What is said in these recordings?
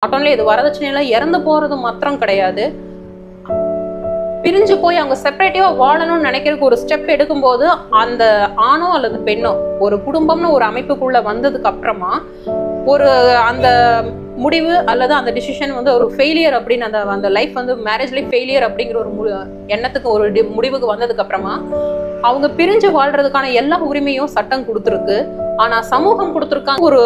Not only இது வரதட்சணையில இறந்து போறது மாத்திரம் கிடையாது, பிரிஞ்சு போய் அவங்க செப்பரேட்டிவா வாழணும்னு நினைக்கிறதுக்கு ஒரு ஸ்டெப் எடுக்கும்போது அந்த ஆணோ அல்லது பெண்ணோ ஒரு குடும்பம்னு ஒரு அமைப்புக்குள்ள வந்ததுக்கு அப்புறமா ஒரு அந்த முடிவு அல்லது அந்த டிசிஷன் வந்து ஒரு ஃபெயிலியர் அப்படின்னு அந்த லைஃப் வந்து மேரேஜ் லைஃப் ஃபெயிலியர் அப்படிங்கிற ஒரு எண்ணத்துக்கு ஒரு முடிவுக்கு வந்ததுக்கு அப்புறமா அவங்க பிரிஞ்சு வாழ்றதுக்கான எல்லா உரிமையும் சட்டம் கொடுத்துருக்கு. ஆனா சமூகம் கொடுத்துருக்காங்க ஒரு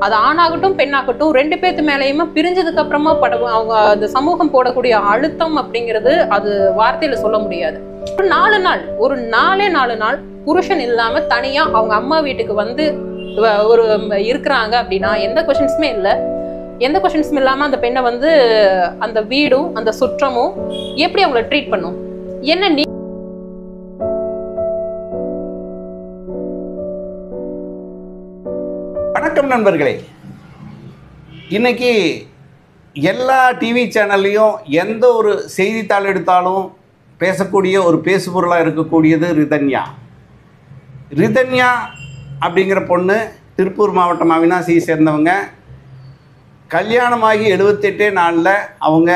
அது ஆணாகட்டும் பெண்ணாகட்டும் ரெண்டு பேர்த்து மேலேயுமே பிரிஞ்சதுக்கு அப்புறமா அவங்க அந்த சமூகம் போடக்கூடிய அழுத்தம் அப்படிங்கிறது அது வார்த்தையில சொல்ல முடியாது. ஒரு 4 நாள் புருஷன் இல்லாம தனியா அவங்க அம்மா வீட்டுக்கு வந்து ஒரு இருக்கிறாங்க அப்படின்னா எந்த கொஸ்டின்ஸுமே இல்லை. எந்த கொஸ்டின்ஸும் இல்லாம அந்த பெண்ணை வந்து அந்த வீடும் அந்த சுற்றமும் எப்படி அவங்கள ட்ரீட் பண்ணும்? என்ன வணக்கம் நண்பர்களே, இன்னைக்கு எல்லா டிவி சேனல்லையும் எந்த ஒரு செய்தித்தாள் எடுத்தாலும் பேசக்கூடிய ஒரு பேசுபொருளாக இருக்கக்கூடியது ரிதன்யா அப்படிங்கிற பொண்ணு திருப்பூர் மாவட்டம் அவினாசியை சேர்ந்தவங்க. கல்யாணமாகி 78 நாளில் அவங்க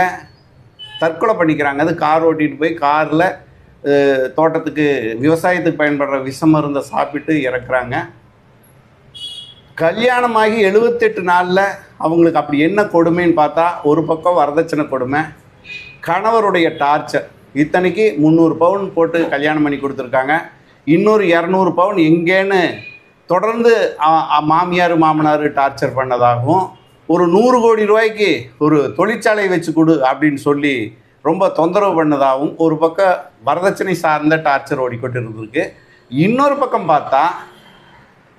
தற்கொலை பண்ணிக்கிறாங்க. அது கார் ஓட்டிகிட்டு போய் காரில் தோட்டத்துக்கு விவசாயத்துக்கு பயன்படுற விஷ மருந்தை சாப்பிட்டு இறக்குறாங்க. கல்யாணமாகி 78 நாளில் அவங்களுக்கு அப்படி என்ன கொடுமைன்னு பார்த்தா, ஒரு பக்கம் வரதட்சணை கொடுமை, கணவருடைய டார்ச்சர். இத்தனைக்கு 300 பவுன் போட்டு கல்யாணம் பண்ணி கொடுத்துருக்காங்க. இன்னொரு 200 பவுன் எங்கேன்னு தொடர்ந்து மாமியார் மாமனார் டார்ச்சர் பண்ணதாகவும், ஒரு 100 கோடி ரூபாய்க்கு ஒரு தொழிற்சாலை வச்சு கொடு அப்படின்னு சொல்லி ரொம்ப தொந்தரவு பண்ணதாகவும் ஒரு பக்கம் வரதட்சணை சார்ந்த டார்ச்சர் ஓடிக்கொண்டு இருந்திருக்கு. இன்னொரு பக்கம் பார்த்தா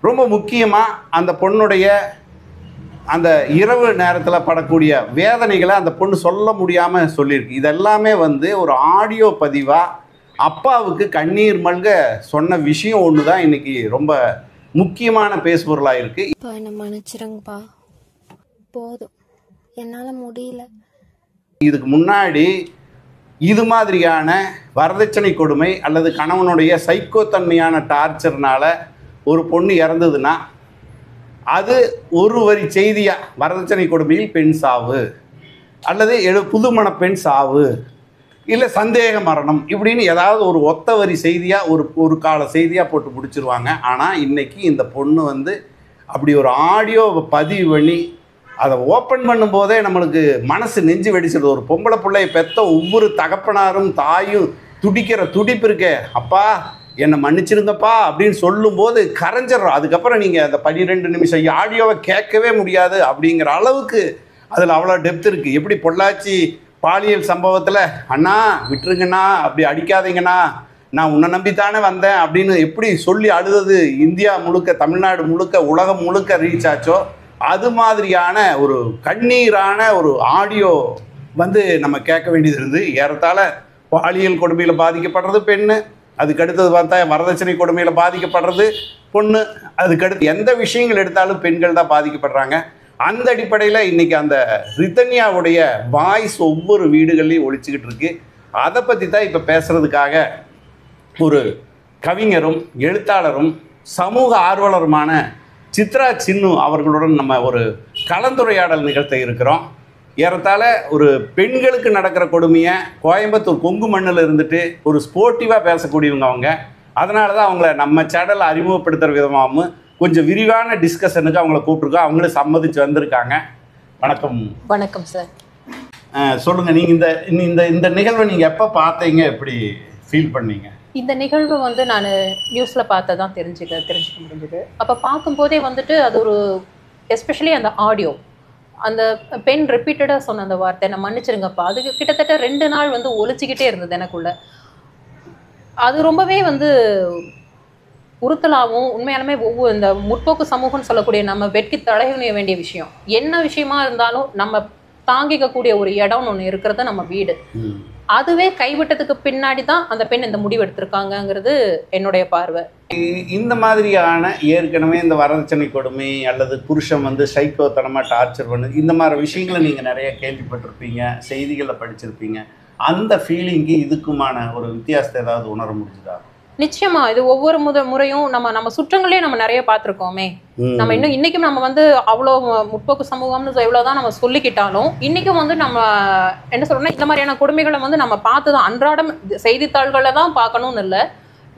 ரொம்ப முக்கியமாக அந்த பொண்ணுடைய அந்த இரவு நேரத்தில் படக்கூடிய வேதனைகளை அந்த பொண்ணு சொல்ல முடியாமல் சொல்லியிருக்கு. இதெல்லாமே வந்து ஒரு ஆடியோ பதிவாக அப்பாவுக்கு கண்ணீர் மல்க சொன்ன விஷயம் ஒன்று தான் இன்றைக்கி ரொம்ப முக்கியமான பேசுபொருளாக இருக்குது. இப்போ என்னை மன்னிச்சிருங்கப்பா, போதும், என்னால் முடியல. இதுக்கு முன்னாடி இது மாதிரியான வரதட்சணை கொடுமை அல்லது கணவனுடைய சைக்கோத்தன்மையான டார்ச்சர்னால ஒரு பொண்ணு இறந்ததுன்னா அது ஒரு வரி செய்தியாக வரதட்சணை கொடுமையில் பெண் சாவு அல்லது புதுமண பெண் சாவு இல்லை சந்தேக மரணம் இப்படின்னு ஏதாவது ஒரு ஒத்த வரி செய்தியாக ஒரு கால செய்தியாக போட்டு முடிச்சிருவாங்க. ஆனால் இன்றைக்கி இந்த பொண்ணு வந்து அப்படி ஒரு ஆடியோவை பதிவு பண்ணி அதை ஓப்பன் பண்ணும்போதே நம்மளுக்கு மனசு நெஞ்சு வெடிச்சிடுது. ஒரு பொம்பளை பிள்ளையை பெற்ற ஒவ்வொரு தகப்பனாரும் தாயும் துடிக்கிற துடிப்பு இருக்கே, அப்பா என்னை மன்னிச்சிருங்கப்பா அப்படின்னு சொல்லும்போது கரைஞ்சிடறோம். அதுக்கப்புறம் நீங்கள் அந்த 12 நிமிஷம் ஆடியோவை கேட்கவே முடியாது அப்படிங்கிற அளவுக்கு அதில் அவ்வளோ டெப்த் இருக்குது. எப்படி பொள்ளாச்சி பாலியல் சம்பவத்தில் அண்ணா விட்டுருங்கண்ணா, அப்படி அடிக்காதீங்கண்ணா, நான் உன்னை நம்பித்தானே வந்தேன் அப்படின்னு எப்படி சொல்லி அழுதது இந்தியா முழுக்க, தமிழ்நாடு முழுக்க, உலகம் முழுக்க ரீச் ஆச்சோ, அது மாதிரியான ஒரு கண்ணீரான ஒரு ஆடியோ வந்து நம்ம கேட்க வேண்டியது இருந்து, ஏறத்தாழ பாலியல் கொடுமையில் பாதிக்கப்படுறது பெண்ணு, அதுக்கடுத்தது பார்த்தா வரதட்சணை கொடுமையில் பாதிக்கப்படுறது பொண்ணு, அதுக்கடுத்து எந்த விஷயங்கள் எடுத்தாலும் பெண்கள் தான் பாதிக்கப்படுறாங்க. அந்த அடிப்படையில் இன்றைக்கி அந்த ரிதன்யாவுடைய வாய்ஸ் ஒவ்வொரு வீடுகள்லையும் ஒழிச்சிக்கிட்டு இருக்கு. அதை பற்றி தான் இப்போ பேசுகிறதுக்காக ஒரு கவிஞரும் எழுத்தாளரும் சமூக ஆர்வலருமான சித்ரா சின்னு அவர்களுடன் நம்ம ஒரு கலந்துரையாடல் நிகழ்த்த இருக்கிறோம். ஏறத்தாழ ஒரு பெண்களுக்கு நடக்கிற கொடுமையை கோயம்புத்தூர் கொங்கு மண்ணில் இருந்துட்டு ஒரு ஸ்போர்ட்டிவாக பேசக்கூடியவங்க அவங்க. அதனால தான் அவங்கள நம்ம சேனலில் அறிமுகப்படுத்துகிற விதமாகவும் கொஞ்சம் விரிவான டிஸ்கஷனுக்கு அவங்கள கூப்பிட்ருக்கோம். அவங்களே சம்மதிச்சு வந்திருக்காங்க. வணக்கம். வணக்கம் சார். சொல்லுங்கள், நீங்கள் இந்த இந்த நிகழ்வை நீங்கள் எப்போ பார்த்தீங்க, எப்படி ஃபீல் பண்ணீங்க? இந்த நிகழ்வு வந்து நான் நியூஸில் பார்த்ததான் தெரிஞ்சுக்க முடிஞ்சுது. அப்போ பார்க்கும்போதே வந்துட்டு அது ஒரு எஸ்பெஷலி அந்த ஆடியோ, அந்த பெண் ரிப்பீட்டடாக சொன்ன அந்த வார்த்தை நான் மன்னிச்சிருங்கப்பா, அதுக்கு கிட்டத்தட்ட 2 நாள் வந்து ஒழிச்சிக்கிட்டே இருந்தது எனக்குள்ள. அது ரொம்பவே வந்து உறுத்தலாகவும் உண்மையாலுமே இந்த முற்போக்கு சமூகம்னு சொல்லக்கூடிய நம்ம வெட்கி தலையுணிய வேண்டிய விஷயம், என்ன விஷயமா இருந்தாலும் நம்ம தாங்கிக்கக்கூடிய ஒரு இடம்னு ஒன்று இருக்கிறது நம்ம வீடு. அதுவே கைவிட்டதுக்கு பின்னாடி தான் அந்த பெண் இந்த முடிவு எடுத்திருக்காங்கிறது என்னுடைய பார்வை. இந்த மாதிரியான ஏற்கனவே இந்த வரதட்சணை கொடுமை அல்லது புருஷன் வந்து சைக்கோத்தனமாக டார்ச்சர் பண்ணு, இந்த மாதிரி விஷயங்களை நீங்கள் நிறைய கேள்விப்பட்டிருப்பீங்க, செய்திகளில் படிச்சிருப்பீங்க. அந்த ஃபீலிங்கு இதுக்குமான ஒரு வித்தியாசத்தை ஏதாவது உணர முடிஞ்சுதா? நிச்சயமா இது ஒவ்வொரு முறையும் நம்ம சுற்றங்களே நம்ம நிறைய பார்த்திருக்கோமே. நம்ம இன்னைக்கும் நம்ம வந்து அவ்வளவு முற்போக்கு சமூகம்னு எவ்வளவுதான் நம்ம சொல்லிக்கிட்டாலும் இன்னைக்கும் வந்து நம்ம என்ன சொல்றோம்னா இந்த மாதிரியான கொடுமைகளை வந்து நம்ம பார்த்துதான் அன்றாடம் செய்தித்தாள்களை தான் பார்க்கணும்னு இல்லை,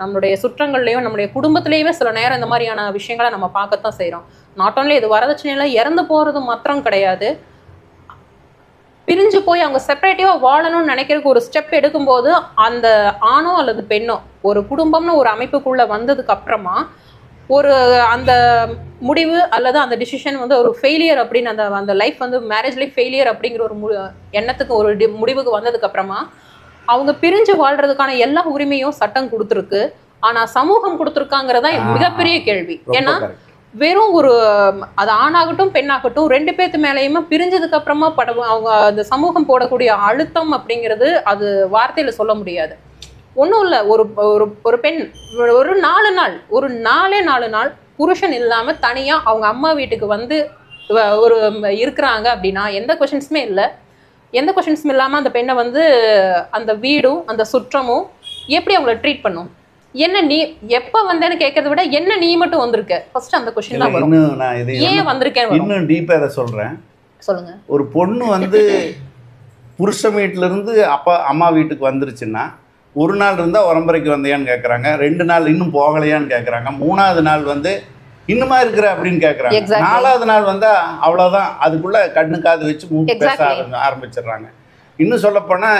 நம்மளுடைய சுற்றங்கள்லயும் நம்மளுடைய குடும்பத்திலேயுமே சில நேரம் இந்த மாதிரியான விஷயங்களை நம்ம பார்க்கத்தான் செய்யறோம். நாட் ஓன்லி இது வரதட்சணையில இறந்து போறது மாத்திரம் கிடையாது, பிரிஞ்சு போய் அவங்க செப்பரேட்டிவா வாழணும்னு நினைக்கிறதுக்கு ஒரு ஸ்டெப் எடுக்கும்போது அந்த ஆணோ அல்லது பெண்ணோ ஒரு குடும்பம்னு ஒரு அமைப்புக்குள்ள வந்ததுக்கு அப்புறமா ஒரு அந்த முடிவு அல்லது அந்த டிசிஷன் வந்து ஒரு ஃபெயிலியர் அப்படின்னு அந்த லைஃப் வந்து மேரேஜ் லைஃப் ஃபெயிலியர் அப்படிங்கிற ஒரு எண்ணத்துக்கு ஒரு முடிவுக்கு வந்ததுக்கு அப்புறமா அவங்க பிரிஞ்சு வாழ்றதுக்கான எல்லா உரிமையும் சட்டம் கொடுத்துருக்கு. ஆனா சமூகம் கொடுத்துருக்காங்கிறதா மிகப்பெரிய கேள்வி. ஏன்னா வெறும் ஒரு அது ஆணாகட்டும் பெண்ணாகட்டும் ரெண்டு பேர்த்து மேலேயுமே பிரிஞ்சதுக்கு அப்புறமா அவங்க அந்த சமூகம் போடக்கூடிய அழுத்தம் அப்படிங்கிறது அது வார்த்தையில சொல்ல முடியாது. ஒன்றும் இல்லை, ஒரு பெண் ஒரு 4 நாள் புருஷன் இல்லாம தனியா அவங்க அம்மா வீட்டுக்கு வந்து ஒரு இருக்கிறாங்க அப்படின்னா எந்த கொஷின்ஸுமே இல்லை. எந்த கொஷின்ஸும் இல்லாம அந்த பெண்ணை வந்து அந்த வீடும் அந்த சுற்றமும் எப்படி அவங்கள ட்ரீட் பண்ணும்? என்ன நீ எப்ப வந்தேன்னு கேட்கறத விட என்ன நீ மட்டும் வந்திருக்க ஃபர்ஸ்ட் அந்த क्वेश्चन தான் வரும். ஏன் வந்திருக்கேன் இன்னும் டீப்பா இத சொல்றேன். சொல்லுங்க. ஒரு பொண்ணு வந்து புருஷ வீட்ல இருந்து அப்பா அம்மா வீட்டுக்கு வந்துருச்சுன்னா ஒரு நாள் இருந்தா உரம்பரைக்கு வந்தியான்னு கேக்குறாங்க, 2 நாள் இன்னும் போகலையான்னு கேக்குறாங்க, 3வது நாள் வந்து இன்னுமா இருக்கிற அப்படின்னு கேக்குறாங்க, 4வது நாள் வந்தா அவ்வளவுதான் அதுக்குள்ள கண்ணு காது வச்சு மூக்கு பேச ஆரம்பிச்சிடுறாங்க. இன்னும் சொல்ல போனா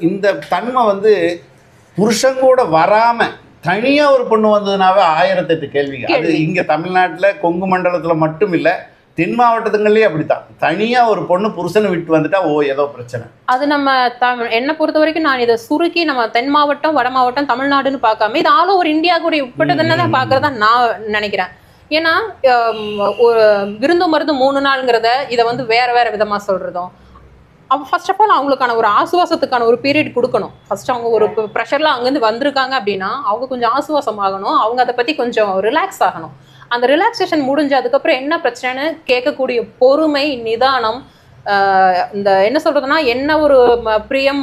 இந்த தன்மை வந்து புருஷன் கூட வராம தனியா ஒரு பொண்ணு வந்ததுனாவே 1008 கேள்விங்க. அது இங்க தமிழ்நாட்டுல கொங்கு மண்டலத்துல மட்டும் இல்ல, தென் மாவட்டத்துங்களே அப்படித்தான். தனியா ஒரு பொண்ணு புருஷனை விட்டு வந்துட்டா ஏதோ பிரச்சனை. அது நம்ம என்ன பொறுத்த வரைக்கும் நான் இதை சுருக்கி நம்ம தென் மாவட்டம் வட மாவட்டம் தமிழ்நாடுன்னு பார்க்காம இது ஆல் ஓவர் இந்தியாவுடைய உட்பட்டதுன்னு தான் பார்க்கறதா நான் நினைக்கிறேன். ஏன்னா ஒரு விருந்து மருந்து 3 நாளுங்கிறத இதை வந்து வேற விதமா சொல்றதும் ஃபர்ஸ்ட் ஆஃப் ஆல் அவங்களுக்கான ஒரு ஆசுவாசத்துக்கான ஒரு பீரியட் கொடுக்கணும். ஃபர்ஸ்ட் அவங்க ஒரு ப்ரெஷர்ல அங்கேருந்து வந்திருக்காங்க அப்படின்னா அவங்க கொஞ்சம் ஆசுவாசம் ஆகணும், அவங்க அதை பத்தி கொஞ்சம் ரிலாக்ஸ் ஆகணும். அந்த ரிலாக்ஸேஷன் முடிஞ்சு அதுக்கப்புறம் என்ன பிரச்சனைன்னு கேட்கக்கூடிய பொறுமை நிதானம் இந்த என்ன சொல்றதுன்னா என்ன ஒரு பிரியம்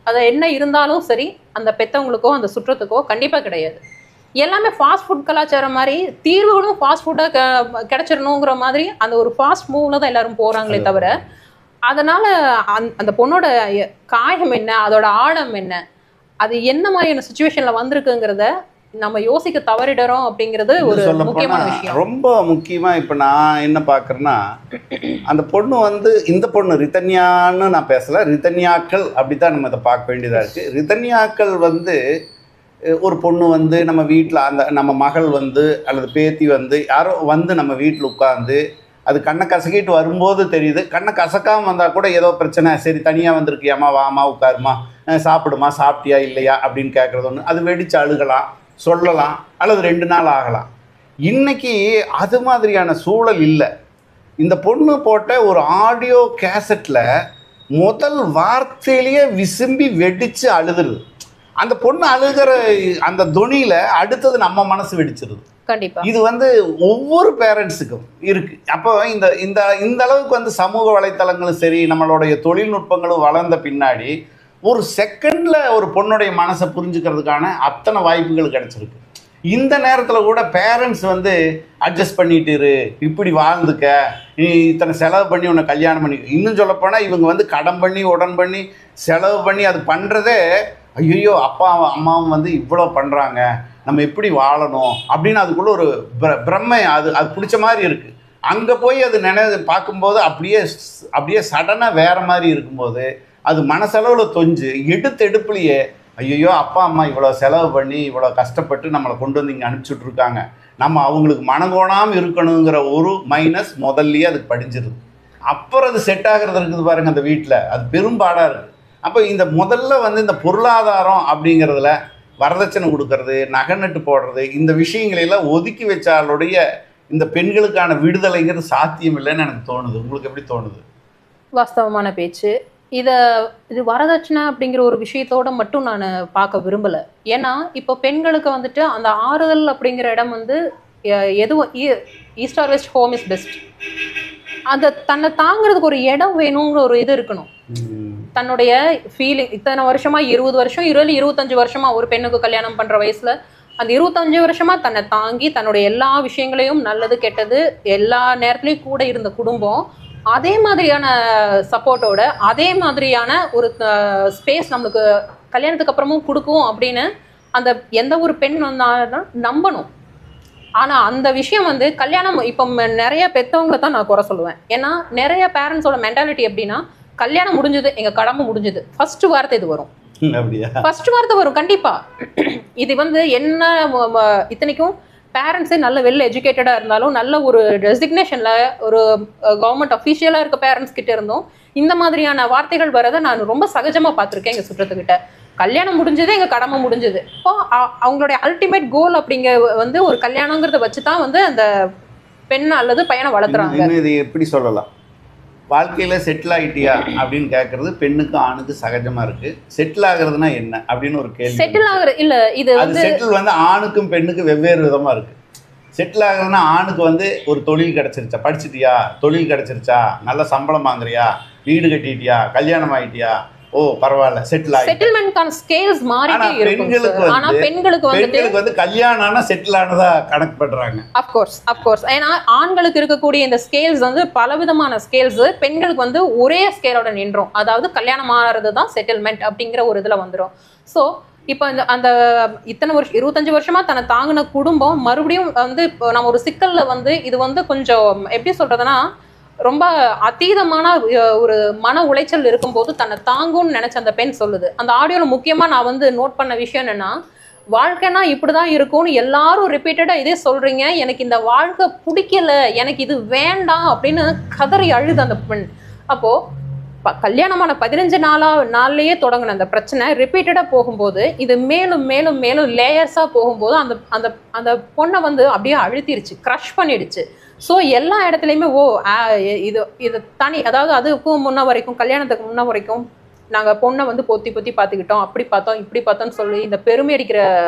அது என்ன இருந்தாலும் சரி அந்த பெத்தவங்களுக்கோ அந்த சுற்றத்துக்கோ கண்டிப்பா கிடையாது. எல்லாமே ஃபாஸ்ட் ஃபுட் கலாச்சாரம் மாதிரி தீர்வுகளும் ஃபாஸ்ட் ஃபுட்டாக கிடைச்சிடணுங்கிற மாதிரி அந்த ஒரு ஃபாஸ்ட் மூவ்ல தான் எல்லாரும் போறாங்களே தவிர அதனால அந்த பொண்ணோட காயம் என்ன, அதோட ஆழம் என்ன, அது என்ன மாதிரியான சிச்சுவேஷன்ல வந்திருக்குங்கிறத நம்ம யோசிக்க தவறிடுறோம் அப்படிங்கிறது ஒரு முக்கியமான விஷயம். ரொம்ப முக்கியமா இப்ப நான் என்ன பாக்குறேன்னா அந்த பொண்ணு வந்து இந்த பொண்ணு ரிதன்யான்னு நான் பேசல, ரிதன்யாக்கள் அப்படித்தான் நம்ம இதை பார்க்க வேண்டியதா இருக்கு. ரிதன்யாக்கள் வந்து ஒரு பொண்ணு வந்து நம்ம வீட்டில் அந்த நம்ம மகள் வந்து அல்லது பேத்தி வந்து யாரோ வந்து நம்ம வீட்டில் உட்காந்து அது கண்ணை கசக்கிட்டு வரும்போது தெரியுது. கண்ணை கசக்காமல் வந்தால் கூட ஏதோ பிரச்சனை, சரி தனியாக வந்திருக்கியாமா வாமா உட்காருமா சாப்பிடுமா சாப்பிட்டியா இல்லையா அப்படின்னு கேட்குறது ஒன்று, அது வெடிச்சு அழுகலாம் சொல்லலாம் அல்லது 2 நாள் ஆகலாம். இன்னைக்கு அது மாதிரியான சூழல் இல்லை. இந்த பொண்ணு போட்ட ஒரு ஆடியோ கேசட்டில் முதல் வார்த்தையிலேயே விசும்பி வெடித்து அழுதுருது. அந்த பொண்ணு அழுகிற அந்த துணியில அடுத்தது நம்ம மனசு வெடிச்சிருது. கண்டிப்பா இது வந்து ஒவ்வொரு பேரண்ட்ஸுக்கும் இருக்கு. அப்போ இந்த அளவுக்கு வந்து சமூக வலைத்தளங்களும் சரி நம்மளுடைய தொழில்நுட்பங்களும் வளர்ந்த பின்னாடி ஒரு செகண்ட்ல ஒரு பொண்ணுடைய மனசை புரிஞ்சுக்கிறதுக்கான அத்தனை வாய்ப்புகள் கிடைச்சிருக்கு. இந்த நேரத்தில் கூட பேரண்ட்ஸ் வந்து அட்ஜஸ்ட் பண்ணிட்டு இரு, இப்படி வாழ்ந்துக்க, நீ இத்தனை செலவு பண்ணி உன்னை கல்யாணம் பண்ணி, இன்னும் சொல்லப்போனால் இவங்க வந்து கடன் பண்ணி உடன் பண்ணி செலவு பண்ணி அது பண்ணுறதே ஐயோ அப்பா அம்மாவும் வந்து இவ்வளோ பண்ணுறாங்க நம்ம எப்படி வாழணும் அப்படின்னு அதுக்குள்ளே ஒரு பிரம்மை அது பிடிச்ச மாதிரி இருக்குது. அங்கே போய் அது பார்க்கும்போது அப்படியே சடனாக வேறு மாதிரி இருக்கும்போது அது மனசளவில் தொஞ்சு எடுப்புலையே ஐயோ அப்பா அம்மா இவ்வளோ செலவு பண்ணி இவ்வளோ கஷ்டப்பட்டு நம்மளை கொண்டு வந்து இங்கே அனுப்பிச்சுட்ருக்காங்க, நம்ம அவங்களுக்கு மனங்கோணாமல் இருக்கணுங்கிற ஒரு மைனஸ் முதல்லையே அதுக்கு படிஞ்சிருது. அப்புறம் அது செட் ஆகிறது இருக்குது பாருங்கள் அந்த வீட்டில், அது பெரும்பாடாக இருக்குது. அப்போ இந்த முதல்ல வந்து இந்த பொருளாதாரம் அப்படிங்கிறதுல வரதட்சணை கொடுக்கறது நகை நட்டு போடுறது இந்த விஷயங்களெல்லாம் ஒதுக்கி வச்சாலுடைய இந்த பெண்களுக்கான விடுதலைங்கிறது சாத்தியம் இல்லைன்னு எனக்கு தோணுது. உங்களுக்கு எப்படி தோணுது? வாஸ்தவமான பேச்சு. இது வரதட்சணை அப்படிங்கிற ஒரு விஷயத்தோட மட்டும் நான் பார்க்க விரும்பலை. ஏன்னா இப்போ பெண்களுக்கு வந்துட்டு அந்த ஆறுதல் அப்படிங்கிற இடம் வந்து எதுவும் east or west home is best. அந்த தன்னை தாங்கிறதுக்கு ஒரு இடம் வேணுங்கிற ஒரு இது இருக்கணும். தன்னுடைய ஃபீலிங் இத்தனை வருஷமா 20 வருஷம் 25 வருஷமா ஒரு பெண்ணுக்கு கல்யாணம் பண்ற வயசுல அந்த 25 வருஷமா தன்னை தாங்கி தன்னுடைய எல்லா விஷயங்களையும் நல்லது கெட்டது எல்லா நேரத்துலையும் கூட இருந்த குடும்பம் அதே மாதிரியான சப்போர்ட்டோட அதே மாதிரியான ஒரு ஸ்பேஸ் நம்மளுக்கு கல்யாணத்துக்கு அப்புறமும் கொடுக்கும் அப்படின்னு அந்த எந்த ஒரு பெண் வந்தாலும் நம்பணும். ஆனால் அந்த விஷயம் வந்து கல்யாணம் இப்போ நிறைய பெற்றவங்களை தான் நான் குறை சொல்லுவேன். ஏன்னா நிறைய பேரண்ட்ஸோட மென்டாலிட்டி எப்படின்னா, கல்யாணம் முடிஞ்சது, எங்கள் கடமை முடிஞ்சது, ஃபர்ஸ்ட் வார்த்தை இது வரும். ஃபர்ஸ்ட் வார்த்தை வரும் கண்டிப்பா. இது வந்து என்ன, இத்தனைக்கும் பேரண்ட்ஸே நல்ல வெல் எஜுகேட்டடாக இருந்தாலும் நல்ல ஒரு ரெசிக்னேஷன்ல ஒரு கவர்மெண்ட் அஃபீஷியலாக இருக்க பேரண்ட்ஸ் கிட்ட இருந்தும் இந்த மாதிரியான வார்த்தைகள் வரதை நான் ரொம்ப சகஜமா பார்த்துருக்கேன். எங்க சுற்றத்துக்கிட்ட கல்யாணம் முடிஞ்சது, எங்க கடமை முடிஞ்சது. இப்போ அவங்களுடைய அல்டிமேட் கோல் அப்படிங்க வந்து ஒரு கல்யாணங்கிறத வச்சுதான் வந்து அந்த பெண் அல்லது பையனை வளர்த்துறாங்க. இது எப்படி சொல்லலாம், வாழ்க்கையில் செட்டில் ஆகிட்டியா அப்படின்னு கேட்கறது பெண்ணுக்கு ஆணுக்கு சகஜமாக இருக்குது. செட்டில் ஆகுறதுனா என்ன அப்படின்னு ஒரு கேள்வி. செட்டில் ஆகுற இல்லை, இது வந்து செட்டில் வந்து ஆணுக்கும் பெண்ணுக்கும் வெவ்வேறு விதமாக இருக்குது. செட்டில் ஆகுறதுனா ஆணுக்கு வந்து ஒரு தொழில் கிடச்சிருச்சா, படிச்சிட்டியா, தொழில் கிடச்சிருச்சா, நல்ல சம்பளம் வாங்குறியா, வீடு கட்டிட்டியா, கல்யாணம் ஆகிட்டியா, ஓ பரவாயில்ல செட்டில் ஆகி. செட்டில்மென்ட்கான ஸ்கேல்ஸ் மாறிட்டே இருக்கும். ஆனா பெண்களுக்கு வந்து கல்யாணம் ஆனா செட்டில் ஆனதா கணக்கு பண்றாங்க. அஃப்கோர்ஸ் ஏன்னா ஆண்களுக்கு இருக்கக்கூடிய இந்த ஸ்கேல்ஸ் வந்து பலவிதமான ஸ்கேல்ஸ், பெண்களுக்கு வந்து ஒரே ஸ்கேலோட நின்றோம். அதாவது கல்யாணம் ஆகிறது தான் செட்டில்மெண்ட் அப்படிங்கிற ஒரு இதுல வந்துடும். ஸோ இப்போ அந்த இத்தனை வருஷம் 25 வருஷமா தன்னை தாங்கின குடும்பம் மறுபடியும் வந்து நம்ம ஒரு சிக்கல்ல வந்து இது வந்து கொஞ்சம் எப்படி சொல்றதுன்னா, ரொம்ப அதீதமான ஒரு மன உளைச்சல் இருக்கும்போது தன்னை தாங்கும்னு நினைச்ச அந்த பெண் சொல்லுது. அந்த ஆடியோல முக்கியமா நான் வந்து நோட் பண்ண விஷயம் என்னன்னா, வாழ்க்கைனா இப்படிதான் இருக்கும்னு எல்லாரும் ரிப்பீட்டடா இதே சொல்றீங்க, எனக்கு இந்த வாழ்க்கை பிடிக்கல, எனக்கு இது வேண்டாம் அப்படின்னு கதறி அழுது அந்த பெண். அப்போ கல்யாணமான 15 நாள்லயே தொடங்கின அந்த பிரச்சனை ரிப்பீட்டடா போகும்போது இது மேலும் மேலும் மேலும் லேயர்ஸா போகும்போது அந்த அந்த அந்த பொண்ணை வந்து அப்படியே அழுத்திருச்சு, க்ரஷ் பண்ணிடுச்சு. ஸோ எல்லா இடத்துலையுமே இது தனி, அதாவது அதுக்கும் முன்ன வரைக்கும், கல்யாணத்துக்கு முன்ன வரைக்கும் நாங்கள் பொண்ணை வந்து பொத்தி பொத்தி பார்த்துக்கிட்டோம், அப்படி பார்த்தோம் இப்படி பார்த்தோம்னு சொல்லி இந்த பெருமை அடிக்கிற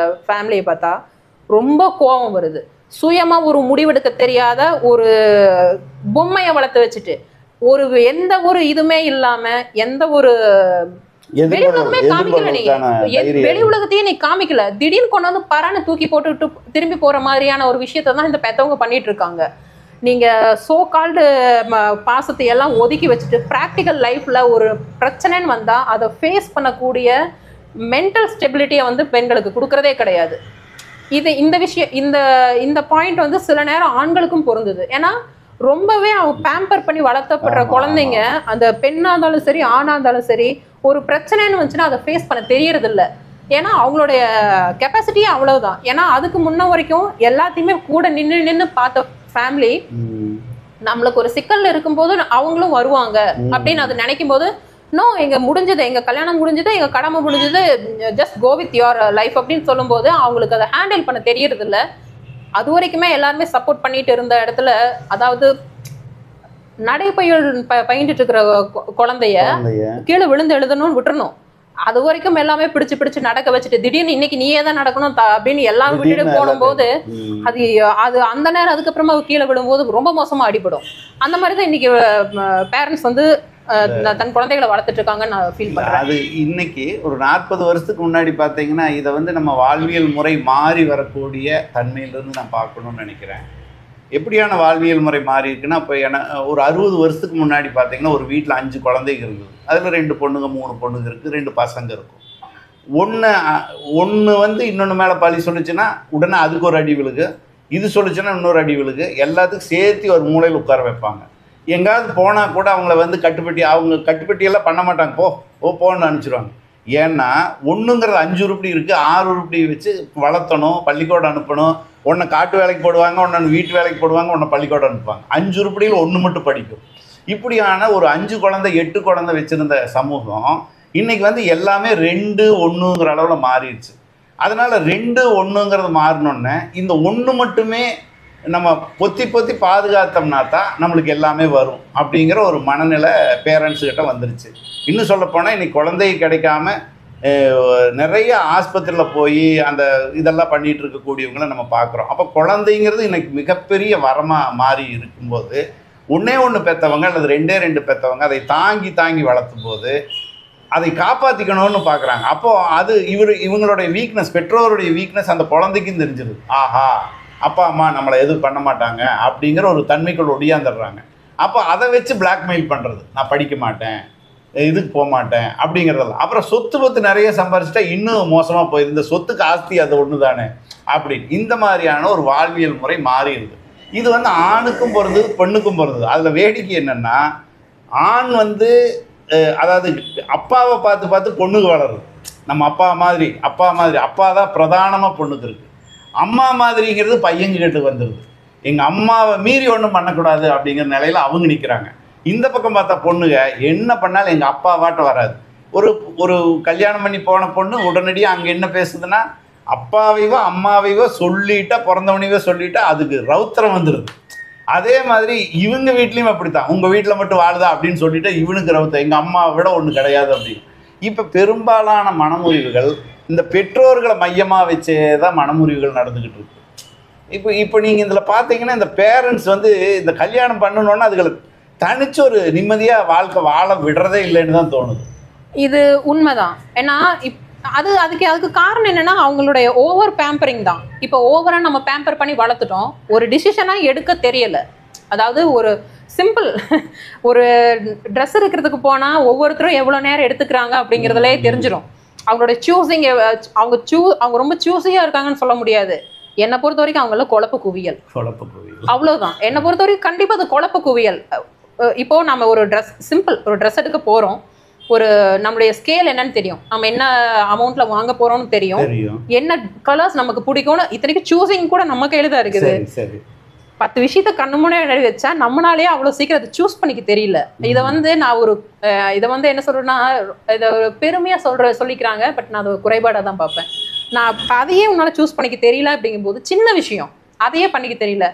ஃபேமிலியை பார்த்தா ரொம்ப கோபம் வருது. சுயமாக ஒரு முடிவெடுக்க தெரியாத ஒரு பொம்மையை வளர்த்து வச்சுட்டு ஒரு எந்த ஒரு இதுவுமே இல்லாம, எந்த ஒரு வெளி உலகமே காமிக்கல, நீ வெளி உலகத்தையே நீ காமிக்கல, திடீர்னு கொண்டு வந்து பரான்னு தூக்கி போட்டுட்டு திரும்பி போற மாதிரியான ஒரு விஷயத்தை தான் இந்த பெத்தவங்க பண்ணிட்டு இருக்காங்க. நீங்க சோ கால்டு பாசத்தை எல்லாம் ஒதுக்கி வச்சுட்டு ப்ராக்டிக்கல் லைஃப்ல ஒரு பிரச்சனைன்னு வந்தா அதை ஃபேஸ் பண்ணக்கூடிய மென்டல் ஸ்டெபிலிட்டியை வந்து பெண்களுக்கு கொடுக்கறதே கிடையாது. இந்த விஷயம் இந்த பாயிண்ட் வந்து சில நேரம் ஆண்களுக்கும் பொருந்தது. ஏன்னா ரொம்பவே அவங்க பேம்பர் பண்ணி வளர்த்தப்படுற குழந்தைங்க, அந்த பெண்ணா இருந்தாலும் சரி ஆணா இருந்தாலும் சரி, ஒரு பிரச்சனைன்னு வந்துச்சுன்னா அதை ஃபேஸ் பண்ண தெரியறது இல்லை. ஏன்னா அவங்களுடைய கெப்பாசிட்டியே அவ்வளவுதான். ஏன்னா அதுக்கு முன்ன வரைக்கும் எல்லாத்தையுமே கூட நின்று பார்த்த ஃபேமிலி நம்மளுக்கு ஒரு சிக்கல்ல இருக்கும்போது அவங்களும் வருவாங்க அப்படின்னு அது நினைக்கும் போது, நோ எங்க முடிஞ்சது, எங்க கல்யாணம் முடிஞ்சது, எங்க கடமை முடிஞ்சது, just go with your life அப்படின்னு சொல்லும் போது அவங்களுக்கு அதை ஹேண்டில் பண்ண தெரியறது இல்லை. அது வரைக்குமே எல்லாருமே சப்போர்ட் பண்ணிட்டு இருந்த இடத்துல, அதாவது பயின்ட்டு இருக்கிற குழந்தைய கீழே விழுந்து எழுதணும்னு விட்டுறணும். அது வரைக்கும் எல்லாமே பிடிச்சு நடக்க வச்சுட்டு திடீர்னு இன்னைக்கு நீயே தான் நடக்கணும் அப்படின்னு எல்லாரும் விட்டுட்டு போகும்போது அது அந்த நேரம் அதுக்கப்புறமா கீழே விழும்போது ரொம்ப மோசமா அடிபடும். அந்த மாதிரிதான் இன்னைக்கு பேரண்ட்ஸ் வந்து தன் குழந்தைகளை வளர்த்துட்டு இருக்காங்கன்னு நான் ஃபீல் பண்றேன். அது இன்னைக்கு ஒரு 40 வருஷத்துக்கு முன்னாடி பார்த்தீங்கன்னா இதை வந்து நம்ம வாழ்வியல் முறை மாறி வரக்கூடிய தன்மையிலிருந்து நான் பார்க்கணும்னு நினைக்கிறேன். எப்படியான வாழ்வியல் முறை மாறி இருக்குன்னா, இப்போ ஒரு 60 வருஷத்துக்கு முன்னாடி பார்த்தீங்கன்னா ஒரு வீட்டில் 5 குழந்தைங்க இருக்குது. அதில் 2 பொண்ணுங்க 3 பொண்ணுங்க இருக்குது, 2 பசங்க இருக்கும். ஒன்று வந்து இன்னொன்று மேலே பழி சொல்லிச்சுன்னா உடனே அதுக்கு ஒரு அடி விழுகு, இது சொல்லிச்சுன்னா இன்னொரு அடி விழுகு, எல்லாத்துக்கும் சேர்த்து ஒரு மூலையில் உட்கார வைப்பாங்க. எங்காவது போனால் கூட அவங்கள வந்து கட்டுப்பட்டியெல்லாம் பண்ண மாட்டாங்க, போன்னு அனுப்பிச்சிடுவாங்க. ஏன்னா ஒன்றுங்கிறது 5 உருப்படி இருக்குது, 6 உருப்படி வச்சு வளர்த்தணும், பள்ளிக்கூடம் அனுப்பணும். ஒன்றை காட்டு வேலைக்கு போடுவாங்க, ஒன்று வீட்டு வேலைக்கு போடுவாங்க, ஒன்றை பள்ளிக்கூடம் அனுப்புவாங்க. 5 உருப்படியில் 1 மட்டும் படிக்கும். இப்படியான ஒரு 5 குழந்தை 8 குழந்தை வச்சுருந்த சமூகம் இன்றைக்கி வந்து எல்லாமே 2 1ங்கிற அளவில் மாறிடுச்சு. அதனால் 2 1ங்கிறது மாறினோன்னே இந்த 1 மட்டுமே நம்ம பொத்தி பாதுகாத்தோம்னா தான் நம்மளுக்கு எல்லாமே வரும் அப்படிங்கிற ஒரு மனநிலை பேரண்ட்ஸுக்கிட்ட வந்துருச்சு. இன்னும் சொல்லப்போனால் இன்றைக்கி குழந்தை கிடைக்காம நிறைய ஆஸ்பத்திரியில் போய் அந்த இதெல்லாம் பண்ணிகிட்டு இருக்கக்கூடியவங்களை நம்ம பார்க்குறோம். அப்போ குழந்தைங்கிறது இன்றைக்கி மிகப்பெரிய வரமாக மாறி இருக்கும்போது, ஒன்றே ஒன்று பெற்றவங்க அல்லது 2 பெற்றவங்க அதை தாங்கி வளர்த்தும் போது அதை காப்பாற்றிக்கணும்னு பார்க்குறாங்க. அப்போது அது இவங்களுடைய வீக்னஸ், பெற்றோருடைய வீக்னஸ் அந்த குழந்தைக்கும் தெரிஞ்சிருது. ஆஹா, அப்பா அம்மா நம்மளை எதுவும் பண்ண மாட்டாங்க அப்படிங்கிற ஒரு தன்மைக்குள் ஒடியாந்துடுறாங்க. அப்போ அதை வச்சு பிளாக்மெயில் பண்ணுறது, நான் படிக்க மாட்டேன், இதுக்கு போக மாட்டேன் அப்படிங்கிறதெல்லாம். அப்புறம் சொத்து நிறைய சம்பாரிச்சிட்டா இன்னும் மோசமாக போயிடுது, இந்த சொத்துக்கு ஆஸ்தி அது ஒன்று தானே அப்படின்னு இந்த மாதிரியான ஒரு வாழ்வியல் முறை மாறிடுது. இது வந்து ஆணுக்கும் பொருந்தது, பெண்ணுக்கும் பொருந்தது. அதில் வேடிக்கை என்னென்னா, ஆண் வந்து அதாவது அப்பாவை பார்த்து பார்த்து பொண்ணுக்கு வளருது. நம்ம அப்பா மாதிரி அப்பா தான் பிரதானமாக பொண்ணுக்கு இருக்குது. அம்மா மாதிரிங்கிறது பையன்கிட்ட வந்துடுது. எங்கள் அம்மாவை மீறி ஒன்றும் பண்ணக்கூடாது அப்படிங்கிற நிலையில் அவங்க நிற்கிறாங்க. இந்த பக்கம் பார்த்தா பொண்ணுங்க என்ன பண்ணாலும் எங்கள் அப்பாவாட்ட வராது. ஒரு கல்யாணம் பண்ணி போன பொண்ணு உடனடியாக அங்கே என்ன பேசுதுன்னா, அப்பாவையோ அம்மாவையோ சொல்லிட்டா, பிறந்தவனையோ சொல்லிட்டா அதுக்கு ரௌத்திரம் வந்துடுது. அதே மாதிரி இவங்க வீட்லேயும் அப்படித்தான், உங்கள் வீட்டில் மட்டும் வாழுதா அப்படின்னு சொல்லிட்டு இவனுக்கு ரௌத்திரம், எங்கள் அம்மாவை விட ஒன்று கிடையாது அப்படின்னு. இப்போ பெரும்பாலான மனமுறிவுகள் இந்த பெற்றோர்களை மையமாக வச்சே தான் மனமுறிவுகள் நடந்துக்கிட்டு இருக்கு. இப்போ நீங்கள் இதில் பார்த்தீங்கன்னா, இந்த பேரண்ட்ஸ் வந்து இந்த கல்யாணம் பண்ணணுன்னா அதுகளை தனிச்சு ஒரு நிம்மதியாக வாழ்க்கை வாழ விடுறதே இல்லைன்னு தான் தோணுது. இது உண்மைதான். ஏன்னா அதுக்கு காரணம் என்னன்னா, அவங்களுடைய ஓவர் பேம்பரிங் தான். இப்போ ஓவராக நம்ம பேம்பர் பண்ணி வளர்த்துட்டோம், ஒரு டிசிஷனாக எடுக்க தெரியலை. அதாவது ஒரு சிம்பிள் ஒரு ட்ரெஸ் இருக்கிறதுக்கு போனால் ஒவ்வொருத்தரும் எவ்வளோ நேரம் எடுத்துக்கிறாங்க அப்படிங்கிறதுலே தெரிஞ்சிடும். அவங்களோட சூஸிங், அவங்க ரொம்ப சூஸியாக இருக்காங்கன்னு சொல்ல முடியாது. என்னை பொறுத்த வரைக்கும் அவங்கள குழப்ப குவியல் அவ்வளோதான். என்னை பொறுத்த வரைக்கும் கண்டிப்பாக அது குழப்ப குவியல். இப்போ நம்ம ஒரு ட்ரெஸ் எடுக்க போகிறோம், ஒரு நம்மளுடைய ஸ்கேல் என்னன்னு தெரியும், நம்ம என்ன அமௌண்ட்ல வாங்க போறோம்னு தெரியும், என்ன கலர்ஸ் நமக்கு பிடிக்கும்னு. இத்தனைக்கு சூஸிங் கூட நம்ம கையில தான் இருக்குது. 10 விஷயத்த கண்ணு முன்னாடி வச்சா நம்மளாலேயே அவ்வளோ சீக்கிரம் அதை சூஸ் பண்ணிக்க தெரியல. இதை வந்து நான் இதை வந்து என்ன சொல்றேன்னா, இதை ஒரு பெருமையாக சொல்லிக்கிறாங்க. பட் நான் அதை குறைபாடாக தான் பார்ப்பேன். நான் அதையே உன்னால் சூஸ் பண்ணிக்க தெரியல அப்படிங்கும்போது, சின்ன விஷயம் அதையே பண்ணிக்க தெரியல,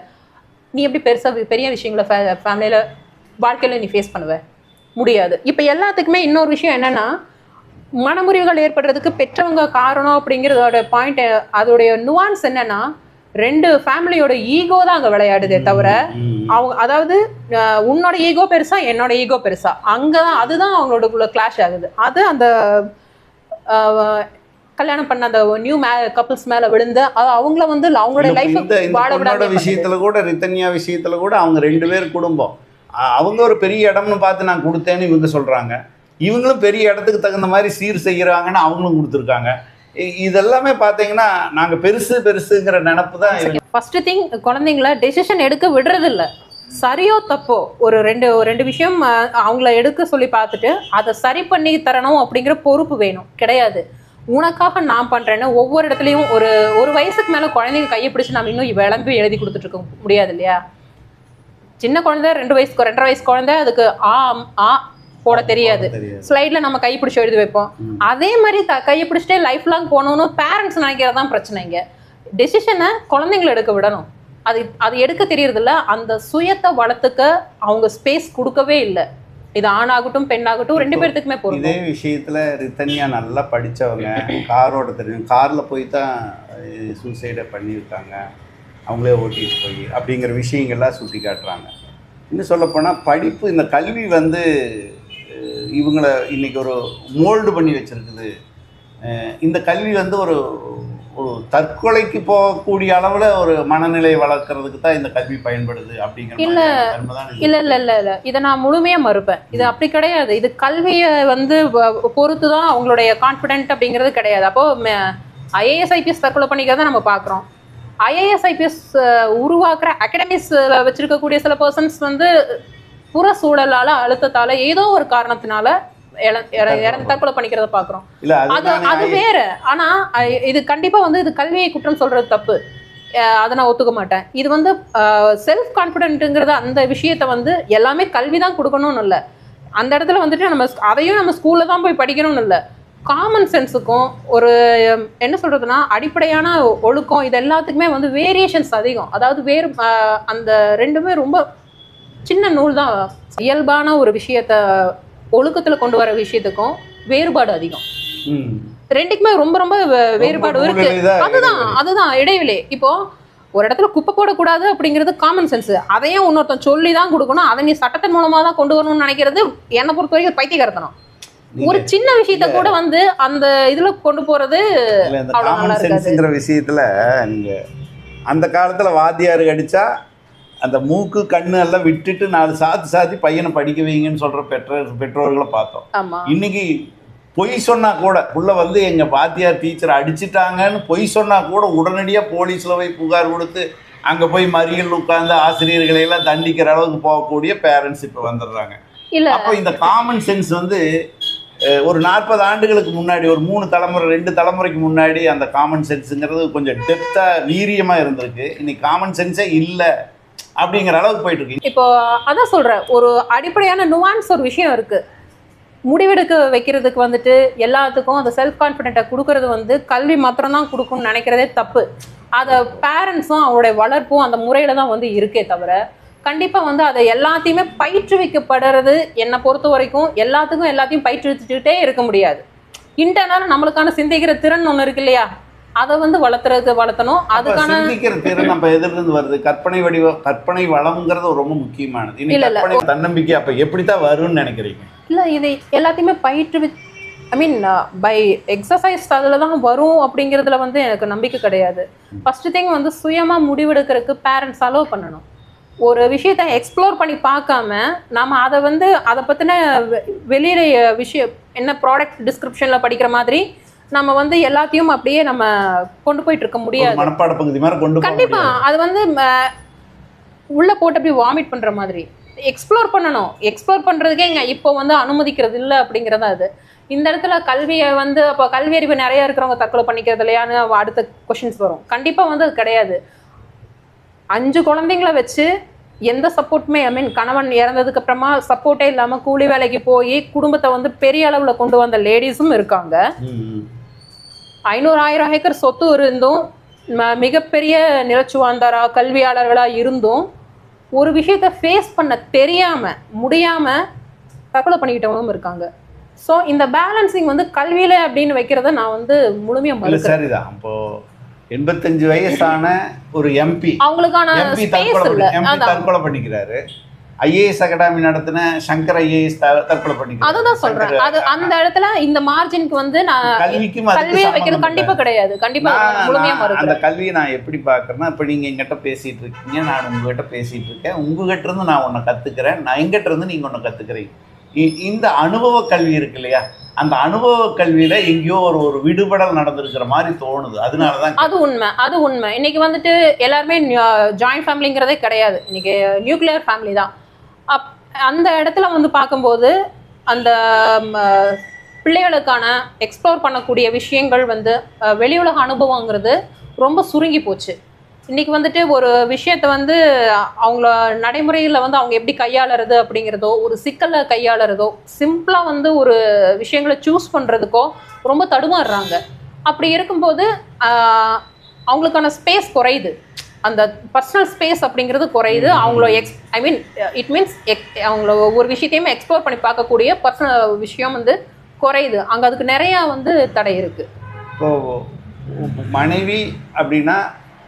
நீ எப்படி பெரிய விஷயங்களை ஃபேமிலியில் வாழ்க்கையில் நீ ஃபேஸ் பண்ணுவ முடியாது. இப்போ எல்லாத்துக்குமே இன்னொரு விஷயம் என்னன்னா, மனமுறிவுகள் ஏற்படுறதுக்கு பெற்றவங்க காரணம் அப்படிங்கிறதோட பாயிண்ட். அதோடைய நுவான்ஸ் என்னன்னா, 2 ஃபேமிலியோட ஈகோ தான் அங்கே விளையாடுதே தவிர, அதாவது உன்னோட ஈகோ பெருசா என்னோட ஈகோ பெருசா, அங்கதான் அதுதான் அவங்களோட கிளாஷ் ஆகுது. அது அந்த கல்யாணம் பண்ண அந்த நியூ கப்பிள்ஸ் மேல விழுந்து அவங்கள வந்து அவங்களோட லைஃப் வாழ விடாத விஷயத்துல கூட, ரித்தன்யா விஷயத்துல கூட அவங்க 2 பேர் குடும்பம், அவங்க ஒரு பெரிய இடம்னு பார்த்து நான் கொடுத்தேன்னு இவங்க சொல்றாங்க. இவங்களும் பெரிய இடத்துக்கு தகுந்த மாதிரி சீர் செய்யறாங்கன்னு அவங்களும் கொடுத்துருக்காங்க. இதெல்லாமே பார்த்தீங்கன்னா நாங்கள் பெருசுங்கிற நினப்பு தான். ஃபர்ஸ்ட் திங், குழந்தைங்கள டெசிஷன் எடுக்க விடுறது இல்லை. சரியோ தப்போ ஒரு ரெண்டு விஷயம் அவங்கள எடுக்க சொல்லி பார்த்துட்டு அதை சரி பண்ணி தரணும் அப்படிங்கிற பொறுப்பு வேணும். கிடையாது உனக்காக நான் பண்ணுறேன்னு ஒவ்வொரு இடத்துலையும் ஒரு வயசுக்கு மேலே குழந்தைங்க கையை பிடிச்சி நம்ம இன்னும் விளம்பி எழுதி கொடுத்துட்டு இருக்க முடியாது இல்லையா? சின்ன குழந்தை 2.5 வயசு குழந்தை, அதுக்கு ஆ போட தெரியாது, ஸ்லைட்ல நம்ம கை பிடிச்சி எழுதி வைப்போம். அதே மாதிரி கையை பிடிச்சிட்டே லைஃப் லாங் போகணும்னு பேரண்ட்ஸ் நினைக்கிறதான் பிரச்சனைங்க. டெசிஷனை குழந்தைங்களை எடுக்க விடணும், அது எடுக்க தெரியறது இல்லை. அந்த சுயத்தை வளர்த்துக்க அவங்க ஸ்பேஸ் கொடுக்கவே இல்லை. இது ஆணாகட்டும் பெண்ணாகட்டும் 2 பேர்த்துக்குமே போகும். இதே விஷயத்துல ரித்தன்யா நல்லா படிச்சவங்க, காரோட தெரியும், கார்ல போய் தான் சூசைடை பண்ணியிருக்காங்க, அவங்களே ஓட்டிட்டு போய் அப்படிங்கிற விஷயங்கள்லாம் சுட்டி காட்டுறாங்க. இன்னும் சொல்லப்போனால் படிப்பு, இந்த கல்வி வந்து இவங்களை இன்னைக்கு ஒரு மோல்டு பண்ணி வச்சிருக்குது. இந்த கல்வி வந்து ஒரு தற்கொலைக்கு போகக்கூடிய அளவில் ஒரு மனநிலையை வளர்க்கறதுக்கு தான் இந்த கல்வி பயன்படுது அப்படிங்கிற இல்லை. இதை நான் முழுமையாக மறுப்பேன். இது அப்படி கிடையாது. இது கல்வியை வந்து பொறுத்து தான் அவங்களுடைய கான்ஃபிடென்ட் அப்படிங்கிறது கிடையாது. அப்போது IAS IPS தற்கொலை பண்ணிக்கிறத நம்ம பார்க்குறோம். IAS IPS உருவாக்குற அகாடமிக்ஸில் வச்சிருக்கக்கூடிய சில பர்சன்ஸ் வந்து புற சூழலால், அழுத்தத்தால், ஏதோ ஒரு காரணத்தினால தற்கொலை பண்ணிக்கிறத பார்க்குறோம். அது வேற. ஆனால் இது கண்டிப்பாக வந்து இது கல்வியை குற்றம் சொல்றது தப்பு, அதை நான் ஒத்துக்க மாட்டேன். இது வந்து செல்ஃப் கான்ஃபிடென்ட்டுங்கிறது அந்த விஷயத்த வந்து எல்லாமே கல்வி தான் கொடுக்கணும்னு இல்லை. அந்த இடத்துல வந்துட்டு நம்ம ஸ்கூலில் தான் போய் படிக்கணும்னு இல்லை. காமன் சென்ஸுக்கும் ஒரு என்ன சொல்றதுன்னா அடிப்படையான ஒழுக்கம், இது எல்லாத்துக்குமே வந்து வேரியேஷன்ஸ் அதிகம். அதாவது அந்த 2மே ரொம்ப சின்ன நூல் தான். இயல்பான ஒரு விஷயத்த ஒழுக்கத்துல கொண்டு வர விஷயத்துக்கும் வேறுபாடு அதிகம். 2க்குமே ரொம்ப ரொம்ப வேறுபாடு இருக்கு. அதுதான் இடைவெளி. இப்போ ஒரு இடத்துல குப்பை போடக்கூடாது அப்படிங்கிறது காமன் சென்ஸ். அதையும் இன்னொருத்தன் சொல்லி தான் கொடுக்கணும். அதை நீ சட்டத்தின் மூலமா தான் கொண்டு வரணும்னு நினைக்கிறது என்னை பொறுத்த வரைக்கும் பைத்தியக்காரத்தனம். ஒரு சின்ன விஷயத்த கூட வந்து அந்த இதுல கொண்டு போறது இந்த காமன் சென்ஸ்ங்கிற விஷயத்துல நீங்க அந்த காலத்துல வாத்தியார் அடிச்சா அந்த மூக்கு கண்ணு எல்லாம் விட்டுட்டு 4 சாத்தி பையனை படிக்க வைங்கன்னு சொல்ற பெற்றோர்களை பார்த்தோம். இன்னைக்கு பொய் சொன்னா கூட உள்ள வந்து எங்க வாத்தியார் டீச்சர் அடிச்சுட்டாங்கன்னு பொய் சொன்னா கூட உடனடியா போலீஸ்ல போய் புகார் கொடுத்து அங்க போய் மறியல் உட்கார்ந்து ஆசிரியர்களை எல்லாம் தண்டிக்கிற அளவுக்கு போகக்கூடிய பேரண்ட்ஸ் இப்ப வந்துடுறாங்க. அப்போ இந்த காமன் சென்ஸ் வந்து ஒரு 40 ஆண்டுகளுக்கு முன்னாடி ஒரு 3 தலைமுறை 2 தலைமுறைக்கு முன்னாடி அந்த காமன் சென்ஸுங்கிறது கொஞ்சம் டெப்தா வீரியமா இருந்திருக்கு. இன்னைக்கு காமன் சென்ஸே இல்லை அப்படிங்கிற அளவுக்கு போயிட்டு இருக்கு. இப்போ அதான் சொல்றேன், ஒரு அடிப்படையான நுவான்ஸ் ஒரு விஷயம் இருக்கு. முடிவெடுக்க வைக்கிறதுக்கு வந்துட்டு எல்லாத்துக்கும் அந்த செல்ஃப் கான்ஃபிடென்ட்டை கொடுக்கறது வந்து கல்வி மாத்திரம்தான் கொடுக்கும்னு நினைக்கிறதே தப்பு. அதை பேரண்ட்ஸும் அவருடைய வளர்ப்பும் அந்த முறையில தான் வந்து இருக்கே தவிர கண்டிப்பாக வந்து அதை எல்லாத்தையுமே பயிற்றுவிக்கப்படுறது என்னை பொறுத்த வரைக்கும் எல்லாத்தையும் பயிற்றுவிச்சுட்டே இருக்க முடியாது. இன்டர்னலாக நம்மளுக்கான சிந்திக்கிற திறன் ஒன்று இருக்கு இல்லையா, அதை வந்து வளர்த்தணும். அதுக்கான சிந்திக்கிற திறன் நம்ம எதிர்ந்து வருது. கற்பனை வளம்ங்கிறது ரொம்ப முக்கியமானது. இல்ல தன்னம்பிக்கை அப்ப எப்படித்தான் வரும்னு நினைக்கிறீங்க? இல்லை, இதை எல்லாத்தையுமே ஐ மீன் பை எக்ஸசைஸ் அதில் தான் வரும் அப்படிங்கிறதுல வந்து எனக்கு நம்பிக்கை கிடையாது. ஃபர்ஸ்ட் திங் வந்து சுயமாக முடிவெடுக்கிறதுக்கு பேரண்ட்ஸ் அலோவ் பண்ணணும். ஒரு விஷயத்தை எக்ஸ்ப்ளோர் பண்ணி பார்க்காம நம்ம அதை பற்றின வெளியில விஷயம் என்ன ப்ராடக்ட் டிஸ்கிரிப்ஷனில் படிக்கிற மாதிரி நம்ம வந்து எல்லாத்தையும் அப்படியே நம்ம கொண்டு போயிட்டு இருக்க முடியாது. மனப்பாட பகுதி மாதிரி கொண்டு கண்டிப்பா அது வந்து உள்ள போட்டு அப்படி வாமிட் பண்ற மாதிரி எக்ஸ்ப்ளோர் பண்ணணும். எக்ஸ்ப்ளோர் பண்றதுக்கே இங்க இப்போ வந்து அனுமதிக்கிறது இல்லை அப்படிங்கிறதா அது. இந்த இடத்துல கல்வியை வந்து அப்போ கல்வி அறிவு நிறைய இருக்கிறவங்க தற்கொலை பண்ணிக்கிறது இல்லையான்னு அடுத்த கொஷின்ஸ் வரும். கண்டிப்பா வந்து அது கிடையாது. 5 குழந்தைங்கள வச்சு எந்த சப்போர்ட்டுமே ஐ மீன் கணவன் இறந்ததுக்கு அப்புறமா சப்போர்ட்டே இல்லாம கூலி வேலைக்கு போய் குடும்பத்தை வந்து பெரிய அளவுல கொண்டு வந்த லேடிஸும் இருக்காங்க. 500,000 ஏக்கர் சொத்து இருந்தும் மிகப்பெரிய நிலச்சுவாந்தாரா கல்வியாளர்களா இருந்தும் ஒரு விஷயத்த ஃபேஸ் பண்ண தெரியாம முடியாம தற்கொலை பண்ணிக்கிட்டவங்களும் இருக்காங்க. ஸோ இந்த பேலன்சிங் வந்து கல்வியில அப்படின்னு வைக்கிறத நான் வந்து முழுமையா மறுக்கிறேன். சரிதான். இப்போ 85 வயசான ஒரு எம்பி அவங்களுக்கான தற்கொலை பண்ணிக்கிறாரு. ஐஏஎஸ் அகாடமி நடத்தின சங்கர் ஐஏஎஸ் தற்கொலை பண்ணிக்கிறாரு. அதுதான் சொல்றேன். அது அந்த இடத்துல இந்த மார்ஜினுக்கு வந்து நான் கல்வியை வைக்கிறது கண்டிப்பா கிடையாது. கண்டிப்பா முழுமையா மறுக்கிறேன். அந்த கல்வியை நான் எப்படி பாக்குறேன்னா, இப்ப நீங்க எங்கிட்ட பேசிட்டு இருக்கீங்க, நான் உங்ககிட்ட பேசிட்டு இருக்கேன். உங்ககிட்ட இருந்து நான் ஒன்னு கத்துக்கிறேன், நான் எங்கிட்ட இருந்து நீங்க ஒன்னு கத்துக்கிறீங்க. இந்த அனுபவ கல்வி இருக்கு இல்லையா, அந்த அனுபவ கல்வியில எங்கேயோ ஒரு விடுபடல் நடந்திருக்கிற மாதிரி தோணுது. அதனாலதான் அது உண்மை. இன்னைக்கு வந்துட்டு எல்லாருமே ஜாயிண்ட் ஃபேமிலிங்கிறதே கிடையாது. இன்னைக்கு நியூக்ளியர் ஃபேமிலி தான். அந்த இடத்துல வந்து பார்க்கும்போது அந்த பிள்ளைகளுக்கான எக்ஸ்ப்ளோர் பண்ணக்கூடிய விஷயங்கள் வந்து வெளியுலக அனுபவங்கிறது ரொம்ப சுருங்கி போச்சு. இன்னைக்கு வந்துட்டு ஒரு விஷயத்த வந்து அவங்கள நடைமுறையில் வந்து அவங்க எப்படி கையாளுறது அப்படிங்கிறதோ, ஒரு சிக்கலை கையாளுறதோ, சிம்பிளா வந்து ஒரு விஷயங்களை சூஸ் பண்றதுக்கோ ரொம்ப தடுமாறுறாங்க. அப்படி இருக்கும்போது அவங்களுக்கான ஸ்பேஸ் குறையுது. அந்த பர்சனல் ஸ்பேஸ் அப்படிங்கிறது குறையுது. அவங்கள ஐ மீன் இட் மீன்ஸ் அவங்கள ஒரு விஷயத்தையுமே எக்ஸ்ப்ளோர் பண்ணி பார்க்கக்கூடிய பர்சனல் விஷயம் வந்து குறையுது. அங்கே அதுக்கு நிறையா வந்து தடை இருக்கு. இப்போ மனைவி அப்படின்னா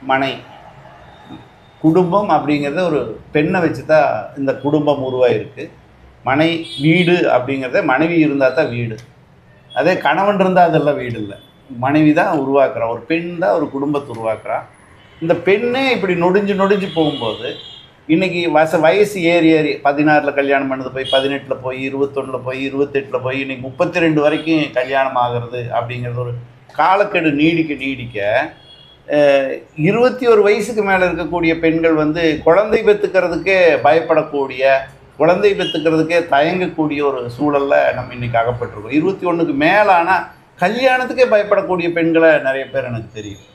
மனை, குடும்பம் அப்படிங்கிறத ஒரு பெண்ணை வச்சு தான் இந்த குடும்பம் உருவாயிருக்கு. வீடு அப்படிங்கிறத மனைவி இருந்தால் தான் வீடு. அதே கணவன் இருந்தால் அதெல்லாம் வீடு இல்லை, மனைவி தான் உருவாக்குறா. ஒரு பெண் தான் ஒரு குடும்பத்தை உருவாக்குறா. இந்த பெண்ணே இப்படி நொடிஞ்சு போகும்போது இன்றைக்கி வயசு ஏறி 16 கல்யாணம் பண்ணது போய் 18 போய் 21 போய் 28 போய் இன்றைக்கி 32 வரைக்கும் கல்யாணம் ஆகிறது அப்படிங்கிறது ஒரு காலக்கெடு நீடிக்க 21 வயசுக்கு மேலே இருக்கக்கூடிய பெண்கள் வந்து குழந்தை பெற்றுக்கிறதுக்கே பயப்படக்கூடிய, குழந்தை பெற்றுக்கிறதுக்கே தயங்கக்கூடிய ஒரு சூழலில் நம்ம இன்றைக்கி அகப்பட்டிருக்கோம். 21க்கு மேலான கல்யாணத்துக்கே பயப்படக்கூடிய பெண்களை நிறைய பேர் எனக்கு தெரியும்.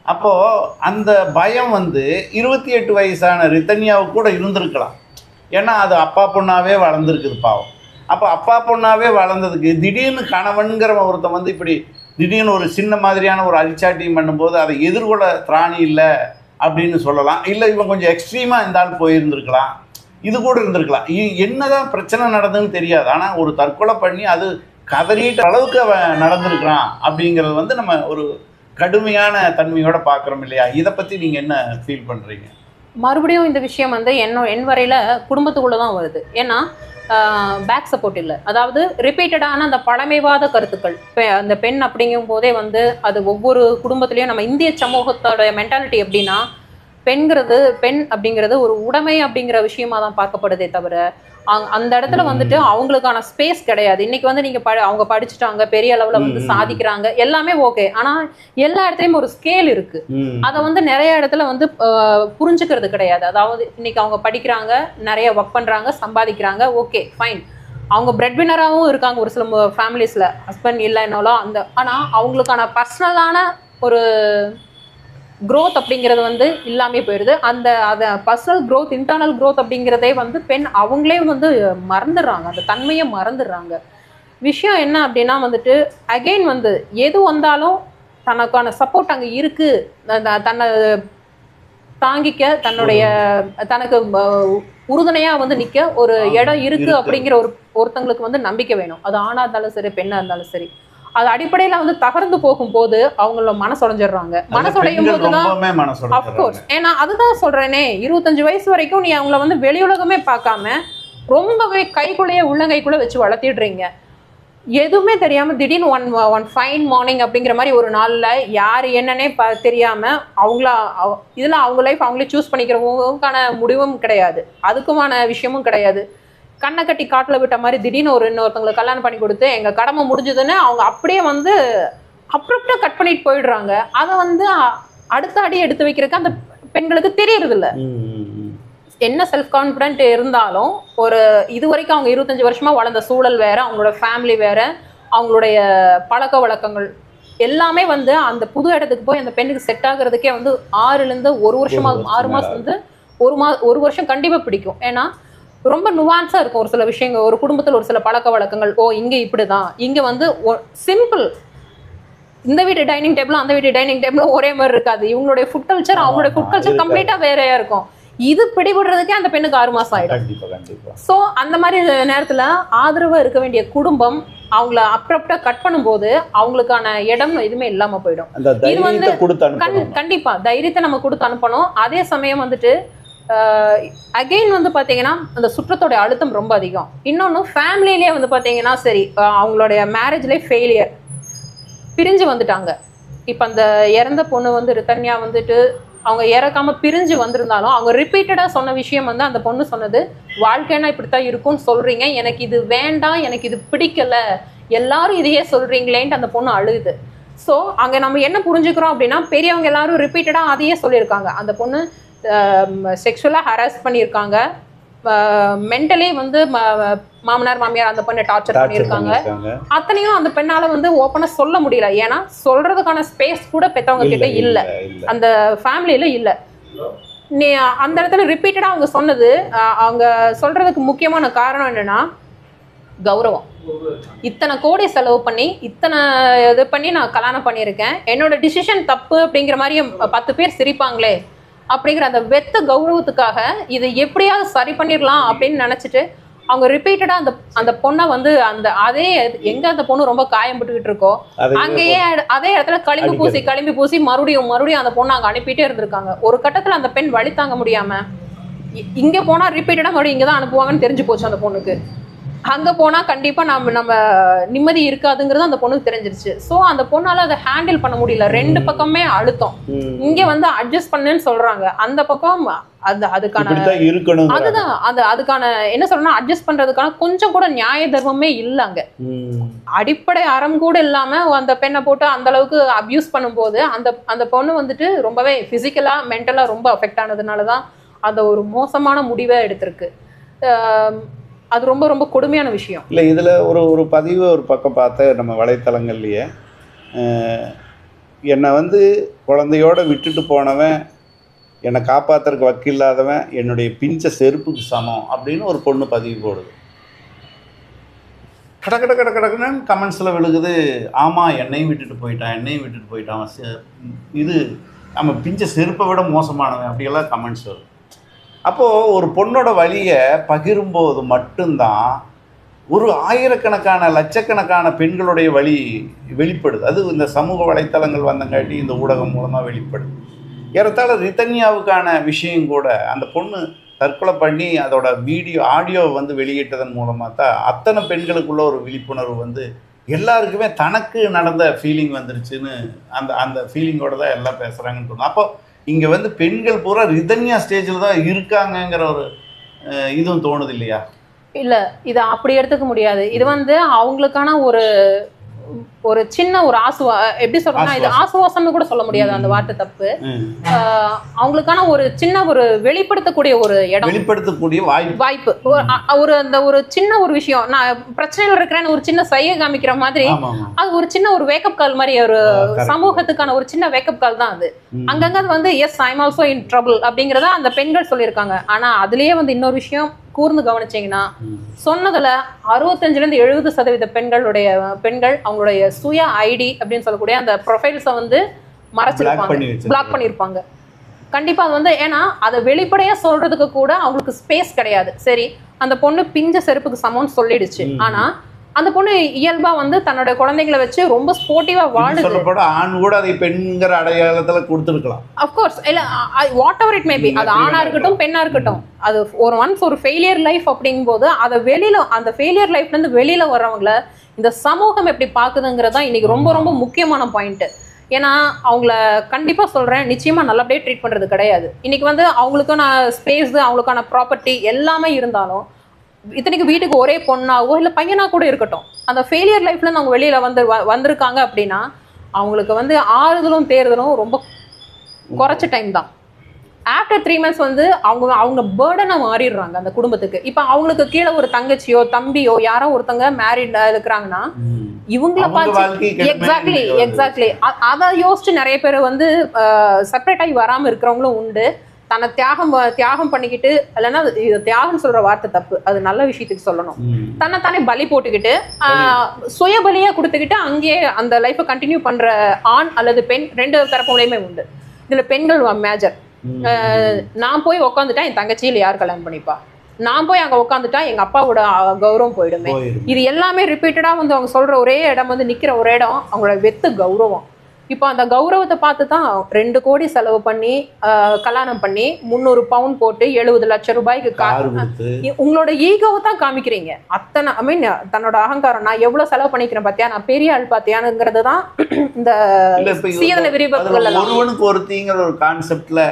அப்போது அந்த பயம் வந்து 28 வயசான ரித்தன்யாவுக்கு கூட இருந்திருக்கலாம். ஏன்னா அது அப்பா பொண்ணாகவே வளர்ந்துருக்குது பாவம். அப்போ அப்பா பொண்ணாகவே வளர்ந்ததுக்கு திடீர்னு கணவன்கிற ஒருத்தன் வந்து இப்படி திடீர்னு ஒரு சின்ன மாதிரியான ஒரு அழிச்சாட்டியும் பண்ணும்போது அதை எதிர்கொள்ள திராணி இல்லை அப்படின்னு சொல்லலாம். இல்லை இவன் கொஞ்சம் எக்ஸ்ட்ரீமாக இருந்தாலும் போயிருந்துருக்கலாம், இது கூட இருந்திருக்கலாம். என்னதான் பிரச்சனை நடந்ததுன்னு தெரியாது. ஆனால் ஒரு தற்கொலை பண்ணி அது கதறிட்ட அளவுக்கு அவன் நடந்திருக்கிறான் அப்படிங்கிறது வந்து நம்ம ஒரு கடுமையான தன்மையோட பார்க்குறோம் இல்லையா? இதை பற்றி நீங்கள் என்ன ஃபீல் பண்ணுறீங்க? மறுபடியும் இந்த விஷயம் வந்து என் வரையில் குடும்பத்துக்குள்ளே தான் வருது. ஏன்னா பேக் சப்போர்ட் இல்லை. அதாவது ரிப்பீட்டடான அந்த பழமைவாத கருத்துக்கள். அந்த பெண் அப்படிங்கும் போதே வந்து அது ஒவ்வொரு குடும்பத்திலையும் நம்ம இந்திய சமூகத்தோட மென்டாலிட்டி எப்படின்னா, பெண் அப்படிங்கிறது ஒரு உடைமை அப்படிங்கிற விஷயமா தான் பார்க்கப்படுதே தவிர அந்த இடத்துல வந்துட்டு அவங்களுக்கான ஸ்பேஸ் கிடையாது. இன்னைக்கு வந்து நீங்க அவங்க படிச்சுட்டாங்க, பெரிய அளவுல வந்து சாதிக்கிறாங்க, எல்லாமே ஓகே. ஆனா எல்லா இடத்துலயும் ஒரு ஸ்கேல் இருக்கு. அதை வந்து நிறைய இடத்துல வந்து புரிஞ்சுக்கிறது கிடையாது. அதாவது இன்னைக்கு அவங்க படிக்கிறாங்க, நிறைய ஒர்க் பண்றாங்க, சம்பாதிக்கிறாங்க, ஓகே ஃபைன். அவங்க பிரெட் வினராகவும் இருக்காங்க ஒரு சில ஃபேமிலிஸ்ல, ஹஸ்பண்ட் இல்லைன்னாலும் அந்த. ஆனா அவங்களுக்கான பர்சனலான ஒரு க்ரோத் அப்படிங்கிறது வந்து இல்லாமே போயிடுது. அதை பர்சனல் க்ரோத், இன்டர்னல் க்ரோத் அப்படிங்கிறதே வந்து பெண் அவங்களே வந்து மறந்துடுறாங்க, அந்த தன்மையை மறந்துடுறாங்க. விஷயம் என்ன அப்படின்னா வந்துட்டு அகெயின் வந்து எது வந்தாலும் தனக்கான சப்போர்ட் அங்கே இருக்கு, தன்னை தாங்கிக்க, தனக்கு உறுதுணையாக வந்து நிற்க ஒரு இடம் இருக்கு அப்படிங்கிற ஒருத்தங்களுக்கு வந்து நம்பிக்கை வேணும். அது ஆணாக இருந்தாலும் சரி, பெண்ணாக இருந்தாலும் சரி. அது அடிப்படையில வந்து தகர்ந்து போகும்போது அவங்கள மனசுடைஞ்சிடுறாங்க. மனசுடையும் போதுதான் அப்கோர்ஸ். ஏன்னா அதுதான் சொல்றேனே, 25 வயசு வரைக்கும் நீ அவங்கள வந்து வெளியுலகமே பார்க்காம ரொம்பவே கைக்குள்ளேயே உள்ளங்கைக்குள்ள வச்சு வளர்த்திடுறீங்க. எதுவுமே தெரியாம திடீர்னு ஒன் ஃபைன் மார்னிங் அப்படிங்கிற மாதிரி ஒரு நாள்ல யார் என்னன்னே தெரியாம இதுல அவங்க லைஃப் அவங்களே சூஸ் பண்ணிக்கிறவங்களுக்கான முடிவும் கிடையாது, அதுக்குமான விஷயமும் கிடையாது. கண்ணை கட்டி காட்டில் விட்ட மாதிரி திடீர்னு இன்னொருத்தவங்களுக்கு கல்யாணம் பண்ணி கொடுத்து எங்க கடமை முடிஞ்சதுன்னு அவங்க அப்படியே வந்து அப்ரப்டா கட் பண்ணிட்டு போயிடுறாங்க. அதை வந்து அடுத்த அடி எடுத்து வைக்கிறதுக்கு அந்த பெண்களுக்கு தெரியறது இல்லை. என்ன செல்ஃப் கான்ஃபிடென்ட் இருந்தாலும் இது வரைக்கும் அவங்க 25 வருஷமா வளர்ந்த சூழல் வேற, அவங்களோட ஃபேமிலி வேற, அவங்களுடைய பழக்க வழக்கங்கள் எல்லாமே வந்து அந்த புது இடத்துக்கு போய் அந்த பெண்ணுக்கு செட் ஆகுறதுக்கே வந்து 6 வருஷமா 6 மாசம் வந்து ஒரு வருஷம் கண்டிப்பா பிடிக்கும். ஏன்னா ரொம்ப நுவான்ஸா இருக்கும் ஒரு சில விஷயங்கள். ஒரு குடும்பத்தில் ஒரு சில பழக்க வழக்கங்கள், இங்க இப்படிதான், இங்க வந்து சிம்பிள், இந்த வீட்டு டைனிங் டேபிளும் அந்த வீட்டு டைனிங் டேபிளும் ஒரே மாதிரி இருக்காது. இவங்களுடைய ஃபுட் கல்ச்சர் அவங்களுடைய ஃபுட் கல்ச்சர் கம்ப்ளீட்டா வேறையா இருக்கும். இது பிடிபடுறதுக்கே அந்த பெண்ணுக்கு 6 மாசம் ஆயிடும். ஸோ அந்த மாதிரி நேரத்துல ஆதரவா இருக்க வேண்டிய குடும்பம் அவங்கள அப்ரப்டா கட் பண்ணும்போது அவங்களுக்கான இடம் எதுவுமே இல்லாம போயிடும். இது வந்து கண்டிப்பா தைரியத்தை நம்ம கொடுத்து அனுப்பணும். அதே சமயம் வந்துட்டு அகெயின் வந்து பார்த்தீங்கன்னா அந்த சுற்றத்தோட அழுத்தம் ரொம்ப அதிகம். இன்னொன்று ஃபேமிலியிலே வந்து பார்த்தீங்கன்னா சரி, அவங்களுடைய மேரேஜ்லேயே ஃபெயிலியர், பிரிஞ்சு வந்துட்டாங்க. இப்போ அந்த இறந்த பொண்ணு வந்து ரிதன்யா வந்துட்டு அவங்க இறக்காம பிரிஞ்சு வந்திருந்தாலும் அவங்க ரிப்பீட்டடாக சொன்ன விஷயம் வந்து அந்த பொண்ணு சொன்னது, வாழ்க்கைன்னா இப்படித்தான் இருக்கும்னு சொல்றீங்க, எனக்கு இது வேண்டாம், எனக்கு இது பிடிக்கல, எல்லாரும் இதையே சொல்றீங்களேன்ட்டு அந்த பொண்ணு அழுகுது. ஸோ அங்கே நம்ம என்ன புரிஞ்சுக்கிறோம் அப்படின்னா, பெரியவங்க எல்லாரும் ரிப்பீட்டடாக அதையே சொல்லியிருக்காங்க. அந்த பொண்ணு செக்ஷுவலாக ஹராஸ் பண்ணியிருக்காங்க, மென்டலி வந்து மாமனார் மாமியார் அந்த பெண்ணை டார்ச்சர் பண்ணியிருக்காங்க. அத்தனையும் அந்த பெண்ணால வந்து ஓப்பனா சொல்ல முடியல. ஏன்னா சொல்றதுக்கான ஸ்பேஸ் கூட பெற்றவங்க கிட்ட இல்லை, அந்த ஃபேமிலியில இல்லை. நீ அந்த இடத்துல ரிப்பீட்டடா அவங்க சொன்னது, அவங்க சொல்றதுக்கு முக்கியமான காரணம் என்னன்னா கௌரவம். இத்தனை கோடி செலவு பண்ணி இத்தனை இது பண்ணி நான் கல்யாணம் பண்ணியிருக்கேன், என்னோட டிசிஷன் தப்பு அப்படிங்கிற மாதிரி 10 பேர் சிரிப்பாங்களே அப்படிங்கிற அந்த வெத்த கௌரவத்துக்காக இதை எப்படியாவது சரி பண்ணிடலாம் அப்படின்னு நினைச்சிட்டு அவங்க ரிப்பீட்டடா அந்த பொண்ணை வந்து அதே எங்க அந்த பொண்ணு ரொம்ப காயம்பட்டுக்கிட்டு இருக்கோ அங்கேயே அதே இடத்துல களிம்பு பூசி மறுபடியும் அந்த பொண்ணை அங்க அனுப்பிட்டே இருந்திருக்காங்க. ஒரு கட்டத்துல அந்த பெண் வழி தாங்க முடியாம இங்க போனா ரிப்பீட்டடா மறுபடியும் இங்கதான் அனுப்புவாங்கன்னு தெரிஞ்சு போச்சு அந்த பொண்ணுக்கு. அங்க போனா கண்டிப்பா நம்ம நிம்மதி இருக்காதுங்கிறது அந்த பொண்ணுக்கு தெரிஞ்சிருச்சு. சோ அந்த பொண்ணால அதை ஹேண்டில் பண்ண முடியல. 2 பக்கமே அழுத்தம். இங்க வந்து அட்ஜஸ்ட் பண்ணுன்னு சொல்றாங்க, அந்த பக்கம் அதுக்கான அதுதான் அதுக்கான என்ன சொல்றேன்னா அட்ஜஸ்ட் பண்றதுக்கான கொஞ்சம் கூட நியாய தர்மமே இல்லைங்க. அடிப்படை அறம் கூட இல்லாம அந்த பெண்ணை போட்டு அந்த அளவுக்கு அபியூஸ் பண்ணும்போது அந்த பொண்ணு வந்துட்டு ரொம்பவே பிசிக்கலா மென்டலா ரொம்ப அஃபெக்ட் ஆனதுனாலதான் அந்த ஒரு மோசமான முடிவை எடுத்திருக்கு. அது ரொம்ப ரொம்ப கொடுமையான விஷயம். இல்லை, இதில் ஒரு பதிவு ஒரு பக்கம் பார்த்த நம்ம வலைத்தளங்கள்லையே, என்னை வந்து குழந்தையோடு விட்டுட்டு போனவன், என்னை காப்பாற்றுறதுக்கு வக்கில்லாதவன் என்னுடைய பிஞ்ச செருப்புக்கு சமம் அப்படின்னு ஒரு பொண்ணு பதிவு போடுது. கடக்குன்னு கமெண்ட்ஸில் விழுகுது, ஆமாம் என்னையும் விட்டுட்டு போயிட்டான், இது நம்ம பிஞ்ச செருப்பை விட மோசமானவன் அப்படியெல்லாம் கமெண்ட்ஸ் வரும். அப்போது ஒரு பொண்ணோட வழியை பகிரும்போது மட்டும்தான் ஒரு ஆயிரக்கணக்கான லட்சக்கணக்கான பெண்களுடைய வழி வெளிப்படுது. அது இந்த சமூக வலைத்தளங்கள் வந்தங்காட்டி இந்த ஊடகம் மூலமாக வெளிப்படுது. ஏறத்தாழ ரிதன்யாவுக்கான விஷயம் கூட அந்த பொண்ணு தற்கொலை பண்ணி அதோட ஆடியோ வந்து வெளியிட்டதன் மூலமாக தான் அத்தனை பெண்களுக்குள்ள ஒரு விழிப்புணர்வு வந்து எல்லாருக்குமே தனக்கு நடந்த ஃபீலிங் வந்துருச்சுன்னு அந்த அந்த ஃபீலிங்கோட தான் எல்லாம் பேசுகிறாங்கன்னு தோணும். அப்போ இங்கே வந்து பெண்கள் பூரா ரிதன்யா ஸ்டேஜில் தான் இருக்காங்கங்கிற ஒரு இதுவும் தோணுது இல்லையா? இல்லை, இதை அப்படி எடுத்துக்க முடியாது. இது வந்து அவங்களுக்கான ஒரு சின்ன ஒரு எப்படி சொல்றேன்னா, இது ஆசுவாசம்னு கூட சொல்ல முடியாது, அந்த வார்த்தை தப்பு. அவங்களுக்கான ஒரு சின்ன ஒரு வெளிப்படுத்தக்கூடிய ஒரு இடம், வெளிப்படுத்தக்கூடிய வாய்ப்பு, ஒரு சின்ன ஒரு விஷயம். நான் பிரச்சனைகள் இருக்கிறேன்னு ஒரு சின்ன சைகை காமிக்கிற மாதிரி, அது ஒரு சின்ன ஒரு வேக்கப் கால் மாதிரி, ஒரு சமூகத்துக்கான ஒரு சின்ன வேக்கப் கால் தான் அது. அங்கங்க வந்து yes I am also in trouble அப்படிங்கிறத அந்த பெண்கள் சொல்லியிருக்காங்க. ஆனா அதுலயே வந்து இன்னொரு விஷயம் கூர்ந்து கவனிச்சீங்கன்னா, சொன்னதுல 65-70% பெண்கள் அவங்களுடைய சுய ஐடி அப்படின்னு சொல்லக்கூடிய அந்த ப்ரொஃபைல்ஸை வந்து மறைச்சிருப்பாங்க, பிளாக் பண்ணியிருப்பாங்க. கண்டிப்பா அது வந்து, ஏன்னா அதை வெளிப்படையா சொல்றதுக்கு கூட அவங்களுக்கு ஸ்பேஸ் கிடையாது. சரி, அந்த பொண்ணு பிஞ்ச செருப்புக்கு சமம்னு சொல்லிடுச்சு, ஆனா அந்த பொண்ணு இயல்பா வந்து தன்னோட குழந்தைங்களை வச்சு ரொம்ப ஸ்போர்ட்டிவா வாழுது. ஆண் கூட அதை பெண்ங்கிற அடையாளத்துல கொடுத்துருக்கலாம். அஃப்கோர்ஸ், இல்ல what ever it may be, அது ஆணா இருக்கட்டும் பெண்ணா இருக்கட்டும், அது ஒரு ஃபெயிலியர் லைஃப் அப்படிங்கும் போது அதை வெளியில, அந்த ஃபெயிலியர் லைஃப்ல இருந்து வெளியில வர்றவங்கள இந்த சமூகம் எப்படி பாக்குதுங்கிறதா இன்னைக்கு ரொம்ப ரொம்ப முக்கியமான பாயிண்ட். ஏன்னா அவங்கள கண்டிப்பா சொல்றேன், நிச்சயமா நல்லபடியா ட்ரீட் பண்றது கிடையாது. இன்னைக்கு வந்து அவங்களுக்கான ஸ்பேஸ், அவங்களுக்கான ப்ராப்பர்ட்டி எல்லாமே இருந்தாலும், இத்தனைக்கு வீட்டுக்கு ஒரே பொண்ணாவோ இல்லை பையனா கூட இருக்கட்டும், அந்த ஃபெயிலியர் லைஃப்ல அவங்க வெளியில வந்திருக்காங்க அப்படின்னா அவங்களுக்கு வந்து ஆறுதலும் தேர்தலும் ரொம்ப குறைச்ச டைம் தான். ஆஃப்டர் 3 months வந்து அவங்க பேர்டனா மாறிடுறாங்க அந்த குடும்பத்துக்கு. இப்போ அவங்களுக்கு கீழே ஒரு தங்கச்சியோ தம்பியோ யாரோ ஒருத்தங்க மேரிட் இருக்கிறாங்கன்னா, இவங்கள பார்த்து எக்ஸாக்ட்லி அதை யோசிச்சு நிறைய பேர் வந்து செப்பரேட் ஆகி வராம இருக்கிறவங்களும் உண்டு. தன்னை தியாகம் பண்ணிக்கிட்டு, இல்லைன்னா இது தியாகம் சொல்ற வார்த்தை தப்பு, அது நல்ல விஷயத்துக்கு சொல்லணும், தன்னைத்தானே பலி போட்டுக்கிட்டு சுய பலியா கொடுத்துக்கிட்டு அங்கேயே அந்த லைஃபை கண்டினியூ பண்ற ஆண் அல்லது பெண் 2 தரப்புலையுமே உண்டு. இதுல பெண்கள் மேஜர். நான் போய் உக்காந்துட்டா என் தங்கச்சியில் யார் கல்யாணம் பண்ணிப்பா, நான் போய் அங்க உட்காந்துட்டா எங்க அப்பாவோட கௌரவம் போயிடுமே. இது எல்லாமே ரிப்பீட்டடா வந்து அவங்க சொல்ற ஒரே இடம் வந்து நிக்கிற ஒரு இடம் அவங்களோட வெத்து கௌரவம். இப்போ அந்த கௌரவத்தை பார்த்து தான் 2 கோடி செலவு பண்ணி கல்யாணம் பண்ணி 300 பவுண்ட் போட்டு 70 லட்சம் ரூபாய்க்கு உங்களோட ஈகோவை தான் காமிக்கிறீங்க. அத்தனை ஐ மீன் தன்னோட அகங்காரம், நான் எவ்வளவு செலவு பண்ணிக்கிறேன் பாத்தியா, நான் பெரிய ஆள் பாத்தியானுங்கிறது தான் இந்த சீதன விரிவாக்கங்கள். ஒருவனுக்கு ஒருத்திங்கிற ஒரு கான்செப்ட்ல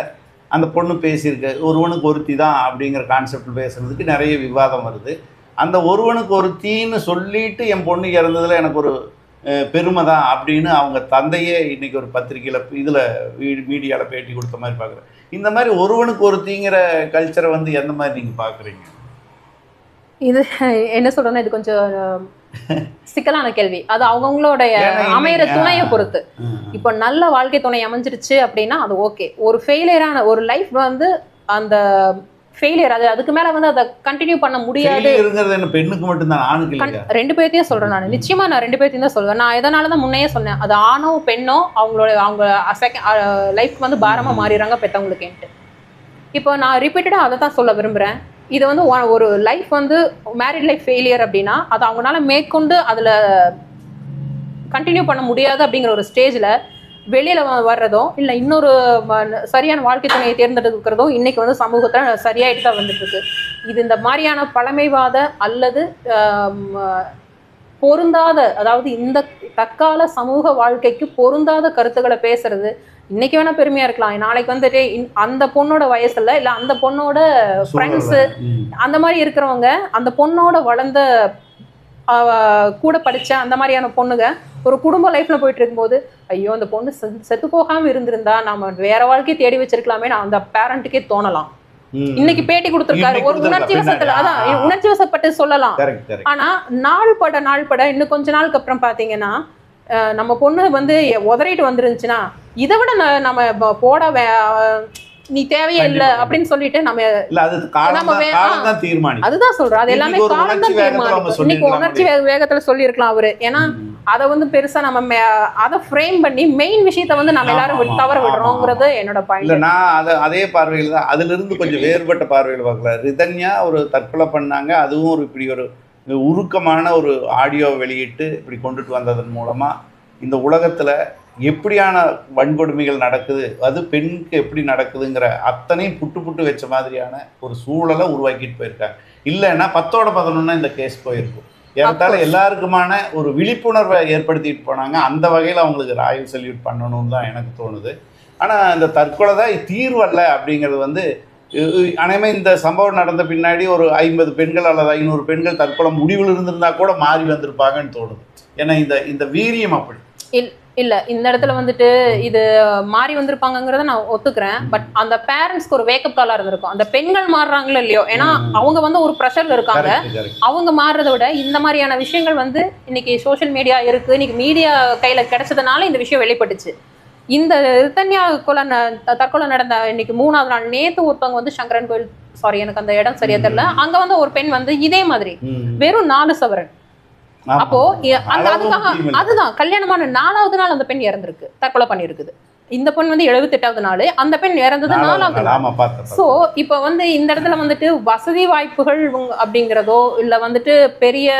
அந்த பொண்ணு பேசியிருக்கு, ஒருவனுக்கு ஒருத்தி தான் அப்படிங்கிற கான்செப்ட் பேசுறதுக்கு நிறைய விவாதம் வருது. அந்த ஒருவனுக்கு ஒருத்தின்னு சொல்லிட்டு என் பொண்ணு இறந்ததுல எனக்கு ஒரு பெருமை தான் அப்படின்னு அவங்க தந்தையே இன்னைக்கு ஒரு பத்திரிகையில் இதில் மீடியாவில் பேட்டி கொடுத்த மாதிரி பார்க்குறேன். இந்த மாதிரி ஒருவனுக்கு ஒருத்திங்கிற கல்ச்சரை வந்து எந்த மாதிரி நீங்கள் பார்க்குறீங்க? இது என்ன சொல்றேன்னா, இது கொஞ்சம் சிக்கலான கேள்வி. அது அவங்கவுங்களுடைய அமையிற துணையை பொறுத்து. இப்போ நல்ல வாழ்க்கை துணை அமைஞ்சிருச்சு அப்படின்னா அது ஓகே. ஒரு ஃபெயிலியரான ஒரு லைஃப் வந்து அந்த ஃபெயிலியர், அதுக்கு மேல வந்து அதை கண்டினியூ பண்ண முடியாது. பெண்ணுக்கு மட்டும்தான், ஆணுக்கு இல்ல. 2 பேர்த்தையும் சொல்றேன் நான். நிச்சயமா நான் 2 பேர்த்தையும் தான் சொல்வேன். நான் எதனாலதான் முன்னையே சொன்னேன், அது ஆணோ பெண்ணோ அவங்க லைஃப் வந்து பாரமா மாறிடுறாங்க பெற்றவங்களுக்குன்ட்டு. இப்போ நான் ரிப்பீட்டடா அதை தான் சொல்ல விரும்புறேன். இது வந்து ஒரு லைஃப் வந்து மேரிட் லைஃப் ஃபெயிலியர் அப்படின்னா அது அவங்களால மேற்கொண்டு அதுல கண்டினியூ பண்ண முடியாது அப்படிங்கிற ஒரு ஸ்டேஜ்ல வெளியில வர்றதோ இல்ல இன்னொரு சரியான வாழ்க்கை துணையை தேர்ந்தெடுக்கிறதோ இன்னைக்கு வந்து சமூகத்துல சரியாயிட்டு தான் வந்துட்டு இருக்கு. இது இந்த மாதிரியான பழமைவாத அல்லது பொருந்தாத, அதாவது இந்த தற்கால சமூக வாழ்க்கைக்கு பொருந்தாத கருத்துக்களை பேசுறது இன்னைக்கு வேணா பெருமையா இருக்கலாம், நாளைக்கு வந்துட்டு அந்த பொண்ணோட வயசுல இல்ல அந்த பொண்ணோட ஃப்ரெண்ட்ஸு அந்த மாதிரி இருக்கிறவங்க, அந்த பொண்ணோட வளர்ந்த கூட படிச்ச அந்த மாதிரியான பொண்ணுங்க ஒரு குடும்ப லைஃப்ல போயிட்டு இருக்கும்போது, ஐயோ அந்த பொண்ணு செத்து போகாம இருந்திருந்தா நாம வேற வாழ்க்கையை தேடி வச்சிருக்கலாமே நான் அந்த பேரண்ட்டுக்கே தோணலாம். இன்னைக்கு பேட்டி கொடுத்திருக்காரு ஒரு உணர்ச்சி வசத்துல, அதான் உணர்ச்சி வசப்பட்டு சொல்லலாம். ஆனா நாள் பட இன்னும் கொஞ்ச நாளுக்கு அப்புறம் பாத்தீங்கன்னா நம்ம பொண்ணு வந்து உதறிட்டு வந்துருந்துச்சுன்னா இதை விட நம்ம போட நீ தேவையே இல்லை அப்படின்னு சொல்லிட்டு அதுதான் சொல்றோம். அது எல்லாமே காலம் தான் தீர்மானிக்கும். இன்னைக்கு உணர்ச்சி வேகத்துல சொல்லி இருக்கலாம் அவரு. ஏன்னா அதை வந்து பெருசா நம்ம அதை ஃப்ரேம் பண்ணி மெயின் விஷயத்த வந்து நம்ம எல்லாரும் தவற விடுறோங்கிறது என்னோட பாயிண்ட். நான் அதே பார்வையில் தான் அதுல இருந்து கொஞ்சம் வேறுபட்ட பார்வையில் பார்க்கல. ரிதன்யா ஒரு தற்கொலை பண்ணாங்க, அதுவும் ஒரு இப்படி ஒரு உருக்கமான ஒரு ஆடியோ வெளியிட்டு இப்படி கொண்டுட்டு வந்ததன் மூலமா இந்த உலகத்துல எப்படியான வன்கொடுமைகள் நடக்குது, அது பெண்ணுக்கு எப்படி நடக்குதுங்கிற அத்தனையும் புட்டு வச்ச மாதிரியான ஒரு சூழலை உருவாக்கிட்டு போயிருக்காங்க. இல்லைன்னா 10ஓட 11 இந்த கேஸ் போயிருக்கும். ஏறத்தாழ எல்லாருக்குமான ஒரு விழிப்புணர்வை ஏற்படுத்திட்டு போனாங்க. அந்த வகையில் அவங்களுக்கு ராயல் சல்யூட் பண்ணணும்னு தான் எனக்கு தோணுது. ஆனால் இந்த தற்கொலை தான் தீர்வல்ல அப்படிங்கிறது வந்து அனைமே இந்த சம்பவம் நடந்த பின்னாடி ஒரு 50 பெண்கள் அல்லது 500 பெண்கள் தற்கொலை முடிவில் இருந்திருந்தா கூட மாறி வந்திருப்பாங்கன்னு தோணுது. ஏன்னா இந்த வீரியம் அப்படி இல்ல இந்த இடத்துல வந்துட்டு இது மாறி வந்திருப்பாங்கிறத நான் ஒத்துக்கிறேன். பட் அந்த பேரண்ட்ஸ்க்கு ஒரு வேக்கப் காலா இருந்திருக்கும். அந்த பெண்கள் மாறுறாங்களோ இல்லையோ, ஏன்னா அவங்க வந்து ஒரு ப்ரெஷர்ல இருக்காங்க. அவங்க மாறுறதை விட இந்த மாதிரியான விஷயங்கள் வந்து இன்னைக்கு சோசியல் மீடியா இருக்கு, இன்னைக்கு மீடியா கையில கிடைச்சதுனால இந்த விஷயம் வெளிப்பட்டுச்சு. இந்த ரித்தன்யா தற்கொலை நடந்த இன்னைக்கு 3வது நாள், நேத்து ஒருத்தவங்க வந்து சங்கரன் கோயில், சாரி எனக்கு அந்த இடம் சரியா தெரியல, அங்க வந்து ஒரு பெண் வந்து இதே மாதிரி வெறும் 4 சவரன். அப்போ அந்த அதுதான் கல்யாணமான 4வது நாள் அந்த பெண் இறந்திருக்கு, தற்கொலை பண்ணிருக்குது. இந்த பெண் வந்து 78வது நாள், அந்த பெண் இறந்தது 4வது நாள். சோ இப்ப வந்து இந்த இடத்துல வந்துட்டு வசதி வாய்ப்புகள் அப்படிங்கிறதோ இல்ல வந்துட்டு பெரிய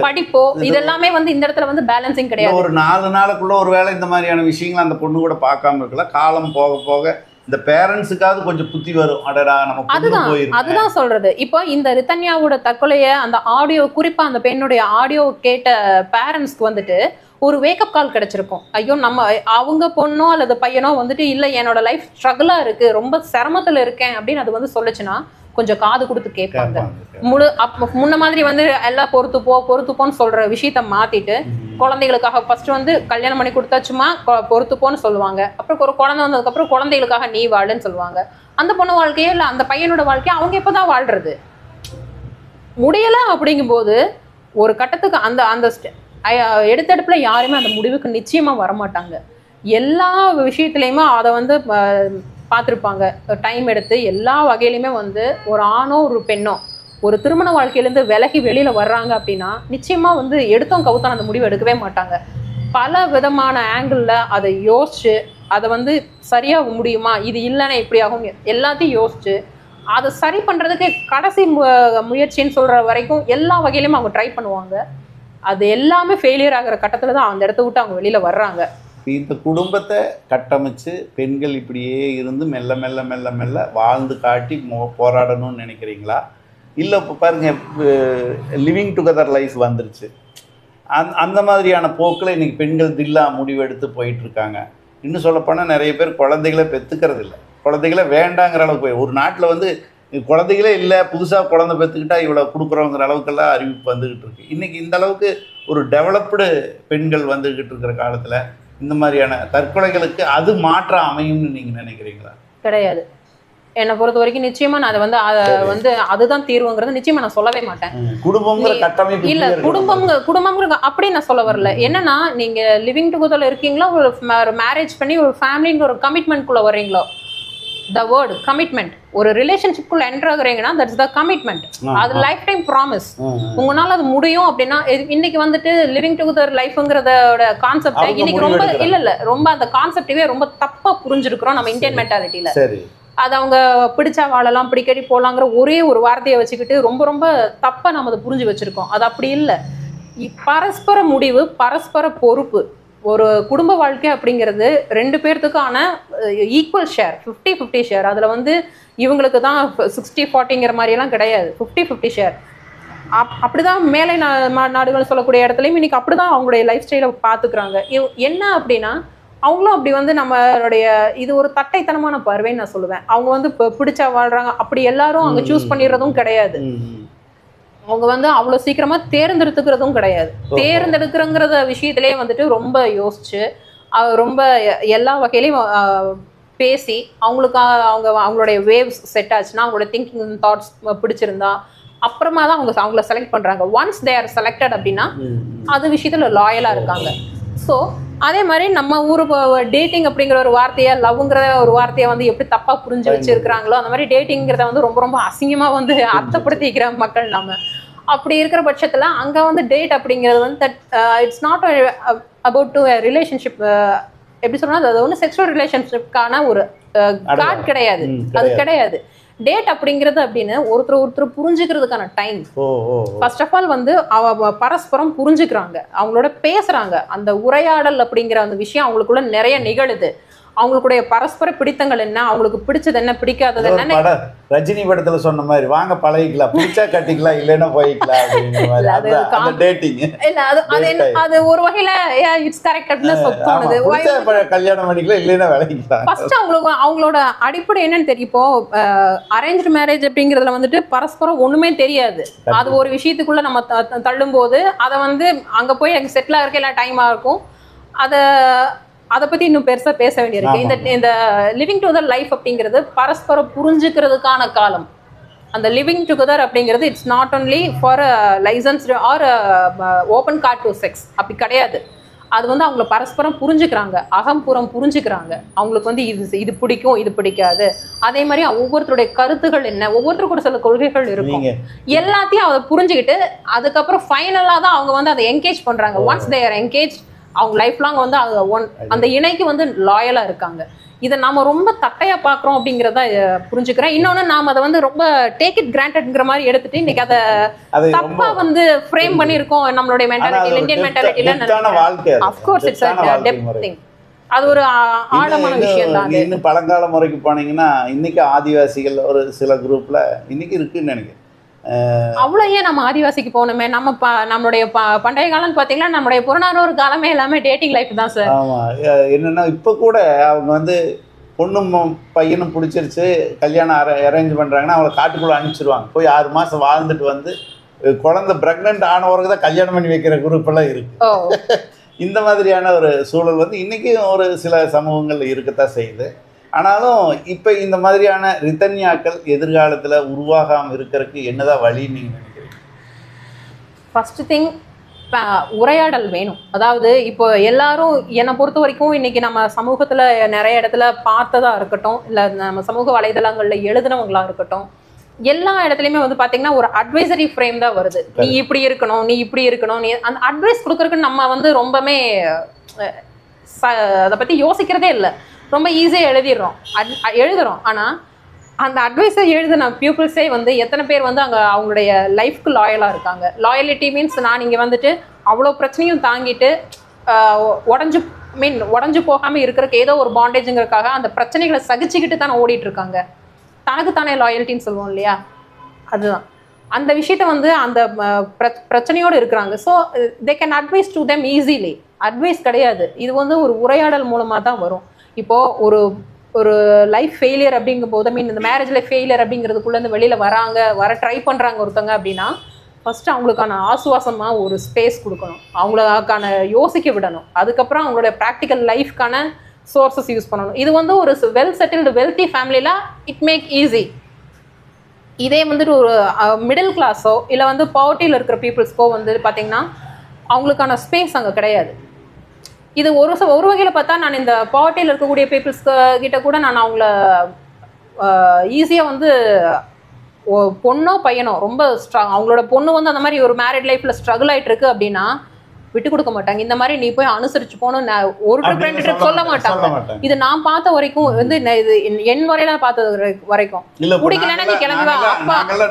படிப்போ இதெல்லாமே வந்து இந்த இடத்துல வந்து பேலன்சிங் கிடையாது. ஒரு 4 நாளுக்குள்ள ஒரு வேளை இந்த மாதிரியான விஷயங்களை அந்த பொண்ணு கூட பார்க்காம இருக்கலாம். காலம் போக போக இந்த பேரண்ட்ஸுக்காவது கொஞ்சம் புத்தி வரும். அடடா நம்ம அதுதான் சொல்றது. இப்போ இந்த ரித்தன்யாவோட தற்கொலைய அந்த ஆடியோ, குறிப்பா அந்த பெண்ணுடைய ஆடியோ கேட்ட பேரண்ட்ஸ்க்கு வந்துட்டு ஒரு வேக்கப் கால் கிடைச்சிருக்கும். ஐயோ நம்ம அவங்க பொண்ணோ அல்லது பையனோ வந்துட்டு இல்ல என்னோட லைஃப் ஸ்ட்ரகிளா இருக்கு, ரொம்ப சிரமத்துல இருக்கேன் அப்படின்னு அது வந்து சொல்லுச்சுன்னா கொஞ்சம் காது கொடுத்து கேட்பாங்க. முன்ன மாதிரி வந்து எல்லாம் பொறுத்துப்போன்னு சொல்ற விஷயத்த மாத்திட்டு குழந்தைகளுக்காக ஃபர்ஸ்ட் வந்து கல்யாணம் பண்ணி கொடுத்தாச்சுமா பொறுத்துப்போன்னு சொல்லுவாங்க. அப்புறம் ஒரு குழந்தை வந்ததுக்கு அப்புறம் குழந்தைகளுக்காக நீ வாழுன்னு சொல்லுவாங்க. அந்த பொண்ணு வாழ்க்கையே இல்ல அந்த பையனோட வாழ்க்கையை அவங்க எப்பதான் வாழ்றது முடியல. அப்படிங்கும் போது ஒரு கட்டத்துக்கு அந்த அந்த எடுத்தடுப்புல யாருமே அந்த முடிவுக்கு நிச்சயமா வரமாட்டாங்க. எல்லா விஷயத்துலயுமே அதை வந்து பார்த்துருப்பாங்க. டைம் எடுத்து எல்லா வகையிலுமே வந்து ஒரு ஆணோ ஒரு பெண்ணோ ஒரு திருமண வாழ்க்கையிலேருந்து விலகி வெளியில வர்றாங்க அப்படின்னா நிச்சயமா வந்து எடுத்தோம் கவுத்தோம் அந்த முடிவு எடுக்கவே மாட்டாங்க. பல விதமான ஆங்கிள் அதை யோசிச்சு அதை வந்து சரியா முடியுமா, இது இல்லைன்னா இப்படி ஆகும், எல்லாத்தையும் யோசிச்சு அதை சரி பண்றதுக்கு கடைசி முயற்சின்னு சொல்ற வரைக்கும் எல்லா வகையிலுமே அவங்க ட்ரை பண்ணுவாங்க. அது எல்லாமே ஃபெயிலியர் ஆகிற கட்டத்துல தான் அந்த இடத்த விட்டு அவங்க வெளியில வர்றாங்க. இந்த குடும்பத்தை கட்டமைச்சு பெண்கள் இப்படியே இருந்து மெல்ல மெல்ல மெல்ல மெல்ல வாழ்ந்து காட்டி போராடணும்னு நினைக்கிறீங்களா? இல்லை இப்போ பாருங்கள், லிவிங் டுகெதர் லைஃப் வந்துருச்சு. அந்த மாதிரியான போக்கில் இன்றைக்கி பெண்கள் தில்லா முடிவெடுத்து போயிட்டுருக்காங்க. இன்னும் சொல்லப்போனால் நிறைய பேர் குழந்தைகளை பெற்றுக்கிறது இல்லை, குழந்தைகளை வேண்டாங்கிற அளவுக்கு போய் ஒரு நாட்டில் வந்து குழந்தைகளே இல்லை, புதுசாக குழந்தை பெற்றுக்கிட்டா இவ்வளோ கொடுக்குறோங்கிற அளவுக்கெல்லாம் அறிவிப்பு வந்துக்கிட்டு இருக்கு. இன்றைக்கி இந்த அளவுக்கு ஒரு டெவலப்டு பெண்கள் வந்துக்கிட்டு இருக்கிற காலத்தில் இந்த மாதிரியான தற்கொலைகளுக்கு அது மாற்றம் அமையும்னு நீங்கள் நினைக்கிறீங்களா? கிடையாது. என்னை பொறுத்த வரைக்கும் நிச்சயமா நான் அதை வந்து அதுதான் தீர்வுங்கிறது நிச்சயமா நான் சொல்லவே மாட்டேன். குடும்பங்கிற கட்டமைப்பு இல்ல, குடும்பங்கிற அப்படி நான் சொல்ல வரல. என்னன்னா நீங்க லிவிங் டுகெதர்ல இருக்கீங்களோ, ஒரு மேரேஜ் பண்ணி ஒரு ஃபேமிலிங்கிற ஒரு கமிட்மெண்ட்குள்ள வர்றீங்களோ, the word commitment, ஒரு ரிலேஷன்ஷிப்குள்ள என்டர் ஆகுறீங்கன்னா தட்ஸ் த கமிட்மெண்ட். அது லைஃப் டைம் ப்ராமிஸ். உங்களால அது முடியும் அப்படின்னா இன்னைக்கு வந்துட்டு லிவிங் டுகெதர் லைஃப்ங்கிறதோட கான்செப்ட் இன்னைக்கு ரொம்ப இல்ல ரொம்ப அந்த கான்செப்டவே ரொம்ப தப்பா புரிஞ்சிருக்கிறோம் நம்ம இந்தியன் மென்டாலிட்டியில. அது அவங்க பிடிச்சா வாழலாம், பிடிக்கடி போலாங்கிற ஒரே ஒரு வார்த்தையை வச்சுக்கிட்டு ரொம்ப ரொம்ப தப்பா நம்ம அதை புரிஞ்சு வச்சிருக்கோம். அது அப்படி இல்லை. பரஸ்பர முடிவு, பரஸ்பர பொறுப்பு. ஒரு குடும்ப வாழ்க்கை அப்படிங்கிறது 2 பேர்த்துக்கான ஈக்குவல் ஷேர், 50-50 ஷேர். அதில் வந்து இவங்களுக்கு தான் 60-40ங்கிற மாதிரியெல்லாம் கிடையாது, 50-50 ஷேர். அப்படிதான் மேலை நாடுகள் சொல்லக்கூடிய இடத்துலையும் இன்னைக்கு அப்படிதான் அவங்களுடைய லைஃப் ஸ்டைலை பார்த்துக்கிறாங்க. என்ன அப்படின்னா அவங்களும் அப்படி வந்து நம்மளுடைய இது ஒரு தட்டைத்தனமான பார்வைன்னு நான் சொல்லுவேன். அவங்க வந்து பிடிச்சா வாழ்றாங்க அப்படி எல்லாரும் அங்கே சூஸ் பண்ணிடுறதும் கிடையாது. அவங்க வந்து அவ்வளோ சீக்கிரமா தேர்ந்தெடுத்துக்கிறதும் கிடையாது. தேர்ந்தெடுக்கிறங்கிற விஷயத்திலேயே வந்துட்டு ரொம்ப யோசிச்சு ரொம்ப எல்லா வகையிலையும் பேசி அவங்களுக்கு அவங்களுடைய வேவ்ஸ் செட் ஆச்சுன்னா, அவங்களோட திங்கிங் தாட்ஸ் பிடிச்சிருந்தா அப்புறமா தான் அவங்கள செலக்ட் பண்றாங்க. ஒன்ஸ் தே ஆர் செலக்டட் அப்படின்னா அது விஷயத்துல லாயலா இருக்காங்க. ஸோ அதே மாதிரி நம்ம ஊர் டேட்டிங் அப்படிங்கிற ஒரு வார்த்தையை, லவ்ங்கிற ஒரு வார்த்தையை வந்து எப்படி தப்பா புரிஞ்சு வச்சிருக்கிறாங்களோ அந்த மாதிரி டேட்டிங்கிறத வந்து ரொம்ப ரொம்ப அசிங்கமா வந்து அர்த்தப்படுத்திக்கிற மக்கள் நம்ம. அப்படி இருக்கிற பட்சத்துல அங்க வந்து டேட் அப்படிங்கிறது வந்து it's not about to relationship. எப்படி சொன்னா அது ஒன்று செக்ஷுவல் ரிலேஷன்ஷிப்கான ஒரு கார்டு கிடையாது, அது கிடையாது. டேட் அப்படிங்கிறது அப்படின்னு ஒருத்தர் புரிஞ்சுக்கிறதுக்கான டைம். ஃபர்ஸ்ட் ஆஃப் ஆல் வந்து பரஸ்பரம் புரிஞ்சுக்கிறாங்க, அவங்களோட பேசுறாங்க, அந்த உரையாடல் அப்படிங்கிற அந்த விஷயம் அவங்களுக்குள்ள நிறைய நிகழுது. அவங்களுடைய பரஸ்பர பிடித்தங்கள் என்ன, அவங்களுக்கு பிடிச்சது என்ன, பிடிக்காதது என்ன. ரஜினி படத்துல சொன்ன மாதிரி வாங்க பழகிக்கலாம், பிடிச்சா கட்டிக்கலாம், இல்லைன்னா போய்க்கலாம் அப்படிங்கிற மாதிரி. அது ஒரு வகையில இட்ஸ் கரெக்ட் அப்படின்னு தோணுது. கல்யாணம் பண்ணிக்கலாம், இல்லைன்னா விளக்கிக்கலாம். ஃபர்ஸ்ட் அவங்களோட அடிப்படை என்னன்னு தெரியும். இப்போ அரேஞ்ச் மேரேஜ் அப்படிங்கிறதுல வந்துட்டு பரஸ்பரம் ஒண்ணுமே தெரியாது. அது ஒரு விஷயத்துக்குள்ள நம்ம தள்ளும் போது அதை வந்து அங்க போய் எனக்கு செட்டில் ஆகிறதுக்கு எல்லாம் டைமா இருக்கும். அதை பத்தி இன்னும் பெருசா பேச வேண்டியிருக்கு. இந்த லிவிங் டுகெதர் லைஃப் அப்படிங்கிறது பரஸ்பரம் புரிஞ்சுக்கிறதுக்கான காலம். அந்த லிவிங் டுகெதர் அப்படிங்கிறது it's not only for licensed or open card to sex, அப்படி கிடையாது. அது வந்து அவங்கள பரஸ்பரம் புரிஞ்சுக்கிறாங்க, அகம்புறம் புரிஞ்சுக்கிறாங்க. அவங்களுக்கு வந்து இது பிடிக்கும், இது பிடிக்காது. அதே மாதிரி ஒவ்வொருத்தருடைய கருத்துகள் என்ன, ஒவ்வொருத்தருக்கு ஒரு சில கொள்கைகள் இருக்கும். எல்லாத்தையும் அதை புரிஞ்சுக்கிட்டு அதுக்கப்புறம் ஃபைனலா தான் அவங்க வந்து அதை என்கேஜ் பண்றாங்க. ஒன்ஸ் தே ஆர் என்கேஜ், அவங்க லைஃப் லாங் வந்து அந்த இணைக்கு வந்து லாயலா இருக்காங்க. இதை நாம ரொம்ப தட்டையா பாக்குறோம் அப்படிங்கறத புரிஞ்சுக்கிறேன். இன்னொன்னு நாம அதை வந்து ரொம்ப டேக் இட் கிராண்டட்ங்கிற மாதிரி எடுத்துட்டு இன்னைக்கு அதை தப்பா வந்து ஃப்ரேம் பண்ணிருக்கோம் நம்மளுடைய மென்டாலிட்டியில, இந்தியன் மென்டாலிட்டியில. Of course it's a depth thing. அது ஒரு ஆழமான விஷயம் தான். இன்னும் பழங்கால முறைக்கு போனீங்கன்னா இன்னைக்கு ஆதிவாசிகள் ஒரு சில குரூப்ல இன்னைக்கு இருக்குன்னு நினைக்கிறேன். அவ்வளவு ஏன் நம்ம ஆதிவாசிக்கு போகணுமே? நம்மளுடைய பண்டைய காலம் பாத்தீங்கன்னா நம்மளுடைய புறநானூறு காலமே எல்லாமே டேட்டிங் லைஃப் தான் சார். ஆமா, என்னன்னா இப்ப கூட அவங்க வந்து பொண்ணும் பையனும் பிடிச்சிருச்சு, கல்யாணம் அரேஞ்ச் பண்றாங்கன்னா அவங்கள காட்டுக்குள்ள அனுப்பிச்சிருவாங்க. போய் 6 மாசம் வாழ்ந்துட்டு வந்து குழந்தை பிரெக்னென்ட் ஆனவருக்கு தான் கல்யாணம் பண்ணி வைக்கிற குரூப் எல்லாம் இருக்கு. இந்த மாதிரியான ஒரு சூழல் வந்து இன்னைக்கு ஒரு சில சமூகங்கள்ல இருக்கத்தான் செய்யுது. ஆனாலும் இப்போ இந்த மாதிரியான ரிதன்யாக்கள் எதிர்காலத்தில் உருவாகாமல் இருக்கிறதுக்கு என்னதான் வழின்னு நீங்கள் நினைக்கிறீங்க? ஃபர்ஸ்ட் திங், உரையாடல் வேணும். அதாவது இப்போ எல்லாரும் என்னை பொறுத்த வரைக்கும் இன்னைக்கு நம்ம சமூகத்தில் நிறைய இடத்துல பார்த்ததா இருக்கட்டும், இல்லை நம்ம சமூக வலைதளங்களில் எழுதுனவங்களா இருக்கட்டும், எல்லா இடத்துலையுமே வந்து பார்த்தீங்கன்னா ஒரு அட்வைசரி ஃப்ரேம் தான் வருது. நீ இப்படி இருக்கணும், நீ இப்படி இருக்கணும், நீ அந்த அட்வைஸ் கொடுக்குறதுக்கு நம்ம வந்து ரொம்பவே அதை பற்றி யோசிக்கிறதே இல்லை. ரொம்ப ஈஸியாக எழுதுறோம். ஆனால் அந்த அட்வைஸை எழுதின பீப்புள்ஸே வந்து எத்தனை பேர் வந்து அங்கே அவங்களுடைய லைஃப்க்கு லாயலாக இருக்காங்க. லாயலிட்டி மீன்ஸ் நான் இங்கே வந்துட்டு அவ்வளோ பிரச்சனையும் தாங்கிட்டு உடஞ்சு போகாமல் இருக்கிறதுக்கு ஏதோ ஒரு பாண்டேஜுங்கிறதுக்காக அந்த பிரச்சனைகளை சகிச்சுக்கிட்டு தானே ஓடிட்டு இருக்காங்க. தனக்கு தானே லாயல்ட்டின்னு சொல்லுவோம் இல்லையா, அதுதான் அந்த விஷயத்த வந்து அந்த பிரச்சனையோடு இருக்கிறாங்க. So they can advice to them easily. Advice கிடையாது, இது வந்து ஒரு உரையாடல் மூலமாக தான் வரும். இப்போ ஒரு லைஃப் ஃபெயிலியர் அப்படிங்கும் போது, இந்த மேரேஜ் லைஃப் ஃபெயிலியர் அப்படிங்கிறதுக்குள்ளேருந்து வெளியில் வர ட்ரை பண்ணுறாங்க ஒருத்தங்க அப்படின்னா, ஃபர்ஸ்ட் அவங்களுக்கான ஆசுவாசமாக ஒரு ஸ்பேஸ் கொடுக்கணும், அவங்களுக்கான யோசிக்க விடணும். அதுக்கப்புறம் அவங்களோட ப்ராக்டிக்கல் லைஃப்கான சோர்சஸ் யூஸ் பண்ணணும். இது வந்து ஒரு வெல் செட்டில்டு வெல்த்தி ஃபேமிலியில் இட் மேக் ஈஸி. இதே வந்துட்டு ஒரு மிடில் கிளாஸோ இல்லை வந்து பவர்ட்டியில் இருக்கிற பீப்புள்ஸ்க்கோ வந்து பார்த்தீங்கன்னா அவங்களுக்கான ஸ்பேஸ் அங்கே கிடையாது. இது ஒரு வகையில் பார்த்தா நான் இந்த பவர்ட்டியில் இருக்கக்கூடிய பீப்புள்ஸ் கிட்ட கூட நான் அவங்கள ஈஸியாக வந்து பொண்ணோ பையனோ ரொம்ப அவங்களோட பொண்ணு வந்து அந்த மாதிரி ஒரு மேரிட் லைஃப்பில் ஸ்ட்ரகிள் ஆகிட்டு இருக்கு அப்படின்னா விட்டு கொடுக்க மாட்டாங்க. இந்த மாதிரி நீ போய் அனுசரிச்சு போகணும் ஒரு ட்ரிப் சொல்ல மாட்டாங்க. இது நான் பார்த்த வரைக்கும் வந்து இது என் வரையில பார்த்தது வரைக்கும் பிடிக்கலன்னா நீ கிளம்பி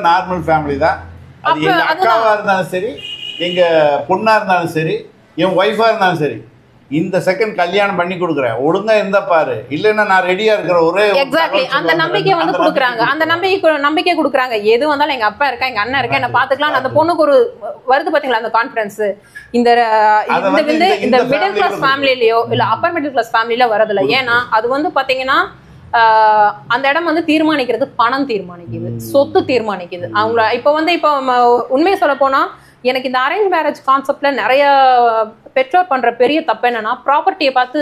நார்மல் ஃபேமிலி தான். அது எங்க அக்காவா இருந்தாலும் சரி, எங்க பொண்ணா இருந்தாலும் சரி, என் ஒய்ஃபா இருந்தாலும் சரி, இந்த செகண்ட் கல்யாணம் பண்ணி கொடுக்குறேன், ஒழுங்கா இருந்தா பாரு, இல்லைன்னா நான் ரெடியா இருக்கிற ஒரே எக்ஸாக்ட்லி அந்த நம்பிக்கை வந்து கொடுக்குறாங்க. அந்த நம்பிக்கை கொடுக்குறாங்க. எது வந்தாலும் எங்க அப்பா இருக்கா, எங்க அண்ணன் இருக்கா, என்ன பாத்துக்கலாம். அந்த பொண்ணுக்கு ஒரு வருது பாத்தீங்களா அந்த கான்ஃபிடன்ஸ். இந்த மிடில் கிளாஸ் ஃபேமிலிலயோ இல்ல அப்பர் மிடில் கிளாஸ் ஃபேமிலில வரதில்ல. ஏன்னா அது வந்து பாத்தீங்கன்னா அந்த இடம் வந்து தீர்மானிக்கிறது பணம் தீர்மானிக்குது, சொத்து தீர்மானிக்குது. அவங்கள இப்போ உண்மையை சொல்ல போனா எனக்கு இந்த அரேஞ்ச் மேரேஜ் கான்செப்ட்ல நிறைய பெற்றோர் பண்ற பெரிய தப்பு என்னன்னா ப்ராப்பர்ட்டியை பார்த்து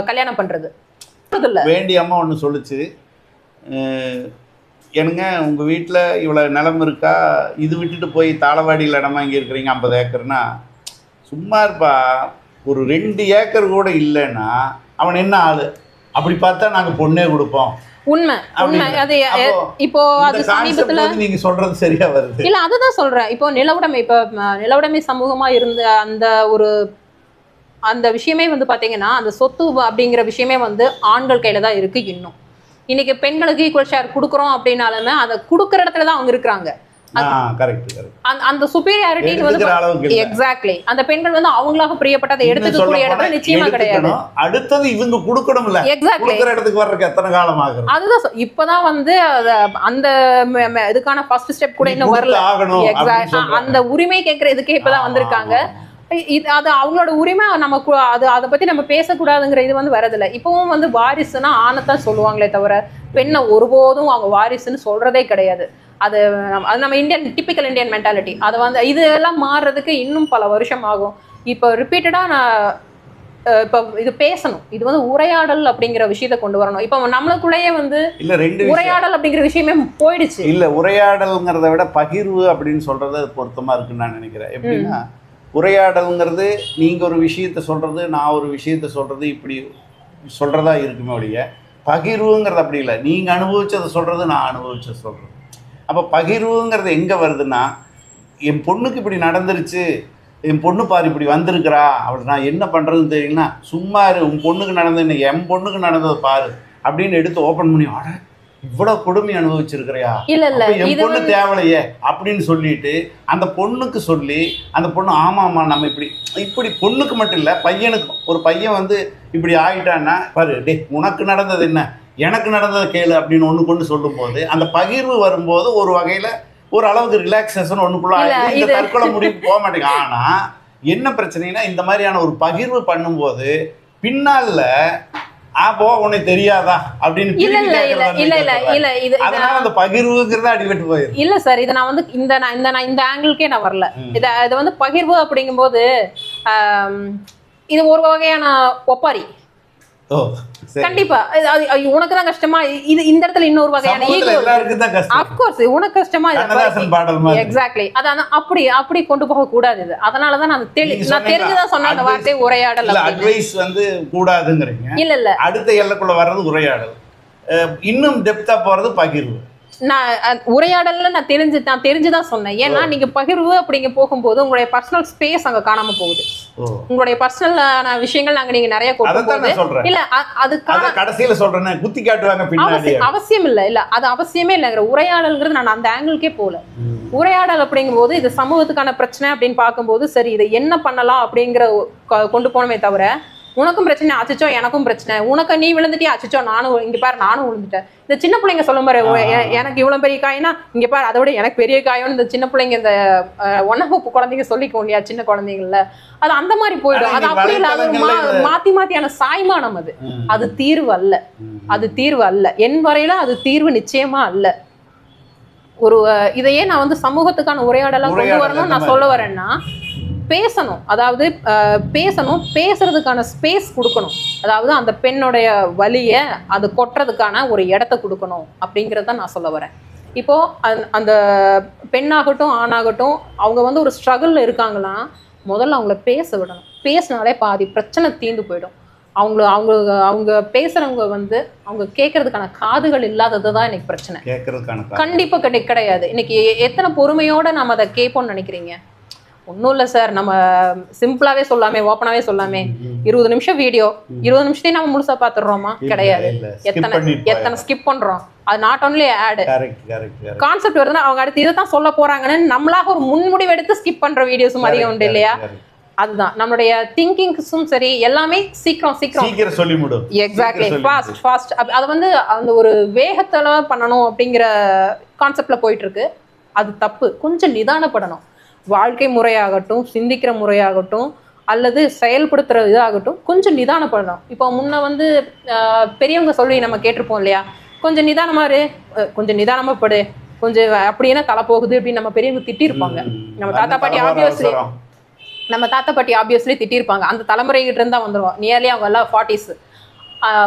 கல்யாணம் பண்றது. வேண்டிய அம்மா ஒன்று சொல்லுச்சு, என்னங்க உங்கள் வீட்டில் இவ்வளோ நிலம் இருக்கா, இது விட்டுட்டு போய் தாளவாடியில் இடமா இங்கே இருக்கிறீங்க 50 ஏக்கர்னா, சும்மா இருப்பா, ஒரு 2 ஏக்கர் கூட இல்லைன்னா அவன் என்ன ஆளு, அப்படி பார்த்தா நாங்கள் பொண்ணே கொடுப்போம். உண்மை உண்மை. அது இப்போ அது சமீபத்துல நீங்க சொல்றது சரியா வருது இல்ல, அதுதான் சொல்றேன். இப்போ நிலவுடைமை சமூகமா இருந்த அந்த விஷயமே வந்து பாத்தீங்கன்னா அந்த சொத்து அப்படிங்கிற விஷயமே வந்து ஆண்கள் கையில தான் இருக்கு. இன்னும் இன்னைக்கு பெண்களுக்கு ஈக்குவல் ஷேர் கொடுக்குறோம் அப்படின்னாலுமே அதை கொடுக்குற இடத்துல தான் அவங்க இருக்கிறாங்க. அந்த சுப்பீரியாரிட்டி வந்து எக்ஸாக்ட்லி அந்த பெண்கள் வந்து அவங்களாக பிரியப்பட்டதை எடுத்துக்கக்கூடிய இடத்துல நிச்சயமா கிடையாது. அடுத்தது இவங்க கொடுக்கணும்ல. எக்ஸாக்ட்லி இடத்துக்கு வர்றதுக்கு எத்தனை காலம் ஆகுது? அதுதான் இப்பதான் வந்து அந்த இதுக்கான ஃபர்ஸ்ட் ஸ்டெப் கூட இன்னும் வரல. எக்ஸாக்ட் அந்த உரிமை கேட்கறதுக்கே இப்பதான் வந்திருக்காங்க. அது அவங்களோட உரிமை. நமக்கு அதை பத்தி நம்ம பேசக்கூடாதுங்கிற இது வந்து வரதில்லை. இப்பவும் வந்து வாரிசுன்னா ஆணைத்தான் சொல்லுவாங்களே தவிர பெண்ணை ஒருபோதும் அவங்க வாரிசுன்னு சொல்றதே கிடையாது. அது நம்ம டிப்பிக்கல் இந்தியன் மென்டாலிட்டி. அதை வந்து இதெல்லாம் மாறுறதுக்கு இன்னும் பல வருஷம் ஆகும். இப்போ ரிப்பீட்டடா நான் இப்போ இது பேசணும். இது வந்து உரையாடல் அப்படிங்கிற விஷயத்த கொண்டு வரணும். இப்போ நம்மளுக்குள்ளேயே வந்து உரையாடல் அப்படிங்கிற விஷயமே போயிடுச்சு. இல்ல உரையாடல்ங்கிறத விட பகிர்வு அப்படின்னு சொல்றது பொருத்தமா இருக்குன்னு நான் நினைக்கிறேன். எப்படின்னா உரையாடல்ங்கிறது நீங்க ஒரு விஷயத்த சொல்றது, நான் ஒரு விஷயத்த சொல்றது, இப்படி சொல்றதா இருக்குமே ஒழிய பகிர்வுங்கிறது அப்படி இல்லை. நீங்க அனுபவிச்சதை சொல்றது, நான் அனுபவிச்சதை சொல்றது. அப்போ பகிர்வுங்கிறது எங்கே வருதுன்னா, என் பொண்ணுக்கு இப்படி நடந்துருச்சு, என் பொண்ணு பாரு இப்படி வந்திருக்கிறா, அவள் நான் என்ன பண்ணுறதுன்னு தெரியலனா, சும்மா உன் பொண்ணுக்கு நடந்தது என் பொண்ணுக்கு நடந்தது பாரு அப்படின்னு எடுத்து ஓப்பன் பண்ணி, ஆட இவ்வளோ கொடுமை அனுபவிச்சிருக்கிறியா, என் பொண்ணு தேவலையே அப்படின்னு சொல்லிட்டு அந்த பொண்ணுக்கு சொல்லி அந்த பொண்ணு ஆமாம்மா நம்ம இப்படி பொண்ணுக்கு மட்டும் இல்லை பையனுக்கும். ஒரு பையன் வந்து இப்படி ஆகிட்டான்னா பாரு டே உனக்கு நடந்தது என்ன, எனக்கு நடந்ததை கேளு அப்படின்னு ஒன்று கொண்டு சொல்லும்போது அந்த பகிர்வு வரும்போது ஒரு வகையில் ஒரு அளவுக்கு ரிலாக்ஸேஷன் ஒன்றுக்குள்ள இந்த தற்கொலை முடிவுக்கு போக மாட்டேங்க. ஆனால் என்ன பிரச்சனைனா இந்த மாதிரியான ஒரு பகிர்வு பண்ணும்போது பின்னால அப்போ உனக்கு தெரியாதா அப்படின்னு அந்த பகிர்வுங்கிறத அடிபட்டு போயிரு. இல்ல சார், இதை நான் வந்து இந்த ஆங்கிள்கே நான் வரல. இதை வந்து பகிர்வு அப்படிங்கும் போது இது ஒரு வகையான ஒப்பாரி. கண்டிப்பா உனக்குதான் கஷ்டமா, இது இந்த இடத்துல இன்னொரு வகையான அஃப்கோர்ஸ் உனக்கு கஷ்டமா. எக்ஸாக்ட்லி அதான் அப்படி கொண்டு போக கூடாது. இது அதனாலதான் நான் தெரிஞ்சுதான் சொன்ன அந்த வார்த்தை உரையாடல். அட்வைஸ் வந்து கூடாதுங்கிறீங்க. இல்ல அடுத்த எல்லைக்குள்ள வர்றது உரையாடல், இன்னும் டெப்தா போறது பகிர்வு. நான் உரையாடல்ல நான் தெரிஞ்சுதான் சொன்னேன். ஏன்னா நீங்க பகிர்வு அப்படிங்க போகும்போது உங்களுடைய பர்சனல் ஸ்பேஸ் அங்க காணாம போகுது. உங்களுடைய பர்சனலான விஷயங்கள் அங்க நீங்க நிறைய கொண்டு இல்ல அதுக்கான கடைசியில சொல்றேன் குத்தி காட்டுவாங்க பின்னாடி அவசியம் இல்ல அது அவசியமே இல்லைங்கிற உரையாடல்ங்கிறது நான் அந்த ஆங்கிள்கே போல. உரையாடல் அப்படிங்கும் போது இது சமூகத்துக்கான பிரச்சனை அப்படின்னு பார்க்கும்போது சரி இதை என்ன பண்ணலாம் அப்படிங்கிற கொண்டு போனமே தவிர உனக்கும் பிரச்சனை அச்சோ எனக்கும் பிரச்சனை, உனக்கு நீ விழுந்துட்டியா அச்சோ நானும் இங்க பாரு நானும் விழுந்துட்டேன். இந்த சின்ன பிள்ளைங்க சொல்லும் பாரு எனக்கு இவ்வளவு பெரிய காயினா இங்க பாரு அதை விட எனக்கு பெரிய காயம். இந்த சின்ன பிள்ளைங்க இந்த 1ஆம் வகுப்பு குழந்தைங்க சொல்லிக்கோ இல்லையா சின்ன குழந்தைங்கள்ல, அது அந்த மாதிரி போயிடும். அது அப்படி இல்லாத மாத்தியான சாய்மானம். அது தீர்வு அல்ல, அது தீர்வு அல்ல. என் வரையில அது தீர்வு நிச்சயமா அல்ல. ஒரு இதையே நான் வந்து சமூகத்துக்கான உரையாடலாம் கொண்டு வரணும்னு நான் சொல்ல வரேன்னா பேசணும். அதாவது பேசுறதுக்கான ஸ்பேஸ் கொடுக்கணும். அதாவது அந்த பெண்ணுடைய வலியை அது கொட்டுறதுக்கான ஒரு இடத்த கொடுக்கணும் அப்படிங்கிறத நான் சொல்ல வரேன். இப்போ அந்த பெண்ணாகட்டும் ஆணாகட்டும் அவங்க வந்து ஒரு ஸ்ட்ரகிள்ல இருக்காங்கன்னா முதல்ல அவங்கள பேச விடணும். பேசினாலே பாதி பிரச்சனை தீர்ந்து போயிடும். அவங்க பேசுறவங்க வந்து அவங்க கேட்கறதுக்கான காதுகள் இல்லாதது தான் இன்னைக்கு பிரச்சனை. கண்டிப்பா கிடையாது. இன்னைக்கு எத்தனை பொறுமையோட நம்ம அதை கேட்போம்னு நினைக்கிறீங்க? ஒன்றும் இல்லை சார், நம்ம சிம்பிளாவே சொல்லாமே, ஓப்பனாவே சொல்லாமே, 20 நிமிஷம் வீடியோ 20 நிமிஷத்தையும் நம்ம முழுசா பாத்துடுறோமா? கிடையாது. எத்தனை ஸ்கிப் பண்றோம். அது நாட் ஒன்லி ஆட் கான்செப்ட் வருதுன்னா அவங்க அடுத்து இதை தான் சொல்ல போறாங்கன்னு நம்மளாக ஒரு முன்முடிவு எடுத்து ஸ்கிப் பண்ற வீடியோஸும் அதிகம் உண்டு இல்லையா? அதுதான் நம்மளுடைய திங்கிங்ஸும் சரி எல்லாமே சீக்கிரம் சொல்லி முடியும். எக்ஸாக்ட்லி ஃபாஸ்ட் அது வந்து அந்த ஒரு வேகத்துல பண்ணணும் அப்படிங்கிற கான்செப்ட்ல போயிட்டு இருக்கு. அது தப்பு. கொஞ்சம் நிதானப்படணும். வாழ்க்கை முறையாகட்டும், சிந்திக்கிற முறையாகட்டும், அல்லது செயல்படுத்துற இதாகட்டும் கொஞ்சம் நிதானப்படணும். இப்போ முன்ன வந்து பெரியவங்க சொல்லி நம்ம கேட்டிருப்போம் இல்லையா, கொஞ்சம் நிதானமாரு, கொஞ்சம் நிதானமாப்படு, கொஞ்சம் அப்படின்னா தலை போகுது அப்படின்னு நம்ம பெரியவங்க திட்டிருப்பாங்க. நம்ம தாத்தா பாட்டி ஆப்வியஸ்லி திட்டிருப்பாங்க. அந்த தலைமுறைகிட்ட இருந்தா வந்துருவோம். நியர்லி அவங்க எல்லாம் 40s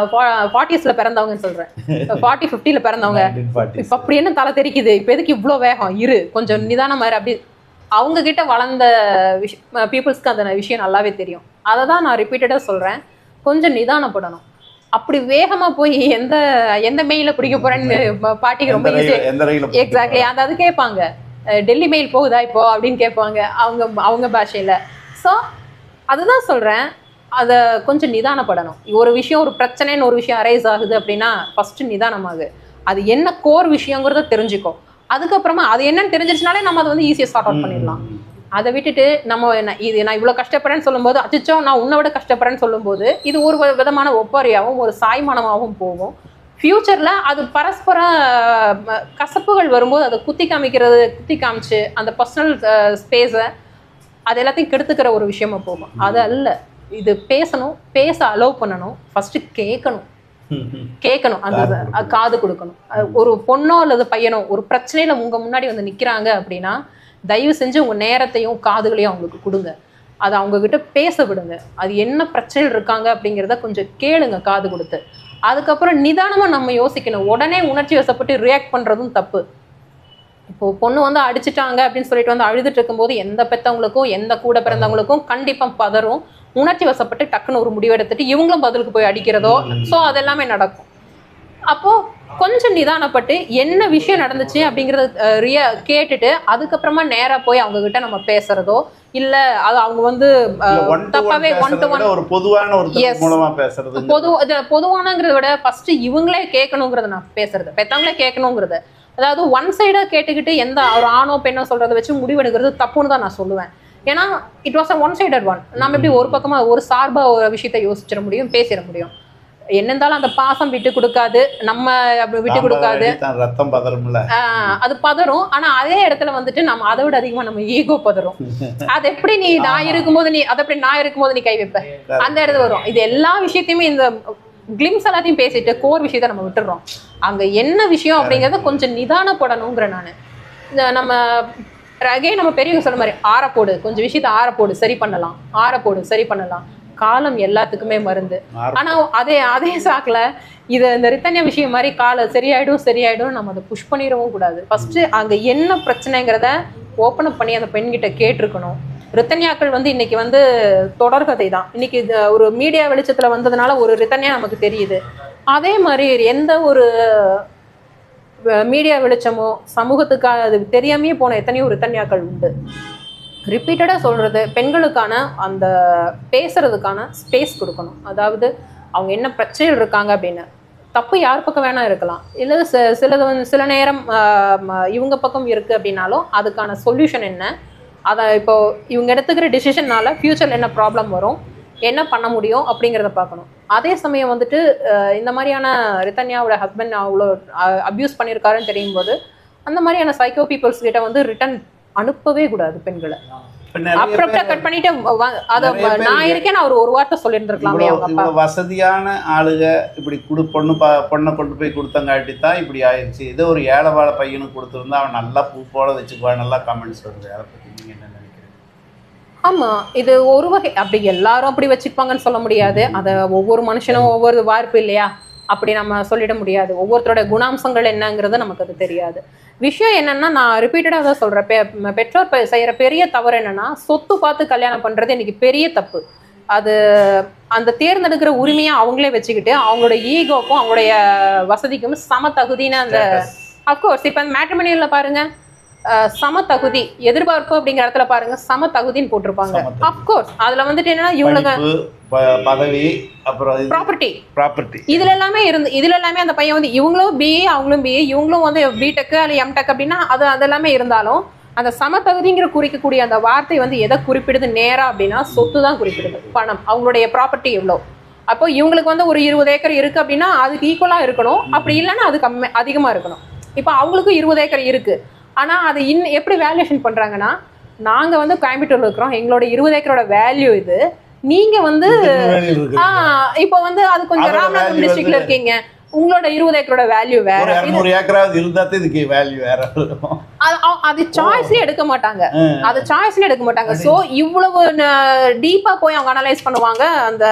பிறந்தவங்கன்னு சொல்றேன், 40-50 பிறந்தவங்க. இப்ப அப்படி என்ன தலை தெரிக்குது, இப்ப எதுக்கு இவ்வளவு வேகம், இரு கொஞ்சம் நிதானமாரு. அப்படி அவங்க கிட்ட வளர்ந்த பீப்புள்ஸ்க்கு அந்த விஷயம் நல்லாவே தெரியும். அதை தான் நான் ரிப்பீட்டடா சொல்றேன், கொஞ்சம் நிதானப்படணும். அப்படி வேகமா போய் எந்த மெயில பிடிக்க போறேன்னு பாட்டிக்கு ரொம்ப ஈஸி. எக்ஸாக்ட்லி அது கேட்பாங்க, டெல்லி மெயில் போகுதா இப்போ அப்படின்னு கேட்பாங்க அவங்க பாஷையில. ஸோ அதுதான் சொல்றேன், அதை கொஞ்சம் நிதானப்படணும். ஒரு விஷயம், ஒரு பிரச்சனைன்னு ஒரு விஷயம் அரைஸ் ஆகுது அப்படின்னா ஃபர்ஸ்ட் நிதானமாகு, அது என்ன கோர் விஷயங்கிறத தெரிஞ்சுக்கோ. அதுக்கப்புறமா அது என்னன்னு தெரிஞ்சிருச்சுனாலே நம்ம அதை வந்து ஈஸியாக சார்ட் அவுட் பண்ணிடலாம். அதை விட்டுட்டு நம்ம இது நான் இவ்வளோ கஷ்டப்படுறேன்னு சொல்லும்போது அச்சோ நான் உன்னை விட கஷ்டப்படுறேன்னு சொல்லும்போது இது ஒரு விதமான ஒப்பாரியாகவும் ஒரு சாய்மானமாகவும் போகும். ஃப்யூச்சரில் அது பரஸ்பர கசப்புகள் வரும்போது அதை குத்தி காமிச்சு அந்த பர்சனல் ஸ்பேஸை அது எல்லாத்தையும் கெடுத்துக்கிற ஒரு விஷயமா போகும். அது அல்ல, இது பேசணும், பேச அலோவ் பண்ணணும், ஃபர்ஸ்ட் கேட்கணும், அந்த காது கொடுக்கணும். ஒரு பொண்ணோ அல்லது பையனோ ஒரு பிரச்சனையில உங்க முன்னாடி வந்து நிக்கிறாங்க அப்படின்னா தயவு செஞ்சு உங்க நேரத்தையும் காதுகளையும் அவங்களுக்கு கொடுங்க. அதை அவங்க கிட்ட பேச விடுங்க. அது என்ன பிரச்சனைகள் இருக்காங்க அப்படிங்கிறத கொஞ்சம் கேளுங்க காது கொடுத்து. அதுக்கப்புறம் நிதானமா நம்ம யோசிக்கணும். உடனே உணர்ச்சி வசப்பட்டு ரியாக்ட் பண்றதும் தப்பு. இப்போ பொண்ணு வந்து அடிச்சுட்டாங்க அப்படின்னு சொல்லிட்டு வந்து அழுதுட்டு இருக்கும்போது எந்த பெத்தவங்களுக்கும் எந்த கூட பிறந்தவங்களுக்கும் கண்டிப்பா பதறும். உணர்ச்சி வசப்பட்டு டக்குன்னு ஒரு முடிவெடுத்துட்டு இவங்களும் பதிலுக்கு போய் அடிக்கிறதோ, ஸோ அதெல்லாமே நடக்கும். அப்போ கொஞ்சம் நிதானப்பட்டு என்ன விஷயம் நடந்துச்சு அப்படிங்கறத கேட்டுட்டு அதுக்கப்புறமா நேரா போய் அவங்க கிட்ட நம்ம பேசுறதோ, இல்ல அது அவங்க வந்து தப்பாவே ஒன் டு ஒன் ஒரு பொதுவான ஒரு மூலமா பேசுறது, பொதுவானங்கிறத விட ஃபர்ஸ்ட் இவங்களே கேட்கணுங்கிறத நான் பேசுறது, பெத்தவங்களே கேட்கணுங்கிறது. அதாவது ஒன் சைடா கேட்டுக்கிட்டு எந்த ஒரு ஆணோ பெண்ணோ சொல்றதை வச்சு முடிவெடுக்கிறது தப்புன்னு தான் நான் சொல்லுவேன். ஏன்னா it was a one sided one. நம்ம எப்படி ஒரு பக்கமா ஒரு சார்பா ஒரு விஷயத்த யோசிச்சிட முடியும், பேசிட முடியும். என்ன இருந்தாலும் அந்த பாசம் விட்டு கொடுக்காது, நம்ம விட்டு கொடுக்காது, ரத்தம் பதறும்ல, அது பதறும். ஆனா அதே இடத்துல வந்துட்டு நம்ம அதை விட அதிகமா நம்ம ஈகோ பதறும். அது எப்படி நீ நான் இருக்கும்போது நீ அதை எப்படி நான் இருக்கும்போது நீ கை வைப்ப, அந்த இடத்துல வரும். இது எல்லா விஷயத்தையுமே இந்த கிளிம்ஸ் எல்லாத்தையும் பேசிட்டு கோர் விஷயத்த நம்ம விட்டுறோம். அங்க என்ன விஷயம் அப்படிங்கறத கொஞ்சம் நிதானப்படணுங்கிற நானு. நம்ம நம்ம பெரியவங்க சொல்ற மாதிரி ஆறப்போடு, கொஞ்சம் விஷயத்த ஆறப்போடு, சரி பண்ணலாம். காலம் எல்லாத்துக்குமே மருந்து. ஆனா அதே சாக்குல இந்த ரித்தன்யா விஷயம் மாதிரி சரியாயிடும் நம்ம அதை புஷ் பண்ணிடவும் கூடாது. ஃபர்ஸ்ட் அங்க என்ன பிரச்சனைங்கிறத ஓப்பன் அப் பண்ணி அந்த பெண்கிட்ட கேட்டிருக்கணும். ரித்தன்யாக்கள் வந்து இன்னைக்கு வந்து தொடர்கதை தான். இன்னைக்கு ஒரு மீடியா வெளிச்சத்துல வந்ததுனால ஒரு ரித்தன்யா நமக்கு தெரியுது. அதே மாதிரி எந்த ஒரு மீடியா வெளிச்சமோ சமூகத்துக்காக அது தெரியாமையே போன எத்தனையோ ரித்தன்யாக்கள் உண்டு. ரிப்பீட்டடாக சொல்கிறது, பெண்களுக்கான அந்த பேசுறதுக்கான ஸ்பேஸ் கொடுக்கணும். அதாவது அவங்க என்ன பிரச்சனைகள் இருக்காங்க அப்படின்னு. தப்பு யார் பக்கம் வேணா இருக்கலாம், இல்லை சில நேரம் இவங்க பக்கம் இருக்குது அப்படின்னாலும் அதுக்கான சொல்யூஷன் என்ன, அதை இப்போ இவங்க எடுத்துக்கிற டிசிஷன்னால ஃப்யூச்சரில் என்ன ப்ராப்ளம் வரும், என்ன பண்ண முடியும் அப்படிங்கிறத பார்க்கணும். அதே சமயம் வந்துட்டு இந்த மாதிரியான ரித்தன்யாவோட ஹஸ்பண்ட் அவ்வளோ அப்யூஸ் பண்ணியிருக்காருன்னு தெரியும் போது அந்த மாதிரியான சைக்கோ பீப்புள்ஸ் கிட்ட வந்து ரிட்டன் அனுப்பவே கூடாது பெண்களை. அப்புறம் கட் பண்ணிட்டு அத நான் இருக்கேன் நான் ஒரு வார்த்தை சொல்லியிருந்திருக்கலாமே. அவங்க வசதியான ஆளுக இப்படி பொண்ணை கொண்டு போய் கொடுத்தங்காட்டி தான் இப்படி ஆயிடுச்சு. இதே ஒரு ஏழைவாழ பையனுக்கு கொடுத்துருந்தா அவன் நல்லா பூ போல வச்சுக்குவான், நல்லா கமெண்ட்ஸ் வருது. அதை பத்தி நீங்க என்ன நினைக்கிறீங்க? ஆமா, இது ஒரு வகை. அப்படி எல்லாரும் அப்படி வச்சுப்பாங்கன்னு சொல்ல முடியாது. அதை ஒவ்வொரு மனுஷனும் ஒவ்வொரு வாய்ப்பு இல்லையா, அப்படி நம்ம சொல்லிட முடியாது. ஒவ்வொருத்தரோட குணாம்சங்கள் என்னங்கிறது நமக்கு அது தெரியாது. விஷயம் என்னன்னா, நான் ரிப்பீட்டடாக தான் சொல்றேன், பெற்றோர் செய்யற பெரிய தவறு என்னன்னா சொத்து பார்த்து கல்யாணம் பண்றது இன்னைக்கு பெரிய தப்பு. அது அந்த தேர்ந்தெடுக்கிற உரிமையை அவங்களே வச்சுக்கிட்டு அவங்களோட ஈகோக்கும் அவங்களுடைய வசதிக்கும் சம தகுதின்னு அந்த அப்கோர்ஸ் இப்போ அந்த மேட்ரிமோனியல்ல பாருங்க, சம தகுதி எதிர்பார்ப்பு அப்படிங்கிற இடத்துல பாருங்க சம தகுதின்னு போட்டிருப்பாங்க. அப்கோர்ஸ் அதுல வந்துட்டு என்னன்னா இவங்களுக்கு பதவி, அப்புறம் ப்ராப்பர்ட்டி இதுல எல்லாமே அந்த பையன் வந்து இவங்களும் பிஏ அவங்களும் பிஏ, இவங்களும் வந்து பிடெக் அல்ல எம்டெக் அப்படின்னா அது எல்லாமே இருந்தாலும் அந்த சம தகுதிங்கிற குறிக்கக்கூடிய அந்த வார்த்தை வந்து எதை குறிப்பிடுது நேரா அப்படின்னா சொத்து தான் குறிப்பிடுது, பணம், அவங்களுடைய ப்ராப்பர்ட்டி எவ்வளோ. அப்போ இவங்களுக்கு வந்து ஒரு 20 ஏக்கர் இருக்கு அப்படின்னா அதுக்கு ஈக்குவலா இருக்கணும், அப்படி இல்லைன்னா அது அதிகமா இருக்கணும். இப்போ அவங்களுக்கும் 20 ஏக்கர் இருக்கு, ஆனா அது எப்படி வேல்யூஷன் பண்றாங்கன்னா, நாங்க வந்து கோயம்புத்தூர்ல இருக்கிறோம், எங்களோட 20 ஏக்கரோட வேல்யூ இது, நீங்க வந்து இப்போ வந்து அது கொஞ்சம் ராமநாதபுரம் டிஸ்ட்ரிக்ட்ல இருக்கீங்க, உங்களோட 20 ஏக்கரோட வேல்யூ வேற, 200 ஏக்கராவது இருந்தா இதுக்கு வேல்யூ வேற. அது சாய்ஸ்லயே எடுக்க மாட்டாங்க. சோ இவ்வளவு டீப்பா போய் அவங்க அனலைஸ் பண்ணுவாங்க அந்த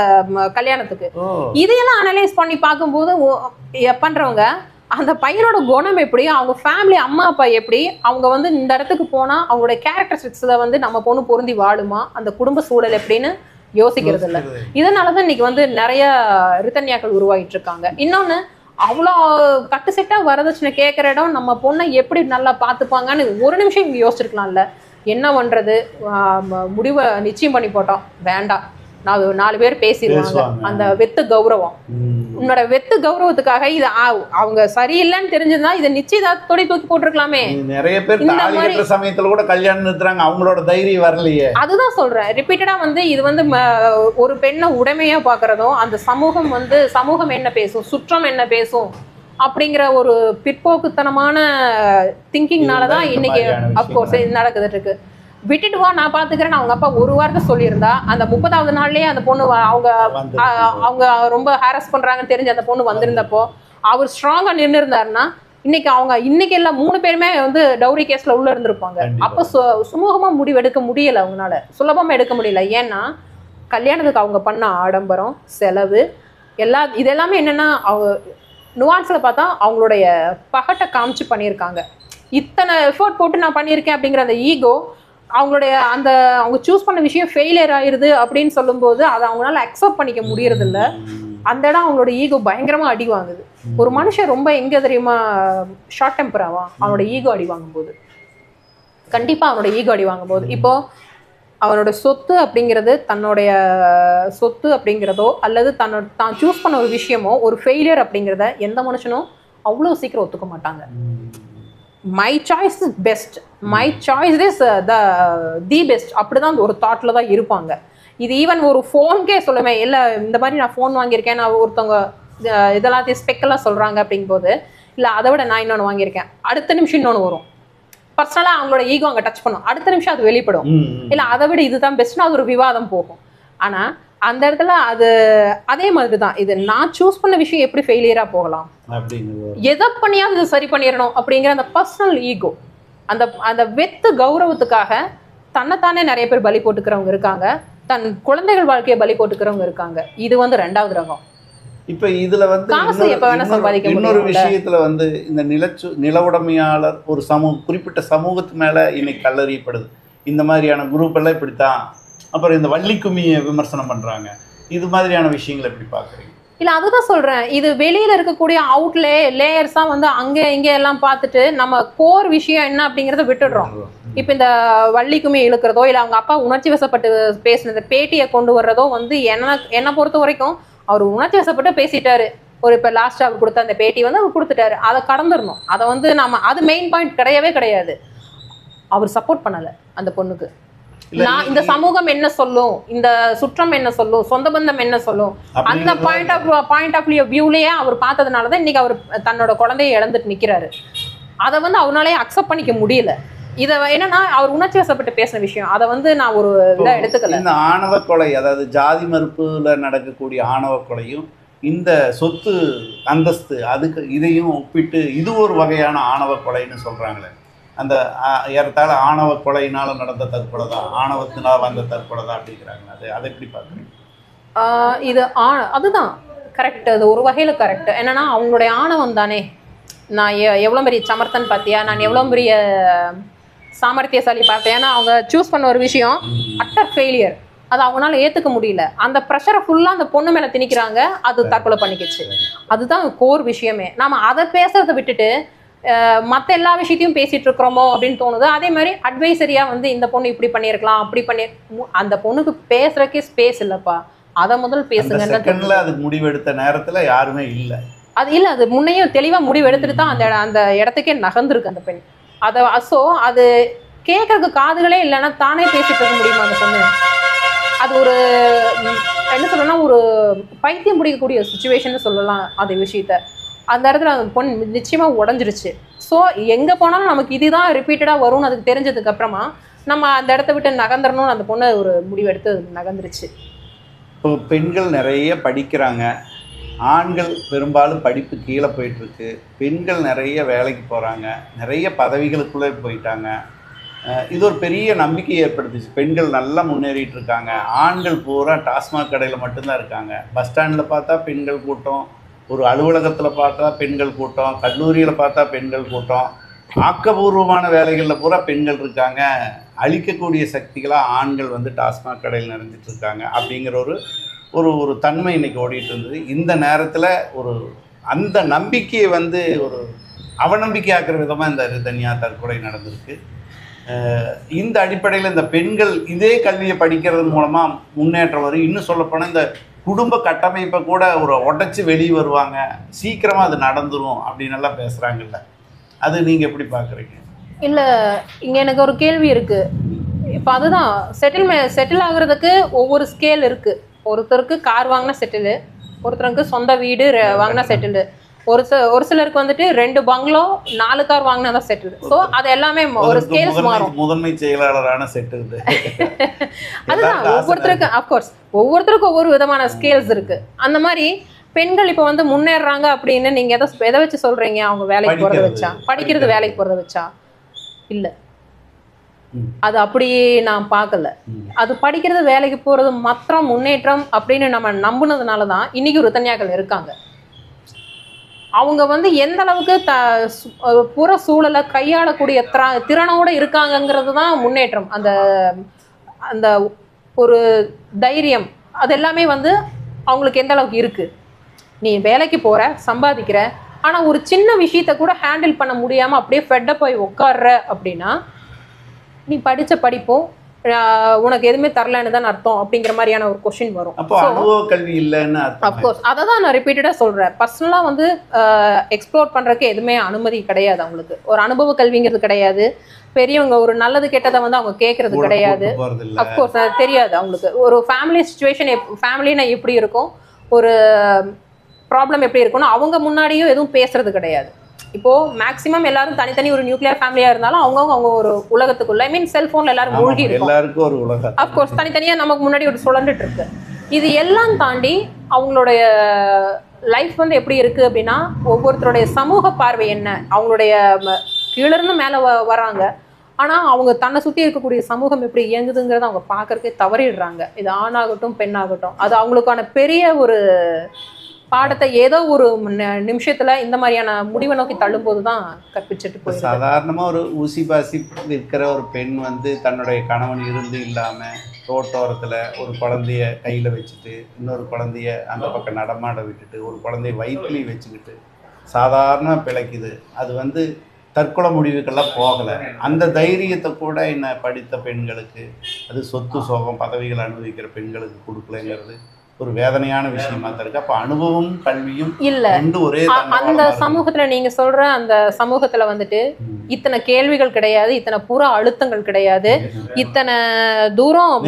கல்யாணத்துக்கு. இதையெல்லாம் அனலைஸ் பண்ணி பார்க்கும்போது பண்றவங்க அந்த பையனோட குணம் எப்படி, அவங்க ஃபேமிலி அம்மா அப்பா எப்படி, அவங்க வந்து இந்த இடத்துக்கு போனா அவங்களோட கேரக்டரிஸ்டிக்ஸ்ல வந்து நம்ம பொண்ணு பொருந்தி வாழுமா, அந்த குடும்ப சூழல் எப்படின்னு யோசிக்கிறது இல்லை. இதனாலதான் இன்னைக்கு வந்து நிறைய ரித்தன்யாக்கள் உருவாகிட்டு இருக்காங்க. இன்னொன்னு, அவ்வளோ கட்டு செட்டா வரதட்சணை கேட்குற இடம் நம்ம பொண்ணை எப்படி நல்லா பார்த்துப்பாங்கன்னு ஒரு நிமிஷம் இங்கே யோசிச்சிருக்கலாம்ல. என்ன பண்றது, முடிவை நிச்சயம் பண்ணி போட்டோம், வேண்டாம் 4 பேர் பேசிடுவாங்க. அந்த வெத்து கௌரவம், உன்னோட வெத்து கௌரவத்துக்காக இது அவங்க சரியில்லைன்னு தெரிஞ்சதுன்னா இதை நிச்சயதார்த்தத்தோட தூக்கி போட்டிருக்கலாமே. நிறைய பேர் தாலி கட்டுற சமயத்துல கூட கல்யாணம் நிறுத்துறாங்க, அவங்களோட தைரியம் வரலையே. அதுதான் சொல்றேன், ரிப்பீட்டடா இது ஒரு பெண்ணை உடைமையா பாக்குறதும், அந்த சமூகம் என்ன பேசும், சுற்றம் என்ன பேசும் அப்படிங்கிற ஒரு பிற்போக்குத்தனமான திங்கிங்னாலதான் இன்னைக்கு அப்கோர்ஸ் நடக்குதுட்டு இருக்கு. விட்டுட்டு வா நான் பாத்துக்கிறேன் அவங்க அப்பா ஒரு வாரத்தை சொல்லியிருந்தா அந்த 30வது நாள்லயே அந்த பொண்ணு அவங்க ரொம்ப ஹாரஸ் பண்றாங்கன்னு தெரிஞ்சு அந்த பொண்ணு வந்திருந்தப்போ அவர் ஸ்ட்ராங்கா நின்று இருந்தாருன்னா இன்னைக்கு எல்லாம் 3 பேருமே டவுரி கேஸ்ல உள்ள இருந்திருப்பாங்க. அப்ப சுமூகமா முடிவெடுக்க முடியல, அவங்களால சுலபமா எடுக்க முடியல. ஏன்னா கல்யாணத்துக்கு அவங்க பண்ண ஆடம்பரம், செலவு இதெல்லாமே என்னன்னா அவங்க நுவான்ஸ்ல பார்த்தா அவங்களுடைய பகட்டை காமிச்சு பண்ணியிருக்காங்க. இத்தனை எஃபோர்ட் போட்டு நான் பண்ணியிருக்கேன் அப்படிங்கிற அந்த ஈகோ, அவங்களுடைய அவங்க சூஸ் பண்ண விஷயம் ஃபெயிலியர் ஆயிருது அப்படின்னு சொல்லும்போது அதை அவங்களால அக்செப்ட் பண்ணிக்க முடியறது இல்லை. அந்த இடம் அவங்களோட ஈகோ பயங்கரமா அடி வாங்குது. ஒரு மனுஷன் ரொம்ப எங்க தெரியுமா ஷார்ட் டெம்பர் ஆவான், அவனோட ஈகோ அடி வாங்கும்போது. கண்டிப்பா அவனோட ஈகோ அடி வாங்கும்போது இப்போ அவனோட சொத்து அப்படிங்கிறது, தன்னுடைய சொத்து அப்படிங்கிறதோ அல்லது தான் சூஸ் பண்ண ஒரு விஷயமோ ஒரு ஃபெயிலியர் அப்படிங்கிறத எந்த மனுஷனும் அவ்வளோ சீக்கிரம் ஒத்துக்க மாட்டாங்க. My choice is best, my choice is the best அப்படிதான் ஒரு தாட்ல தான் இருப்பாங்க. இது ஈவன் ஒரு ஃபோனுக்கே சொல்லுவேன், இல்லை இந்த மாதிரி நான் ஃபோன் வாங்கியிருக்கேன், நான் ஒருத்தவங்க இதெல்லாத்தையும் ஸ்பெக்கெல்லாம் சொல்றாங்க அப்படிங்கும்போது, இல்லை அதை விட நான் இன்னொன்று வாங்கியிருக்கேன், அடுத்த நிமிஷம் இன்னொன்று வரும். பர்சனலாக அவங்களோட ஈகோ அங்கே டச் பண்ணும், அடுத்த நிமிஷம் அது வெளிப்படும். இல்லை அதை விட இதுதான் பெஸ்ட்னா அது ஒரு விவாதம் போகும். ஆனால் அந்த இடத்துல அதே மாதிரி தான் இது நான் சூஸ் பண்ண விஷயம் எப்படி ஃபெயிலியரா போகலாம், எதை பண்ணியாவது இது சரி பண்ணிடணும் அப்படிங்கிற அந்த பர்சனல் ஈகோ, அந்த வெத்து கௌரவத்துக்காக தன்னைத்தானே நிறைய பேர் பலி போட்டுக்கிறவங்க இருக்காங்க, தன் குழந்தைகள் வாழ்க்கையை பலி போட்டுக்கிறவங்க இருக்காங்க. இது 2வது ரகம். இப்ப இதுல இன்னொரு விஷயத்துல இந்த நில உடைமையாளர் ஒரு குறிப்பிட்ட சமூகத்து மேல இன்னைக்கு கல்லறியப்படுது. இந்த மாதிரியான குரூப் எல்லாம் இப்படித்தான். அப்புறம் இந்த வள்ளி கும்மியை விமர்சனம் பண்றாங்க. இது மாதிரியான விஷயங்களை எப்படி பாக்குறீங்க? இல்ல அதுதான் சொல்றேன், இது வெளியில இருக்கக்கூடிய லேயர்ஸா அங்க இங்க எல்லாம் பார்த்துட்டு நம்ம கோர் விஷயம் என்ன அப்படிங்கறத விட்டுடுறோம். இப்ப இந்த வள்ளி கும்மியை இழுக்கிறதோ இல்ல அவங்க அப்பா உணர்ச்சி வசப்பட்டு பேசினது பேட்டியை கொண்டு வர்றதோ என்ன பொறுத்த வரைக்கும் அவர் உணர்ச்சி வசப்பட்டு பேசிட்டாரு. இப்ப லாஸ்ட் அவர் கொடுத்த அந்த பேட்டி அவர் கொடுத்துட்டாரு, அதை கடந்துடணும். அதை நம்ம அது மெயின் பாயிண்ட் கிடையவே கிடையாது. அவர் சப்போர்ட் பண்ணல அந்த பொண்ணுக்கு. நான் இந்த சமூகம் என்ன சொல்லும், இந்த சுற்றம் என்ன சொல்லும், சொந்த பந்தம் என்ன சொல்லும், அந்த பாயிண்ட் ஆஃப் வியூலயே அவர் பார்த்ததுனாலதான் இன்னைக்கு அவர் தன்னோட குழந்தையை இழந்துட்டு நிக்கிறாரு. அதை அவனாலே அக்செப்ட் பண்ணிக்க முடியல. இதை என்னன்னா அவர் உணர்ச்சி வசப்பட்டு பேசின விஷயம், அதை நான் ஒரு இதை எடுத்துக்கல. இந்த ஆணவ கொலை, அதாவது ஜாதி மறுப்புல நடக்கக்கூடிய ஆணவ கொலையும் இந்த சொத்து அந்தஸ்து இதையும் ஒப்பிட்டு இது ஒரு வகையான ஆணவ கொலைன்னு சொல்றாங்களே. அந்த ஏறத்தாழ ஆணவ கொலையினால நடந்த தற்கொலை தான், ஆணவத்தினால் வந்த தற்கொலை தான் அப்படிங்கிறாங்க. அதை எப்படி பார்க்குறீங்க? இது அதுதான் கரெக்ட், அது ஒரு வகையில் கரெக்ட். என்னன்னா அவங்களுடைய ஆணவம் தானே. நான் எவ்வளோ பெரிய சமர்த்தன் பார்த்தியா, நான் எவ்வளோ பெரிய சாமர்த்தியசாலி பார்த்தேன். ஏன்னா அவங்க சூஸ் பண்ண ஒரு விஷயம் அட்டர் ஃபெயிலியர், அது அவங்களால ஏற்றுக்க முடியல. அந்த ப்ரெஷரை ஃபுல்லாக அந்த பொண்ணு மேலே திணிக்கிறாங்க, அது தற்கொலை பண்ணிக்கிச்சு. அதுதான் கோர் விஷயமே. நாம் அதை பேசுறதை விட்டுட்டு மற்ற எல்லா விஷயத்தையும் பேசிட்டு இருக்கிறோமோ அப்படின்னு தோணுது. அதே மாதிரி அட்வைசரியா இந்த பொண்ணு இப்படி பண்ணியிருக்கலாம், அப்படி பண்ணி அந்த பொண்ணுக்கு பேசுறதுக்கே ஸ்பேஸ் இல்லப்பா, அதை முதல் பேசுங்க. அதுக்கு முடிவெடுத்த நேரத்துல யாருமே இல்லை. அது முன்னையும் தெளிவா முடிவு எடுத்துட்டு தான் அந்த இடத்துக்கே நகர்ந்துருக்கு அந்த பெண். அது கேட்கறதுக்கு காதுகளே இல்லைன்னா தானே பேசிட்டு இருக்க முடியுமா அந்த பொண்ணு? அது ஒரு என்ன சொல்லணும்னா ஒரு பைத்தியம் பிடிக்கக்கூடிய சுச்சுவேஷன் சொல்லலாம் அது விஷயத்த. அந்த இடத்துல அந்த பொண்ணு நிச்சயமா உடஞ்சிருச்சு. ஸோ எங்கே போனாலும் நமக்கு இதுதான் ரிப்பீட்டடாக வரும்னு அதுக்கு தெரிஞ்சதுக்கு அப்புறமா நம்ம அந்த இடத்த விட்டு நகர்ந்துடணும்னு அந்த பொண்ணு ஒரு முடிவெடுத்து நகர்ந்துருச்சு. இப்போ பெண்கள் நிறைய படிக்கிறாங்க, ஆண்கள் பெரும்பாலும் படிப்பு கீழே போயிட்டுருக்கு. பெண்கள் நிறைய வேலைக்கு போகிறாங்க, நிறைய பதவிகளுக்குள்ளே போயிட்டாங்க. இது ஒரு பெரிய நம்பிக்கை ஏற்படுத்துச்சு. பெண்கள் நல்லா முன்னேறிட்டு இருக்காங்க. ஆண்கள் பூரா டாஸ்மாக் கடையில் மட்டும்தான் இருக்காங்க. பஸ் ஸ்டாண்டில் பார்த்தா பெண்கள் கூட்டம், ஒரு அலுவலகத்தில் பார்த்தா பெண்கள் கூட்டம், கல்லூரியில் பார்த்தா பெண்கள் கூட்டம், ஆக்கபூர்வமான வேலைகளில் பூரா பெண்கள் இருக்காங்க. அழிக்கக்கூடிய சக்திகளாக ஆண்கள் டாஸ்மாக் கடையில் நிறைஞ்சிட்டு இருக்காங்க அப்படிங்கிற ஒரு தன்மை இன்னைக்கு ஓடிட்டு இருந்தது. இந்த நேரத்தில் அந்த நம்பிக்கையை ஒரு அவநம்பிக்கை ஆக்குற விதமாக இந்த ரிதன்யா தற்கொலை நடந்திருக்கு. இந்த அடிப்படையில் இந்த பெண்கள் இதே கல்வியை படிக்கிறது மூலமாக முன்னேற்றம் வரும். இன்னும் சொல்லப்போனால் இந்த குடும்ப கட்டமைப்பை கூட ஒரு உடச்சி வெளியே வருவாங்க, சீக்கிரமாக அது நடந்துடும் அப்படின்னு எல்லாம் பேசுகிறாங்கல்ல, அது நீங்கள் எப்படி பார்க்குறீங்க? இல்லை, இங்கே எனக்கு ஒரு கேள்வி இருக்குது. இப்போ அதுதான் செட்டில் ஆகுறதுக்கு ஒவ்வொரு ஸ்கேல் இருக்குது. ஒருத்தருக்கு கார் வாங்கினா செட்டிலு, ஒருத்தருக்கு சொந்த வீடு வாங்கினா செட்டிலு, ஒரு சிலருக்கு வந்துட்டு 2 பங்களோ 4 கார் வாங்கினா தான் செட்டில். ஸோ அது எல்லாமே ஒரு ஸ்கேல்ஸ் மாறும். முதன்மை செயலாளரான செட்டில் அதுதான் ஒவ்வொருத்தருக்கு அஃப்கோர்ஸ் ஒவ்வொருத்தருக்கும் ஒவ்வொரு விதமான ஸ்கேல்ஸ் இருக்கு. அந்த மாதிரி பெண்கள் இப்போ வந்து முன்னேறாங்க அப்படின்னு நீங்க எதை வச்சு சொல்றீங்க? அவங்க வேலைக்கு போறதை வச்சா? படிக்கிறது வேலைக்கு போறதை வச்சா? இல்ல, அது அப்படி நான் பார்க்கல. அது படிக்கிறது வேலைக்கு போறது மாத்திரம் முன்னேற்றம் அப்படின்னு நம்ம நம்பினதுனால தான் இன்னைக்கு ருத்தன்யாக்கள் இருக்காங்க. அவங்க வந்து எந்த அளவுக்கு புற சூழலை கையாளக்கூடிய திறனோட இருக்காங்கங்கிறது தான் முன்னேற்றம். அந்த அந்த ஒரு தைரியம் அது எல்லாமே வந்து அவங்களுக்கு எந்த அளவுக்கு இருக்கு. நீ வேலைக்கு போற, சம்பாதிக்கிற, ஆனா ஒரு சின்ன விஷயத்த கூட ஹேண்டில் பண்ண முடியாம அப்படியே ஃபெட்டப் போய் உட்கார்ற அப்படின்னா நீ படிச்ச படிப்பும் உனக்கு எதுவுமே தரலன்னு தான் அர்த்தம் அப்படிங்கிற மாதிரியான ஒரு கொஸ்டின் வரும். அப்போ அனுபவ கல்வி இல்லைன்னு அர்த்தம். அஃப்கோர்ஸ் அதை தான் நான் ரிப்பீட்டடாக சொல்கிறேன். பர்சனலாக வந்து எக்ஸ்ப்ளோர் பண்ணுறதுக்கு எதுவுமே அனுமதி கிடையாது. அவங்களுக்கு ஒரு அனுபவ கல்விங்கிறது கிடையாது. பெரியவங்க ஒரு நல்லது கெட்டதை வந்து அவங்க கேட்கறது கிடையாது. அஃப்கோர்ஸ் அது தெரியாது அவங்களுக்கு. ஒரு ஃபேமிலி சுச்சுவேஷன் ஃபேமிலினா எப்படி இருக்கும், ஒரு ப்ராப்ளம் எப்படி இருக்கும்னு அவங்க முன்னாடியும் எதுவும் பேசுறது கிடையாது. இப்போ மேக்ஸிமம் எல்லாரும் தனித்தனி ஒரு நியூக்ளியர் ஃபேமிலியா இருந்தாலும் அவங்க ஒரு உலகத்துக்குள்ள, ஐ மீன் செல்போன்ல எல்லாரும் மூழ்கி இருக்கும். எல்லாருக்கும் ஒரு உலகம் அஃப்கோர்ஸ் தனித்தனியா நமக்கு முன்னாடி ஒரு சுழண்டுட்டு இருக்கு. இது எல்லாம் தாண்டி அவங்களுடைய லைஃப் வந்து எப்படி இருக்கு அப்படின்னா, ஒவ்வொருத்தருடைய சமூக பார்வை என்ன, அவங்களுடைய கீழிருந்து மேல வராங்க, ஆனா அவங்க தன்னை சுத்தி இருக்கக்கூடிய சமூகம் எப்படி இயங்குதுங்கிறத அவங்க பார்க்கறதுக்கே தவறிடுறாங்க. இது ஆணாகட்டும் பெண்ணாகட்டும். அது அவங்களுக்கான பெரிய ஒரு பாடத்தை ஏதோ ஒரு நிமிஷத்துல இந்த மாதிரியான முடிவை நோக்கி தள்ளும்போது தான் கற்பிச்சுட்டு போய். சாதாரணமாக ஒரு ஊசி பாசி இருக்கிற ஒரு பெண் வந்து தன்னுடைய கணவன் இருந்து இல்லாமல் ரோட்டோரத்தில் ஒரு குழந்தைய கையில் வச்சுட்டு இன்னொரு குழந்தைய அந்த பக்கம் நடமாட விட்டுட்டு ஒரு குழந்தைய வயிற்றுலையும் வச்சுக்கிட்டு சாதாரண பிழைக்குது. அது வந்து தற்கொலை முடிவுக்கெல்லாம் போகலை. அந்த தைரியத்தை கூட என்ன படித்த பெண்களுக்கு, அது சொத்து சோகம் பதவிகள் அனுபவிக்கிற பெண்களுக்கு கொடுக்கலைங்கிறது ஒரு வேதனையான விஷயமா தான் இருக்கு. அப்ப அனுபவம் கல்வியும் இல்ல ஒரே அந்த சமூகத்துல. நீங்க சொல்ற அந்த சமூகத்துல வந்துட்டு இத்தனை கேள்விகள் கிடையாது, இத்தனை புற அழுத்தங்கள் கிடையாது, இத்தனை தூரம்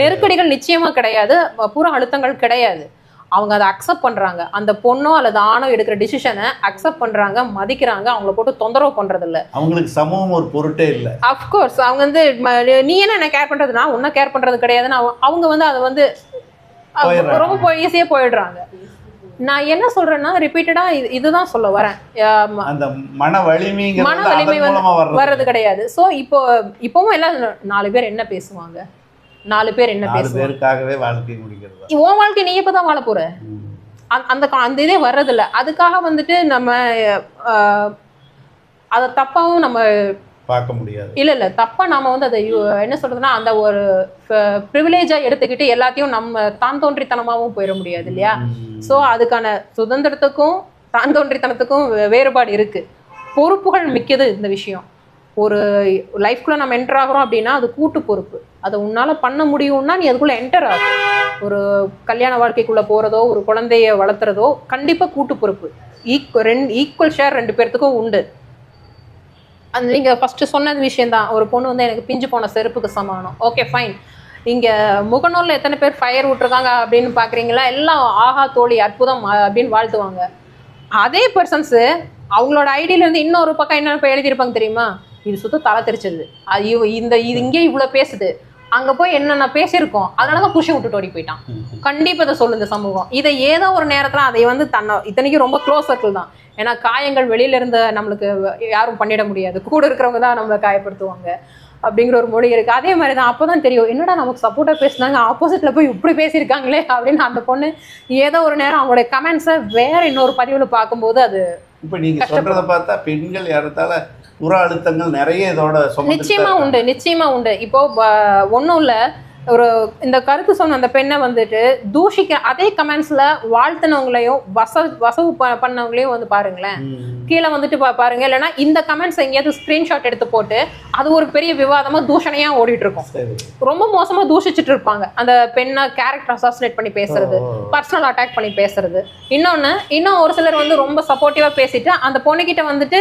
நெருக்கடிகள் நிச்சயமா கிடையாது, புற அழுத்தங்கள் கிடையாது. அவங்க அதை அக்செப்ட் பண்றாங்க. அந்த பொண்ணோ அல்லது ஆணோ எடுக்கிற டிசிஷனை அக்செப்ட் பண்றாங்க, மதிக்கிறாங்க. அவங்கள போட்டு தொந்தரவு பண்றது இல்ல. அவங்களுக்கு சமூகம் ஒரு பொருட்டே இல்லை. அஃப்கோர்ஸ் அவங்க வந்து நீ என்ன கேர் பண்றதுன்னா உன்ன கேர் பண்றது கிடையாதுன்னு அவங்க வந்து அதை வந்து ரொம்ப ஈஸியா போயிடுறாங்க. நான் என்ன சொல்றேன்னா ரிப்பீட்டடா இதுதான் சொல்ல வரேன். அந்த மன வலிமை வர்றது கிடையாது. சோ இப்பவும் எல்லாம் 4 பேர் என்ன பேசுவாங்க, 4 பேர் என்ன பேசுவாங்க, வாழ்க்கை முடிக்கிறது. உன் வாழ்க்கை நீ எப்பதான் வாழ போற? அந்த இதே வர்றதில்ல. அதுக்காக வந்துட்டு நம்ம அதை தப்பாவும் நம்ம பார்க்க முடியாது. இல்ல தப்பா நாம வந்து அதை என்ன சொல்றதுன்னா அந்த ஒரு ப்ரிவிலேஜா எடுத்துக்கிட்டு எல்லாத்தையும் நம்ம தான் தோன்றித்தனமாவும் போயிட முடியாது இல்லையா? சோ அதுக்கான சுதந்திரத்துக்கும் தான் தோன்றித்தனத்துக்கும் வேறுபாடு இருக்கு. பொறுப்புகள் மிக்கது இந்த விஷயம். ஒரு லைஃப்குள்ள நம்ம என்டர் ஆகிறோம் அப்படின்னா அது கூட்டு பொறுப்பு. அதை உன்னால பண்ண முடியும்னா நீ அதுக்குள்ள என்டர் ஆகும். ஒரு கல்யாண வாழ்க்கைக்குள்ள போறதோ ஒரு குழந்தைய வளர்த்துறதோ கண்டிப்பா கூட்டு பொறுப்பு. ஈக்குவல் ஷேர் 2 பேர்த்துக்கும் உண்டு. அந்த நீங்கள் ஃபஸ்ட்டு சொன்னது விஷயந்தான். ஒரு பொண்ணு வந்து எனக்கு பிஞ்சு போன செருப்புக்கு சமானம். Okay fine. இங்கே முகநூலில் எத்தனை பேர் ஃபயர் விட்டுருக்காங்க அப்படின்னு பார்க்குறீங்களா? எல்லாம் ஆஹா தோழி அற்புதம் அப்படின்னு வாழ்த்துவாங்க. அதே பர்சன்ஸு அவங்களோட ஐடியிலேருந்து இன்னொரு பக்கம் என்ன இப்போ எழுதியிருப்பாங்க தெரியுமா? இது சுத்தம் தலை தெரிச்சது, இது இங்கே இவ்வளோ பேசுது, அங்கே போய் என்னென்ன பேசியிருக்கோம், அதனால தான் புஷை விட்டுட்டு ஓடி போயிட்டான். கண்டிப்பாக இதை சொல்லுங்க சமூகம். இதை ஏதோ ஒரு நேரத்தில் அதை வந்து இத்தனைக்கும் ரொம்ப க்ளோஸ் சர்க்கிள் தான். ஏன்னா காயங்கள் வெளியில இருந்து நம்மளுக்கு யாரும் பண்ணிட முடியாது, கூட இருக்கிறவங்க தான் நம்மளை காயப்படுத்துவாங்க அப்படிங்கிற ஒரு மொழி இருக்கு. அதே மாதிரி தான் அப்போதான் தெரியும் என்னடா நமக்கு சப்போர்ட்டா பேசினாங்க, ஆப்போசிட்ல போய் இப்படி பேசியிருக்காங்களே அப்படின்னு அந்த பொண்ணு ஏதோ ஒரு நேரம் அவங்களுடைய கமெண்ட்ஸை வேற இன்னொரு பதிவுல பார்க்கும்போது அது இப்போ நீங்க சொல்றதை பார்த்தா பெண்கள் யாரத்தால புற அழுத்தங்கள் நிறைய இதோட நிச்சயமா உண்டு. இப்போ ஒன்றும் இல்லை, ஒரு இந்த கருத்து சொன்ன அந்த பெண்ணை வந்துட்டு தூஷிக்க அதே கமெண்ட்ஸ்ல வாழ்த்தினவங்களையும் வசவு பண்ணவங்களையும் வந்து பாருங்களேன், கீழே வந்துட்டு பாருங்க. இல்லைன்னா இந்த கமெண்ட்ஸ் எங்கேயாவது ஸ்கிரீன்ஷாட் எடுத்து போட்டு அது ஒரு பெரிய விவாதமா தூஷணையா ஓடிட்டு இருக்கும். ரொம்ப மோசமா தூஷிச்சுட்டு இருப்பாங்க. அந்த பெண்ணை கேரக்டர் அசாசினேட் பண்ணி பேசுறது, பர்சனல் அட்டாக் பண்ணி பேசுறது. இன்னும் ஒரு சிலர் வந்து ரொம்ப சப்போர்ட்டிவா பேசிட்டு அந்த பொண்ணுகிட்ட வந்துட்டு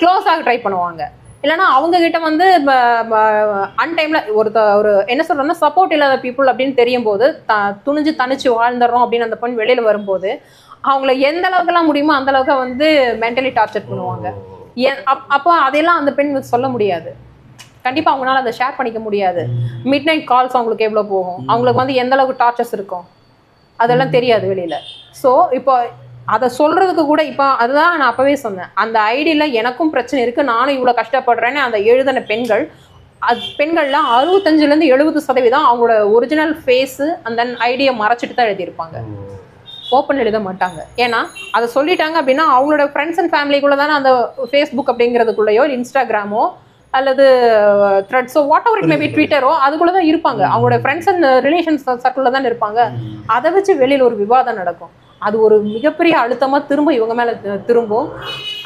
க்ளோஸ் ஆக ட்ரை பண்ணுவாங்க. இல்லைன்னா அவங்க கிட்ட வந்து அன்டைம்ல ஒரு என்ன சொல்றோம்னா சப்போர்ட் இல்லாத பீப்புள் அப்படின்னு தெரியும் போது துணிஞ்சு தனிச்சு வாழ்ந்துடுறோம் அப்படின்னு அந்த பொண்ணு வெளியில வரும்போது அவங்கள எந்த அளவுக்குலாம் முடியுமோ அந்த அளவுக்கு வந்து மென்டலி டார்ச்சர் பண்ணுவாங்க. அப்போ அதெல்லாம் அந்த பெண் சொல்ல முடியாது. கண்டிப்பா அவங்களால அதை ஷேர் பண்ணிக்க முடியாது. மிட் நைட் கால்ஸ் அவங்களுக்கு எவ்வளவு போகும், அவங்களுக்கு வந்து எந்த அளவுக்கு டார்ச்சர்ஸ் இருக்கும் அதெல்லாம் தெரியாது வெளியில. ஸோ இப்போ அதை சொல்றதுக்கு கூட இப்போ அதுதான் நான் அப்பவே சொன்னேன், அந்த ஐடியில எனக்கும் பிரச்சனை இருக்கு, நானும் இவ்வளவு கஷ்டப்படுறேன்னு அந்த எழுதின பெண்கள்ல 65% அவங்களோட ஒரிஜினல் ஃபேஸ் அந்த ஐடியை மறைச்சிட்டு தான் எழுதியிருப்பாங்க. ஓப்பன் எழுத மாட்டாங்க. ஏன்னா அதை சொல்லிட்டாங்க அப்படின்னா அவங்களோட ஃப்ரெண்ட்ஸ் அண்ட் ஃபேமிலிக்குள்ள தானே அந்த ஃபேஸ்புக் அப்படிங்கிறதுக்குள்ளேயோ இல்லை இன்ஸ்டாகிராமோ அல்லது த்ரெட்ஸோ வாட் எவர் இட் மேபி ட்விட்டரோ அதுக்குள்ளதான் இருப்பாங்க. அவங்களோட ஃப்ரெண்ட்ஸ் அண்ட் ரிலேஷன்ஸ் சர்க்கிள்ல தான் இருப்பாங்க. அதை வச்சு வெளியில ஒரு விவாதம் நடக்கும். அது ஒரு மிகப்பெரிய அழுத்தமா திரும்ப இவங்க மேல திரும்பும்.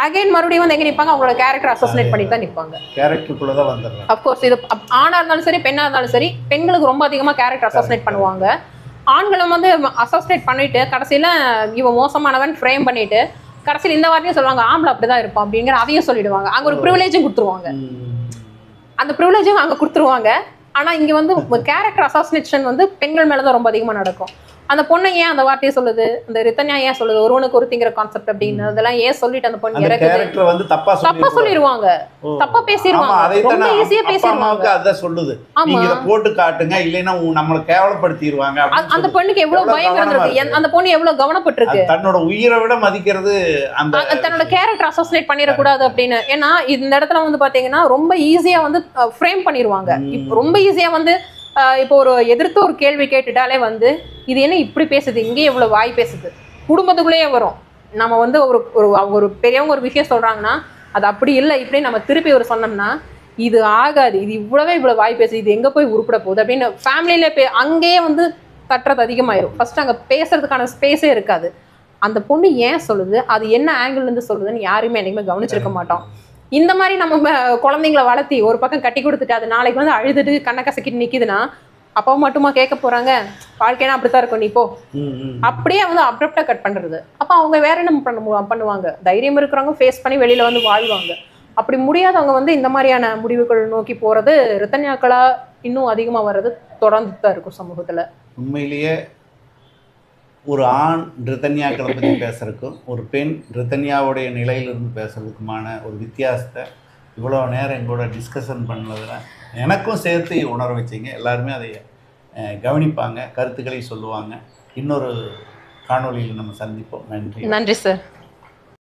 அகைன் மறுபடியும் வந்து எங்க நிற்பாங்க, அவங்களோட கேரக்டர் அசோசினேட் பண்ணி தான் நிற்பாங்க. கேரக்டருக்குள்ளதான் வந்துடுறாங்க. அப்கோர்ஸ் இது ஆணா இருந்தாலும் சரி பெண்ணா இருந்தாலும் சரி பெண்களுக்கு ரொம்ப அதிகமா கேரக்டர் அசோசினேட் பண்ணுவாங்க. ஆண்களும் வந்து அசோசினேட் பண்ணிட்டு கடைசியில இவன் மோசமானவன் ஃப்ரேம் பண்ணிட்டு கடைசியில் இந்த வார்த்தையும் சொல்லுவாங்க, ஆம்பளை அப்படிதான் இருப்பான் அப்படிங்கிற அதையும் சொல்லிடுவாங்க. அங்க ஒரு ப்ரிவிலேஜும் கொடுத்துருவாங்க. அந்த ப்ரிவிலேஜும் அங்க கொடுத்துருவாங்க. ஆனா இங்க வந்து கேரக்டர் அசாசினேஷன் வந்து பெண்கள் மேலதான் ரொம்ப அதிகமா நடக்கும். அந்த பொண்ணை ஏன் அந்த வார்த்தையை சொல்லுது, அந்த ரித்தன்யா ஏன் சொல்லுது ஒருவனுக்கு ஒருத்திங்கிற கான்செப்ட் அப்படின்னு அதெல்லாம் ஏன் சொல்லிட்டு அந்த பொண்ணு இறக்குது, வந்து தப்பா சொல்லிடுவாங்க, தப்பா பேசிடுவாங்க, ரொம்ப ஈஸியா பேசிடுவாங்க. அதான் சொல்லுது, நீங்க இத போட்டு காட்டுங்க இல்லைன்னா நம்மள கேவலப்படுத்திடுவாங்க. அந்த பொண்ணுக்கு எவ்வளவு பயம் இருந்திருக்கு, அந்த பொண்ணு எவ்வளவு கவனப்பட்டிருக்கு, தன்னோட உயிரை விட மதிக்கிறது அந்த தன்னோட கேரக்டர் அசோசினேட் பண்ணிடக்கூடாது அப்படின்னு. ஏன்னா இந்த இடத்துல வந்து பாத்தீங்கன்னா ரொம்ப ஈஸியா வந்து ஃப்ரேம் பண்ணிடுவாங்க. ரொம்ப ஈஸியா வந்து இப்போ ஒரு எதிர்த்து ஒரு கேள்வி கேட்டுட்டாலே வந்து இது என்ன இப்படி பேசுது, இங்கே எவ்வளவு வாய் பேசுது, குடும்பத்துக்குள்ளேயே வரும். நம்ம வந்து ஒரு பெரியவங்க ஒரு விஷயம் சொல்றாங்கன்னா அது அப்படி இல்லை இப்படி நம்ம திருப்பி ஒரு சொன்னோம்னா இது ஆகாது, இது இவ்வளவு வாய் பேசுது, இது எங்க போய் உருப்பிட போகுது அப்படின்னு ஃபேமிலியில அங்கேயே வந்து தட்டுறது அதிகமாயிரும். ஃபர்ஸ்ட் அங்க பேசுறதுக்கான ஸ்பேஸே இருக்காது. அந்த பொண்ணு ஏன் சொல்லுது, அது என்ன ஆங்கிள் இருந்து சொல்லுதுன்னு யாருமே என்னைக்குமே கவனிச்சிருக்க மாட்டோம். இந்த மாதிரி நம்ம குழந்தைங்களை வளர்த்தி ஒரு பக்கம் கட்டி கொடுத்துட்டு அது நாளைக்கு வந்து அழுதுட்டு கண்ணை கசக்கிட்டு நிக்குதுன்னா அப்பா மட்டுமா கேட்க போறாங்க, வாழ்க்கைனா அப்படித்தான் இருக்கும் நீ போ, அப்படியே வந்து அப்ரப்டா கட் பண்றது. அப்ப அவங்க வேற என்ன பண்ணுவாங்க, தைரியம் இருக்கிறவங்க ஃபேஸ் பண்ணி வெளியில வந்து வாழ்வாங்க. அப்படி முடியாதவங்க வந்து இந்த மாதிரியான முடிவுகள் நோக்கி போறது ரித்தன்யாக்களா இன்னும் அதிகமா வர்றது தொடர்ந்து தான் இருக்கும் சமூகத்துல. உண்மையிலேயே ஒரு ஆண் ரித்தன்யாக்களை பற்றி பேசுறதுக்கும் ஒரு பெண் ரித்தன்யாவுடைய நிலையிலிருந்து பேசுறதுக்குமான ஒரு வித்தியாசத்தை இவ்வளோ நேரம் எங்களோட டிஸ்கஷன் பண்ணதில் எனக்கும் சேர்த்து உணர வச்சிங்க. எல்லாருமே அதை கவனிப்பாங்க, கருத்துக்களை சொல்லுவாங்க. இன்னொரு காணொளியில் நம்ம சந்திப்போம். நன்றி. நன்றி சார்.